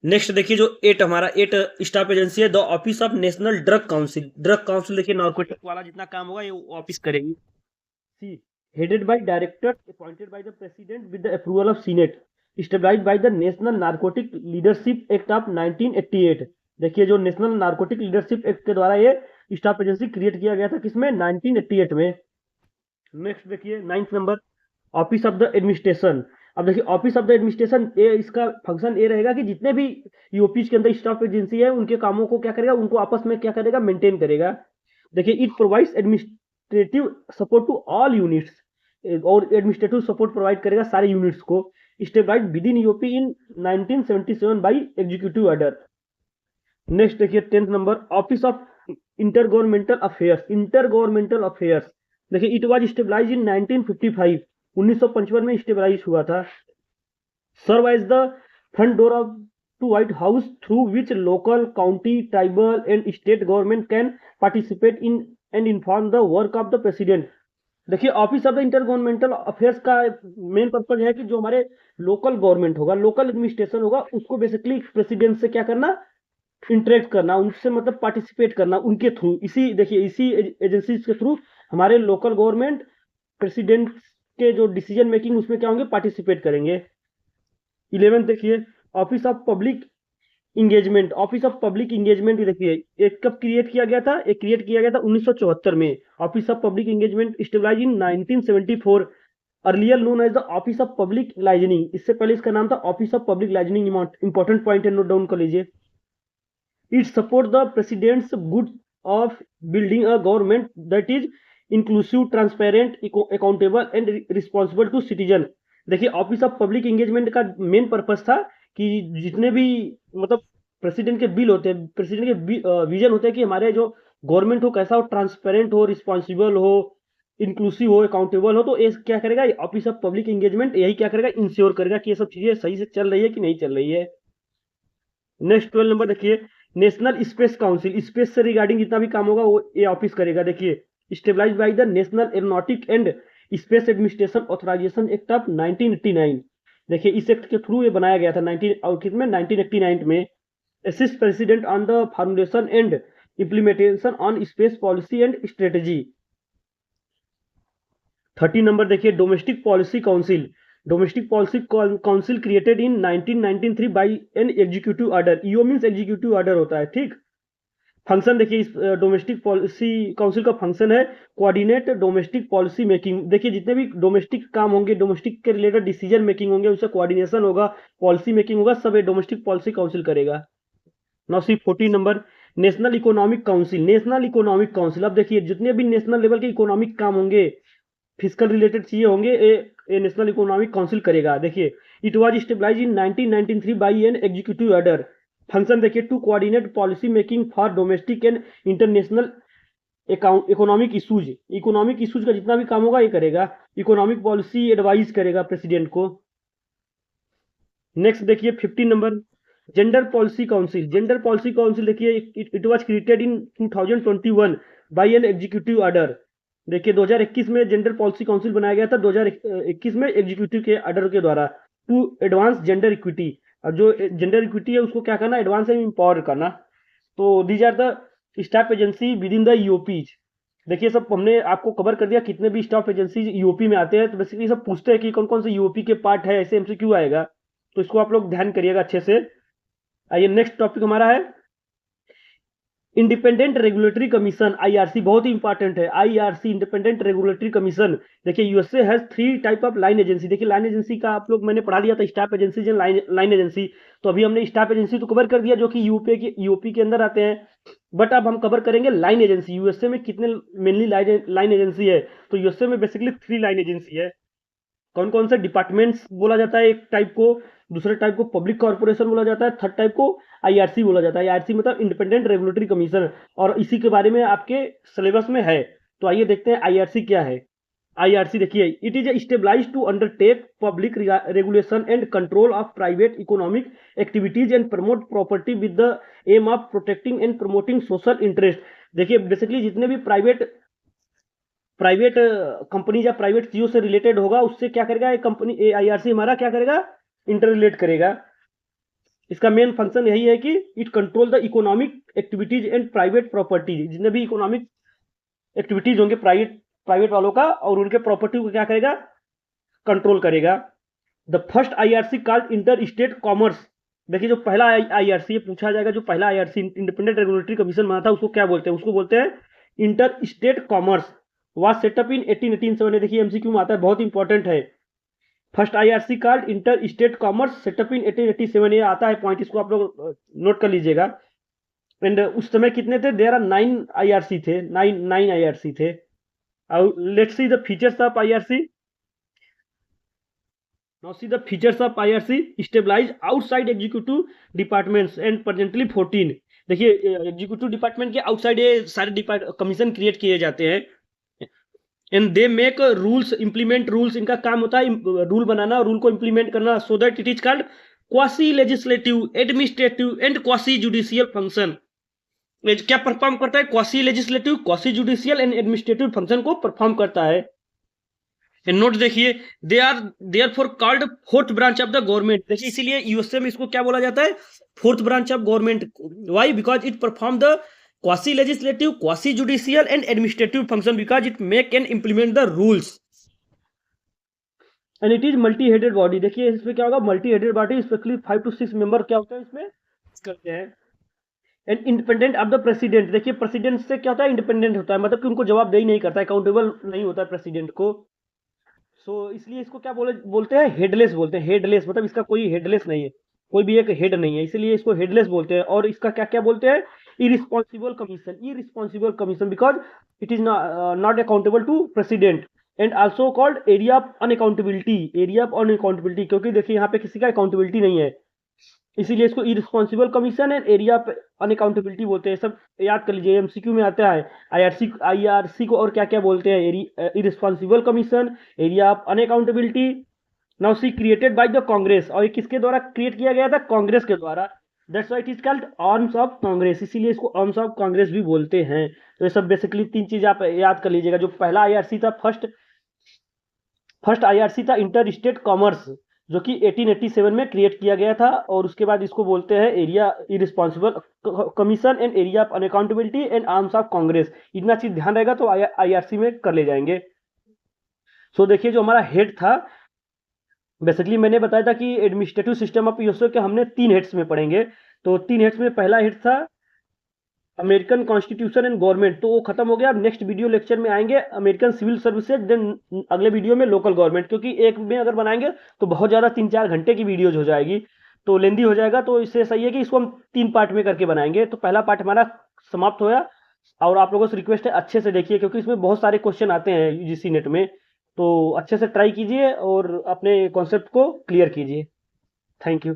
S1: Next देखिए जो हमारा 8 स्टाफ एजेंसी है the office of national drug council. Drug council देखिए नार्कोटिक वाला जितना काम होगा ये ऑफिस करेगी। See headed by director appointed by the president with the approval of Senate, stabilized by the national narcotic leadership act of 1988। देखिए जो national narcotic leadership act के द्वारा ये स्टाफ एजेंसी क्रिएट किया गया था, किसमें, 1988 में। नेक्स्ट देखिए 9th number office of the administration. अब देखिए ऑफिस ऑफ द एडमिनिस्ट्रेशन ये इसका फंक्शन ये रहेगा कि जितने भी यूपी के अंदर स्टाफ एजेंसी है उनके कामों को क्या करेगा, उनको आपस में क्या करेगा, मेंटेन करेगा। देखिए it provides administrative support to all units, और एडमिनिस्ट्रेटिव सपोर्ट प्रोवाइड करेगा सारे यूनिट्स को। Stabilised within UP in 1977 by executive order. Next देखिए 10th number office of inter governmental affairs. Inter governmental affairs देखिए it was stabilised in 1955। 1955 में stabilise हुआ था। Serve as the front door of to White House through which local county tribal and state government can participate in and inform the work of the president. देखिए office of the inter governmental affairs का main purpose है कि जो हमारे local government होगा, local administration होगा, उसको basically president से क्या करना, इंटरेक्ट करना, उनसे मतलब पार्टिसिपेट करना उनके थ्रू। इसी देखिए इसी एजेंसी के थ्रू हमारे लोकल गवर्नमेंट प्रेसिडेंट के जो डिसीजन मेकिंग उसमें क्या होंगे, पार्टिसिपेट करेंगे। 11 देखिए office of public engagement. Office of public engagement देखिए एक कब क्रिएट किया गया था, एक क्रिएट किया गया था 1974 में। Office of public engagement stabilise in 1974, earlier known as the office of public liaising. इससे पहले इसका नाम था office of public liaising. Important point है, नोट डाउन कर लीजिए। It support the president's good of building a government that is inclusive, transparent, accountable and responsible to citizen. देखिए office of public engagement का मेन पर्पस था कि जितने भी मतलब प्रेसिडेंट के बिल होते हैं, प्रेसिडेंट के विजन होते हैं कि हमारे जो गवर्नमेंट हो कैसा हो, ट्रांसपेरेंट हो, रिस्पॉन्सिबल हो, इंक्लूसिव हो, अकाउंटेबल हो। तो ये क्या करेगा, ऑफिस ऑफ पब्लिक एंगेजमेंट यही क्या करेगा, इंश्योर करेगा कि ये सब चीजें सही से चल रही है कि नहीं चल रही है। नेक्स्ट 12 नंबर देखिए नेशनल स्पेस काउंसिल। स्पेस से रिगार्डिंग जितना भी काम होगा वो ये ऑफिस करेगा। देखिए stabilise by the national aeronautic and space administration authorisation act of 1989। देखिए इस एक्ट के थ्रू ये बनाया गया था 1989 में। Assist president on the formulation and implementation on space policy and strategy. 30 number देखिए domestic policy council. Domestic policy council created in 1993 by an executive order. EO means executive order होता है, ठीक। फंक्शन देखिए इस डोमेस्टिक पॉलिसी काउंसिल का function है coordinate domestic policy making. देखिए जितने भी डोमेस्टिक काम होंगे, डोमेस्टिक के रिलेटेड डिसीजन मेकिंग होंगे, उससे कोऑर्डिनेशन होगा, पॉलिसी मेकिंग होगा, सब ये डोमेस्टिक पॉलिसी काउंसिल करेगा। Now see 14 number national economic council. National economic council, अब देखिए जितने भी नेशनल लेवल के इकोनॉमिक काम होंगे, फिजिकल रिलेटेड चीजें होंगे, ये नेशनल इकोनॉमिक काउंसिल करेगा। देखिए it was stabilize in 1993 by an executive order. Function देखिए to coordinate policy making for domestic and international economic issues. Economic issues का जितना भी काम होगा ये करेगा। इकोनॉमिक पॉलिसी एडवाइज करेगा प्रेसिडेंट को। नेक्स्ट देखिए 15 number gender policy council. Gender policy council देखिए it was created in 2021 by an executive order. देखिए 2021 में जेंडर पॉलिसी काउंसिल बनाया गया था, 2021 में एग्जीक्यूटिव के ऑर्डर के द्वारा, टू एडवांस जेंडर इक्विटी। और जो जेंडर इक्विटी है उसको क्या करना, एडवांस में इंपावर करना। तो these are the staff agency within the EOPs. देखिए सब हमने आपको कवर कर दिया कितने भी स्टाफ एजेंसी यूओपी में आते हैं। तो बेसिकली सब पूछते हैं कि कौन कौन से यूओपी के पार्ट है, ऐसे एमसीक्यू आएगा, तो इसको आप लोग ध्यान करिएगा अच्छे से। आइए नेक्स्ट टॉपिक हमारा है इंडिपेंडेंट रेगुलेटरी कमीशन, आईआरसी। बहुत ही इंपॉर्टेंट है आईआरसी, इंडिपेंडेंट रेगुलेटरी कमीशन। देखिए USA has 3 type of line agency. देखिए लाइन एजेंसी का आप लोग मैंने पढ़ा लिया था, स्टाफ एजेंसी लाइन एजेंसी। तो अभी हमने स्टाफ एजेंसी तो कवर कर दिया जो कि यूपी के अंदर आते हैं, बट अब हम कवर करेंगे लाइन एजेंसी। यूएसए में कितने मेनली लाइन एजेंसी है, तो यूएसए में बेसिकली 3 लाइन एजेंसी है। कौन कौन से डिपार्टमेंट्स बोला जाता है, एक टाइप को, दूसरे टाइप को पब्लिक कॉर्पोरेशन बोला जाता है, थर्ड टाइप को आईआरसी बोला जाता है। आईआरसी मतलब इंडिपेंडेंट रेगुलेटरी कमीशन, और इसी के बारे में आपके सिलेबस में है। तो आइए देखते हैं आईआरसी क्या है। आईआरसी देखिए it is stabilise to undertake public regulation and control of private economic activities and promote property with the aim of protecting and promoting social interest. देखिए बेसिकली जितने भी प्राइवेट कंपनी या प्राइवेट चीजों से related होगा उससे क्या करेगा ये कंपनी, आईआरसी हमारा क्या करेगा, इंटर रिलेट करेगा। इसका मेन फंक्शन यही है कि it control the economic activities and private property. जितने भी इकोनॉमिक एक्टिविटीज होंगे प्राइवेट वालों का, और उनके प्रॉपर्टी को क्या करेगा, कंट्रोल करेगा। The first IRC called interstate commerce. देखिए जो पहला आईआरसी पूछा जाएगा, जो पहला आईआरसी इंडिपेंडेंट रेगुलेटरी कमीशन बना था उसको क्या बोलते हैं, उसको बोलते हैं interstate commerce. Was set up in 1887। देखिए एमसीक्यू में आता है, बहुत इंपॉर्टेंट है। First IRC called interstate commerce set up in 1887, ये आता है पॉइंट, इसको आप लोग नोट कर लीजिएगा। एंड उस समय कितने थे, देयर आर 9 आईआरसी थे, 9 आईआरसी थे। Let's see the features of IRC. Now see the features of IRC stabilise outside executive departments and presently 14। देखिए एग्जीक्यूटिव डिपार्टमेंट के आउटसाइड ये सारे कमीशन क्रिएट किए जाते हैं। And they make rules, implement rules. इनका काम होता है रूल बनाना, रूल को इंप्लीमेंट करना, so that it is called quasi legislative, administrative and quasi judicial function. क्या परफॉर्म करता है? Quasi legislative, quasi judicial and administrative function को परफॉर्म करता है। नोट देखिए, they are therefore called fourth branch of the government. देखिए इसीलिए USA में इसको क्या बोला जाता है? Fourth branch of government. Why? Because it perform the quasi legislative, quasi judicial and administrative function, because it make and implement the rules and it is multi headed body. देखिए इसमें क्या होगा? Multi headed body, specially 5 to 6 member क्या होता है इसमें करते हैं। And independent of the president. देखिए प्रेसिडेंट से क्या होता है? इंडिपेंडेंट होता है, मतलब कि उनको जवाबदेही नहीं करता है, अकाउंटेबल नहीं होता है प्रेसिडेंट को। इसलिए इसको क्या बोलते हैं? हेडलेस बोलते हैं। हेडलेस मतलब इसका कोई हेडलेस नहीं है, कोई भी एक हेड नहीं है, इसीलिए इसको हेडलेस बोलते हैं। और इसका क्या क्या बोलते हैं? Irresponsible commission. Irresponsible commission because it is not accountable to president and also called area of unaccountability. Area of unaccountability, क्योंकि देखिए यहाँ पे किसी का अकाउंटेबिलिटी नहीं है, इसीलिए इसको irresponsible commission and area of unaccountability बोलते हैं। सब याद कर लीजिए, एमसीक्यू में आता है। आईआरसी को और क्या क्या बोलते हैं? Irresponsible commission, area of unaccountability. Now see created by the Congress, और ये किसके द्वारा क्रिएट किया गया था? कांग्रेस के द्वारा। That's why it is called arms of Congress, इसीलिए इसको आर्म्स ऑफ कांग्रेस भी बोलते हैं। तो ये सब बेसिकली 3 चीज आप याद कर लीजिएगा। जो पहला आईआरसी था, फर्स्ट आईआरसी था इंटर स्टेट कॉमर्स, जो कि 1887 में क्रिएट किया गया था। और उसके बाद इसको बोलते हैं area irresponsible commission and area of unaccountability and arms of Congress. इतना चीज ध्यान रहेगा तो आईआरसी में कर ले जाएंगे। देखिए जो हमारा हेड था, बेसिकली मैंने बताया था कि एडमिनिस्ट्रेटिव सिस्टम ऑफ यूएसए के हमने 3 हेड्स में पढ़ेंगे। तो 3 हेड्स में पहला हेड था अमेरिकन कॉन्स्टिट्यूशन एंड गवर्नमेंट, तो वो खत्म हो गया। अब नेक्स्ट वीडियो लेक्चर में आएंगे अमेरिकन सिविल सर्विसेज, देन अगले वीडियो में लोकल गवर्नमेंट, क्योंकि एक में अगर बनाएंगे तो बहुत ज़्यादा 3-4 घंटे की वीडियोज हो जाएगी, तो लेंदी हो जाएगा। तो इससे सही है कि इसको हम 3 पार्ट में करके बनाएंगे। तो पहला पार्ट हमारा समाप्त होया, और आप लोगों से रिक्वेस्ट है अच्छे से देखिए, क्योंकि इसमें बहुत सारे क्वेश्चन आते हैं यूजीसी नेट में। तो अच्छे से ट्राई कीजिए और अपने कॉन्सेप्ट को क्लियर कीजिए। Thank you.